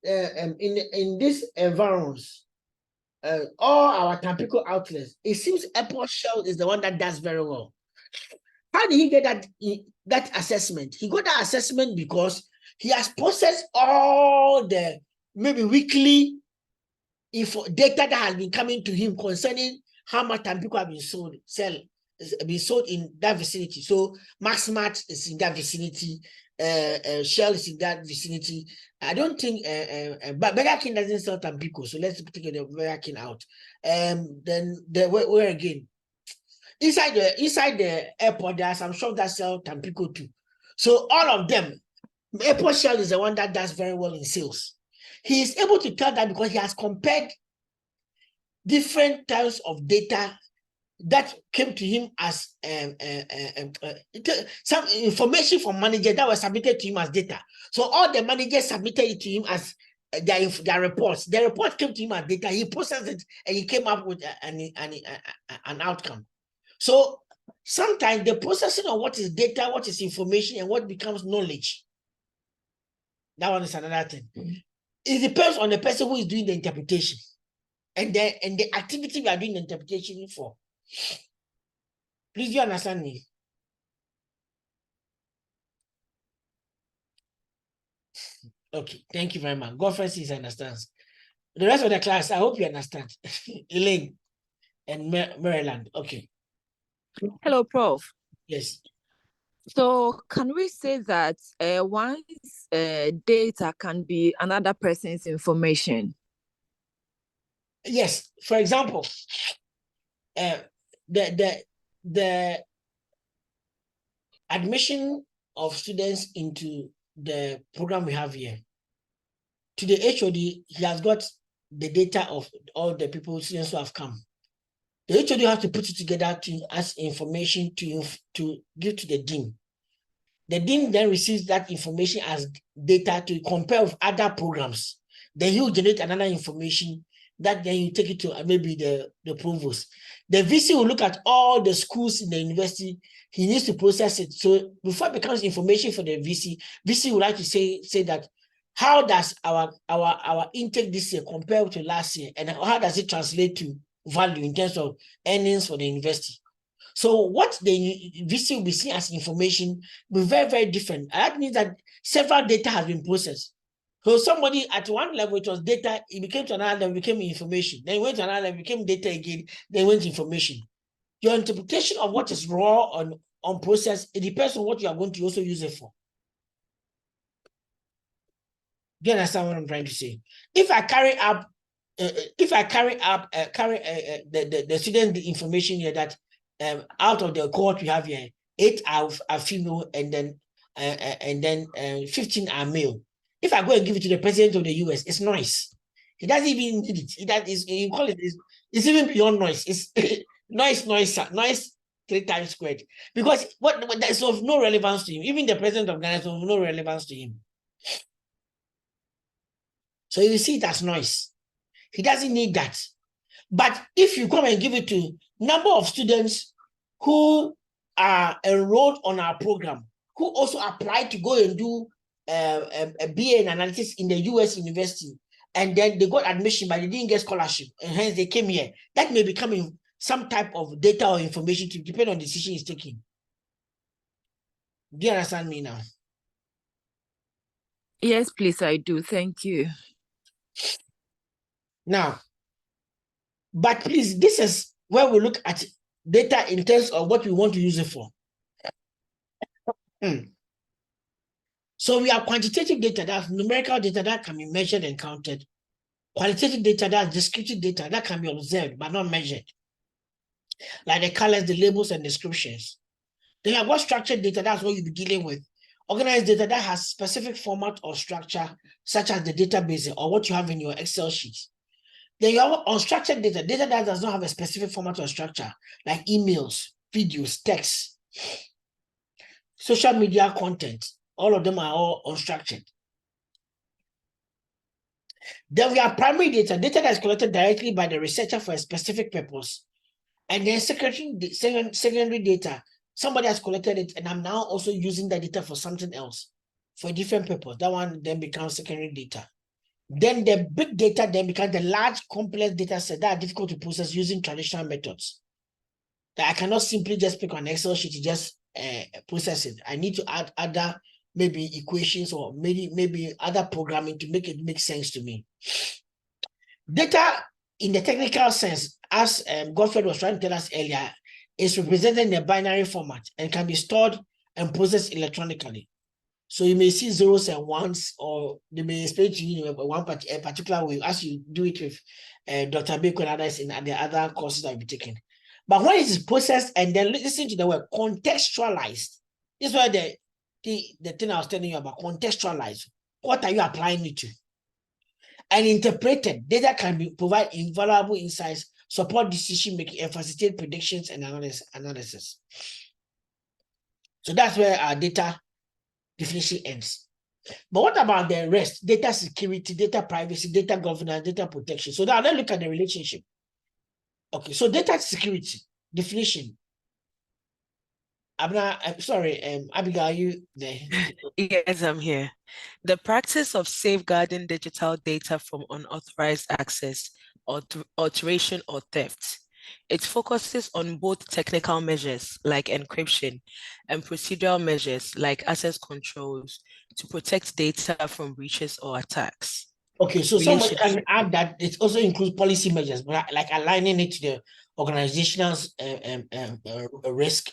in this environment, all our Tampico outlets, it seems Airport Shell is the one that does very well. How did he get that assessment? He got that assessment because he has processed all the maybe weekly data that has been coming to him concerning how much Tampico have been sold in that vicinity. So Maxmart is in that vicinity, Shell is in that vicinity. I don't think but Burger King doesn't sell Tampico, so let's take the Burger King out. Then where again? Inside the airport, there are some shops that sell Tampico too. So all of them, Airport Shell is the one that does very well in sales. He is able to tell that because he has compared different types of data that came to him as some information from manager that was submitted to him as data. So all the managers submitted it to him as their reports. The report came to him as data. He processed it and he came up with an outcome. So sometimes the processing of what is data, what is information, and what becomes knowledge, that one is another thing. It depends on the person who is doing the interpretation and the activity we are doing the interpretation for. Please, do you understand me? Okay, thank you very much. Godfrey says understands. The rest of the class, I hope you understand. Elaine and Maryland. Okay. Hello, Prof. Yes. So can we say that one's data can be another person's information? Yes. For example, the admission of students into the program we have here. To the HOD, he has got the data of all the people, students who have come. The HOD has to put it together as information to give to the dean. The dean then receives that information as data to compare with other programs. Then he will generate another information that then you take it to maybe the provost. The VC will look at all the schools in the university. He needs to process it. So before it becomes information for the VC would like to say that how does our intake this year compare to last year, and how does it translate to value in terms of earnings for the university? So what the VC will be seen as information will be very, very different. And that means that several data has been processed. So somebody at one level, it was data, it became to another level, became information. Then it went to another level, became data again, then went to information. Your interpretation of what is raw on process, it depends on what you are going to also use it for. Do you understand what I'm trying to say? If I carry the student the information here that out of the cohort we have here, 8 are female and then 15 are male. If I go and give it to the president of the US, it's noise. He doesn't even need it. You call it, it's even beyond noise. It's noise 3 times squared. Because what that's of no relevance to him. Even the president of Ghana is of no relevance to him. So you see it as noise. He doesn't need that. But if you come and give it to number of students who are enrolled on our program, who also applied to go and do a BA in analytics in the US university, and then they got admission, but they didn't get scholarship, and hence they came here, that may become some type of data or information to depend on the decision he's taking. Do you understand me now? Yes, please, I do. Thank you. Now, but please, this is where we look at data in terms of what we want to use it for. So we have quantitative data, that's numerical data that can be measured and counted. Qualitative data, that's descriptive data that can be observed but not measured. Like the colors, the labels, and descriptions. Then you have got structured data, that's what you'll be dealing with. Organized data that has specific format or structure, such as the database or what you have in your Excel sheet. Then you have unstructured data, data that does not have a specific format or structure, like emails, videos, text, social media content. All of them are all unstructured. Then we have primary data, data that is collected directly by the researcher for a specific purpose. And then secondary data, somebody has collected it, and I'm now also using that data for something else, for a different purpose. That one then becomes secondary data. Then the big data then becomes the large complex data set that are difficult to process using traditional methods. That I cannot simply just pick on Excel sheet to just process it. I need to add other maybe equations or maybe other programming to make it make sense to me. Data in the technical sense, as Godfrey was trying to tell us earlier, is represented in a binary format and can be stored and processed electronically. So you may see zeros and ones, or they may explain to you in a particular way as you do it with Dr. Bacon and others in the other courses that you'll be taking. But when it is processed and then listen to the word contextualized, this is where the thing I was telling you about, contextualized. What are you applying it to? And interpreted, data can provide invaluable insights, support decision making, and facilitate predictions and analysis. So that's where our data definition ends. But what about the rest? Data security, data privacy, data governance, data protection. So now let's look at the relationship. Okay, so data security definition. Abigail, are you there? Yes, I'm here. The practice of safeguarding digital data from unauthorized access, alteration, or theft. It focuses on both technical measures like encryption and procedural measures like access controls to protect data from breaches or attacks. Okay, so somebody can add that it also includes policy measures, like aligning it to the organization's risk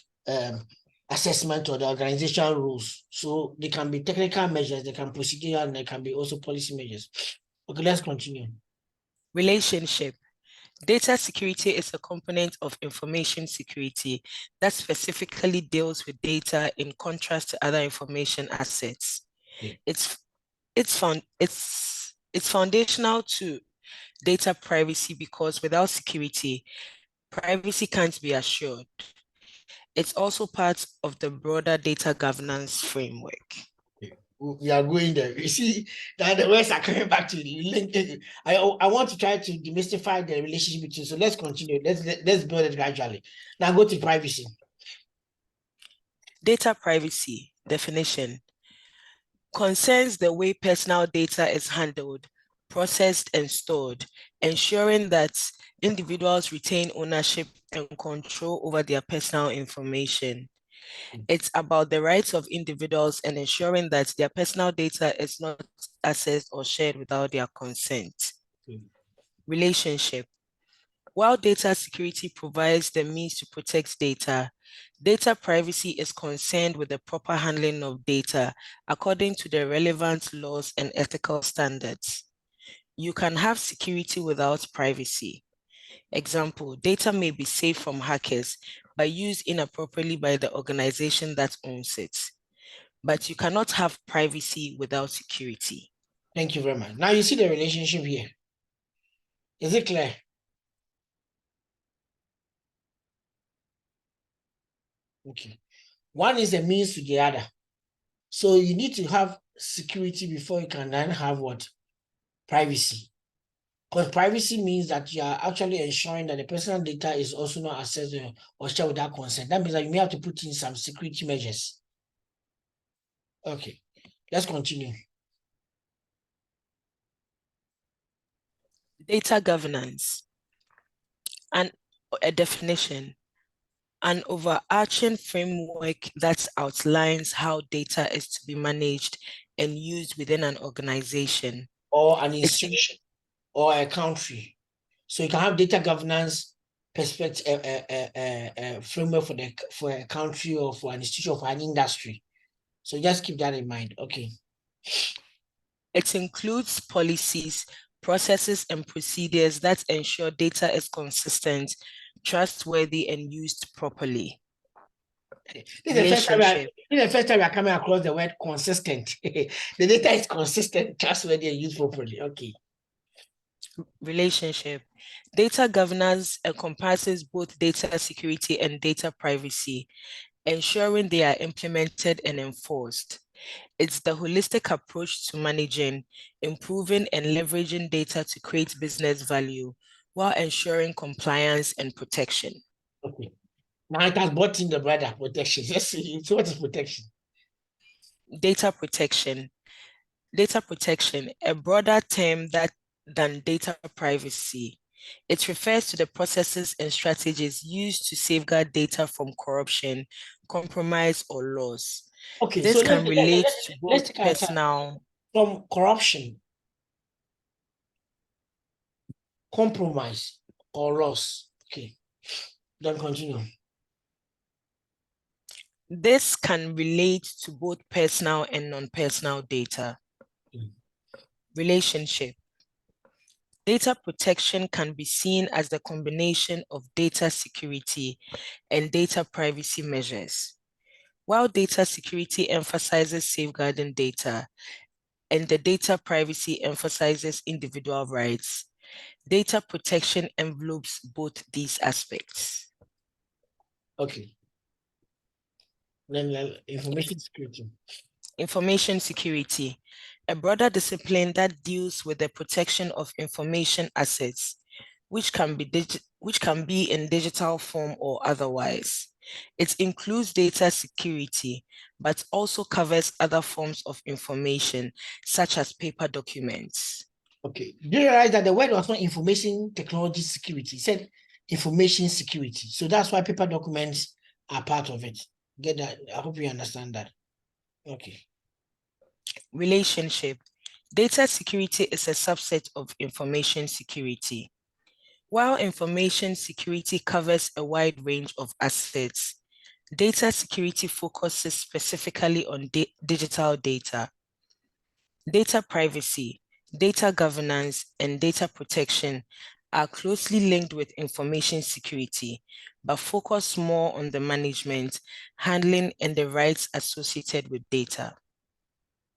assessment or the organizational rules. So they can be technical measures, they can procedural, and they can be also policy measures. Okay, let's continue. Relationship. Data security is a component of information security that specifically deals with data in contrast to other information assets. Okay. It's foundational to data privacy because without security, privacy can't be assured. It's also part of the broader data governance framework. We are going there. You see that the words are coming back to the I want to try to demystify the relationship between. So let's continue. Let's build it gradually. Now go to privacy. Data privacy definition concerns the way personal data is handled, processed, and stored, ensuring that individuals retain ownership and control over their personal information. It's about the rights of individuals and ensuring that their personal data is not accessed or shared without their consent. Relationship. While data security provides the means to protect data, data privacy is concerned with the proper handling of data according to the relevant laws and ethical standards. You can have security without privacy. Example, data may be saved from hackers but used inappropriately by the organization that owns it. But you cannot have privacy without security. Thank you very much. Now you see the relationship here. Is it clear? Okay. One is a means to the other. So you need to have security before you can then have what? Privacy. Because privacy means that you are actually ensuring that the personal data is also not accessed or shared without consent. That means that you may have to put in some security measures. Okay, let's continue. Data governance. And a definition. An overarching framework that outlines how data is to be managed and used within an organization. Or an institution or a country. So you can have data governance perspective, framework for a country or for an institution or for an industry. So just keep that in mind. Okay. It includes policies, processes, and procedures that ensure data is consistent, trustworthy, and used properly. This is the first time we are coming across the word consistent. The data is consistent, trustworthy, and used properly. Okay. Relationship. Data governance encompasses both data security and data privacy, ensuring they are implemented and enforced. It's the holistic approach to managing, improving, and leveraging data to create business value while ensuring compliance and protection. Okay. Now it has brought in the brother protection. Let's see. So what is protection? Data protection. Data protection, a broader term than data privacy. It refers to the processes and strategies used to safeguard data from corruption, compromise, or loss. Okay, this so can relate to both take personal from corruption, compromise, or loss. Okay, then continue. This can relate to both personal and non-personal data. Relationship. Data protection can be seen as the combination of data security and data privacy measures. While data security emphasizes safeguarding data and the data privacy emphasizes individual rights, data protection envelopes both these aspects. Okay. Then information security. Information security, a broader discipline that deals with the protection of information assets, which can be in digital form or otherwise. It includes data security, but also covers other forms of information, such as paper documents. Okay. Do you realize that the word was not information technology security? It said information security. So that's why paper documents are part of it. Get that? I hope you understand that. Okay. Relationship. Data security is a subset of information security. While information security covers a wide range of assets, data security focuses specifically on digital data. Data privacy, data governance, and data protection are closely linked with information security, but focus more on the management, handling, and the rights associated with data.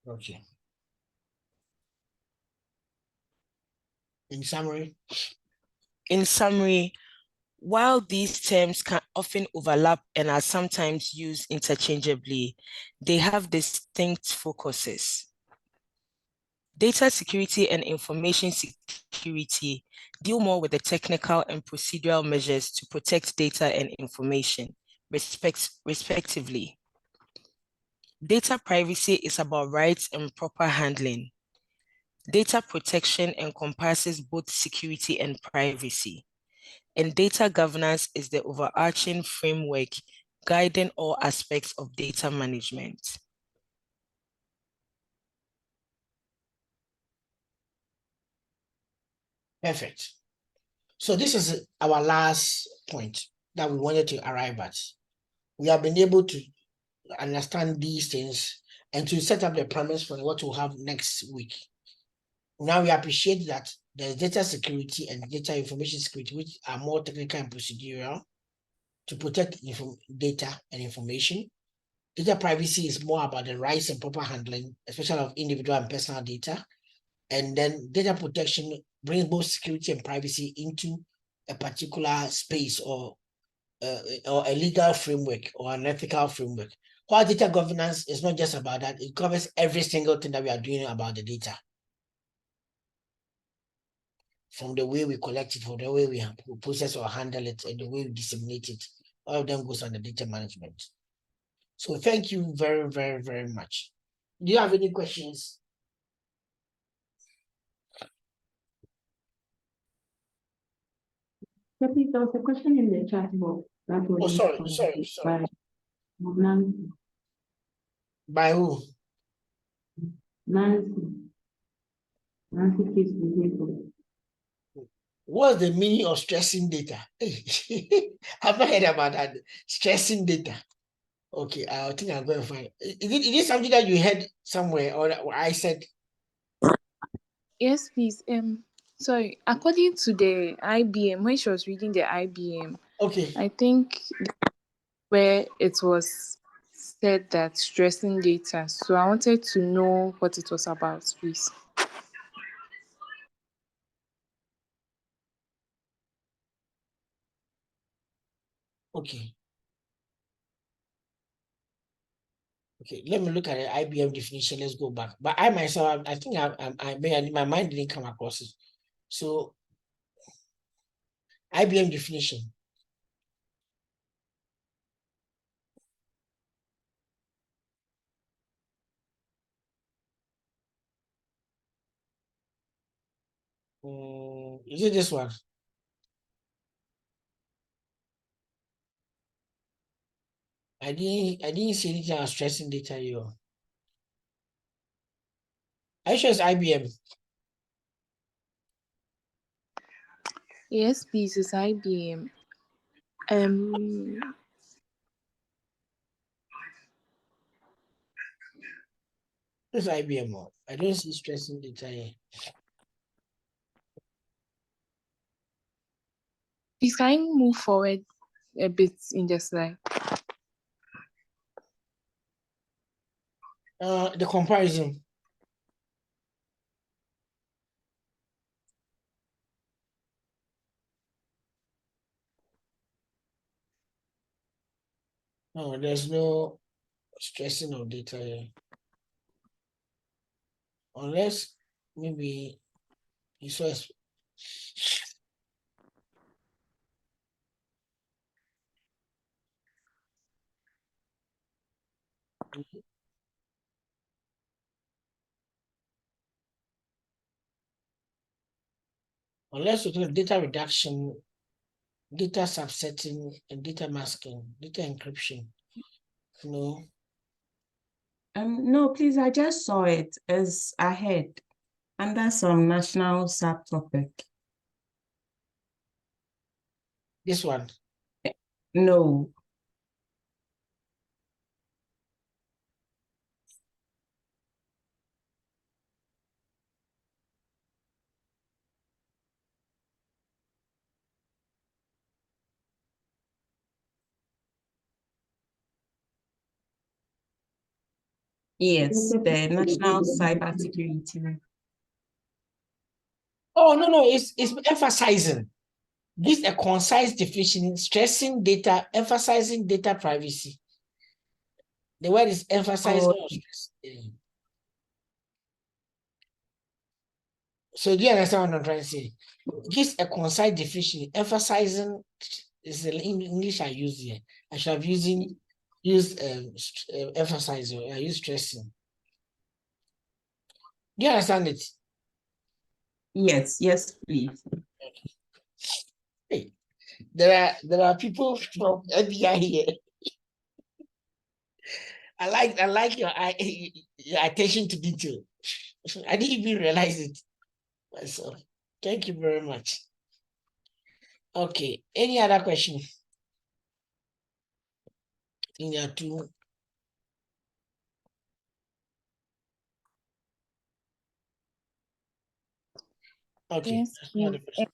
Okay. In summary? In summary, while these terms can often overlap and are sometimes used interchangeably, they have distinct focuses. Data security and information security deal more with the technical and procedural measures to protect data and information, respectively. Data privacy is about rights and proper handling. Data protection encompasses both security and privacy. And data governance is the overarching framework guiding all aspects of data management. Perfect. So this is our last point that we wanted to arrive at. We have been able to understand these things and to set up the premise for what we'll have next week. Now we appreciate that there's data security and data information security, which are more technical and procedural to protect data and information. Data privacy is more about the rights and proper handling, especially of individual and personal data. And then data protection brings both security and privacy into a particular space or a legal framework or an ethical framework. While data governance is not just about that, it covers every single thing that we are doing about the data. From the way we collect it, from the way we process or handle it, and the way we disseminate it, all of them goes under data management. So thank you very, very, very much. Do you have any questions? So please, there was a question in the chat box that was sorry. Nancy. By who? Nancy. Nancy, please be What's the meaning of stressing data? I've not heard about that. Stressing data. Okay, I think I'm going to find it. Is it something that you heard somewhere or I said? Yes, please. Sorry, according to the IBM, when she was reading the IBM, okay, I think where it was said that stressing data. So I wanted to know what it was about, please. Okay. Okay, let me look at the IBM definition. Let's go back. But I myself, I think my mind didn't come across it. So, IBM definition. Is it this one? I didn't see anything on stressing data here. Are you sure it's IBM? Yes, please, it's IBM. It's IBM. I don't see stressing data here. Please, can you move forward a bit in the slide? The comparison. No, there's no stressing of data here. Unless maybe you saw unless you do data reduction, data subsetting, and data masking, data encryption. No. No, please, I just saw it as ahead under some national subtopic. This one? No. Yes, the national cybersecurity. Oh, no, it's emphasizing. Gives a concise definition, stressing data, emphasizing data privacy. The word is emphasizing. So do you understand what I'm trying to say? Gives a concise definition, emphasizing is the English I use here. I should have used emphasizing. I use stressing. Do you understand it? Yes, please. Hey, there are people from FBI here. I like your attention to detail. I didn't even realize it myself. Thank you very much. Okay, any other question? In your two. Okay. Yes, please. I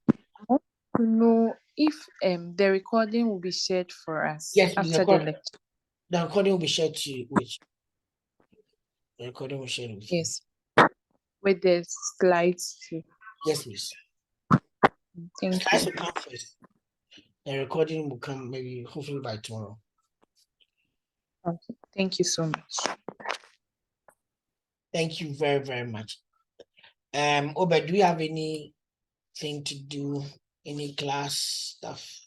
want to know if the recording will be shared for us after the lecture. The recording will be shared to you. The recording will share with you. Yes. With the slides too. Yes, please. Thank Slides you. will come first. The recording will come maybe hopefully by tomorrow. Okay. Thank you so much. Thank you very, very much. Oba, do you have anything to do? Any class stuff?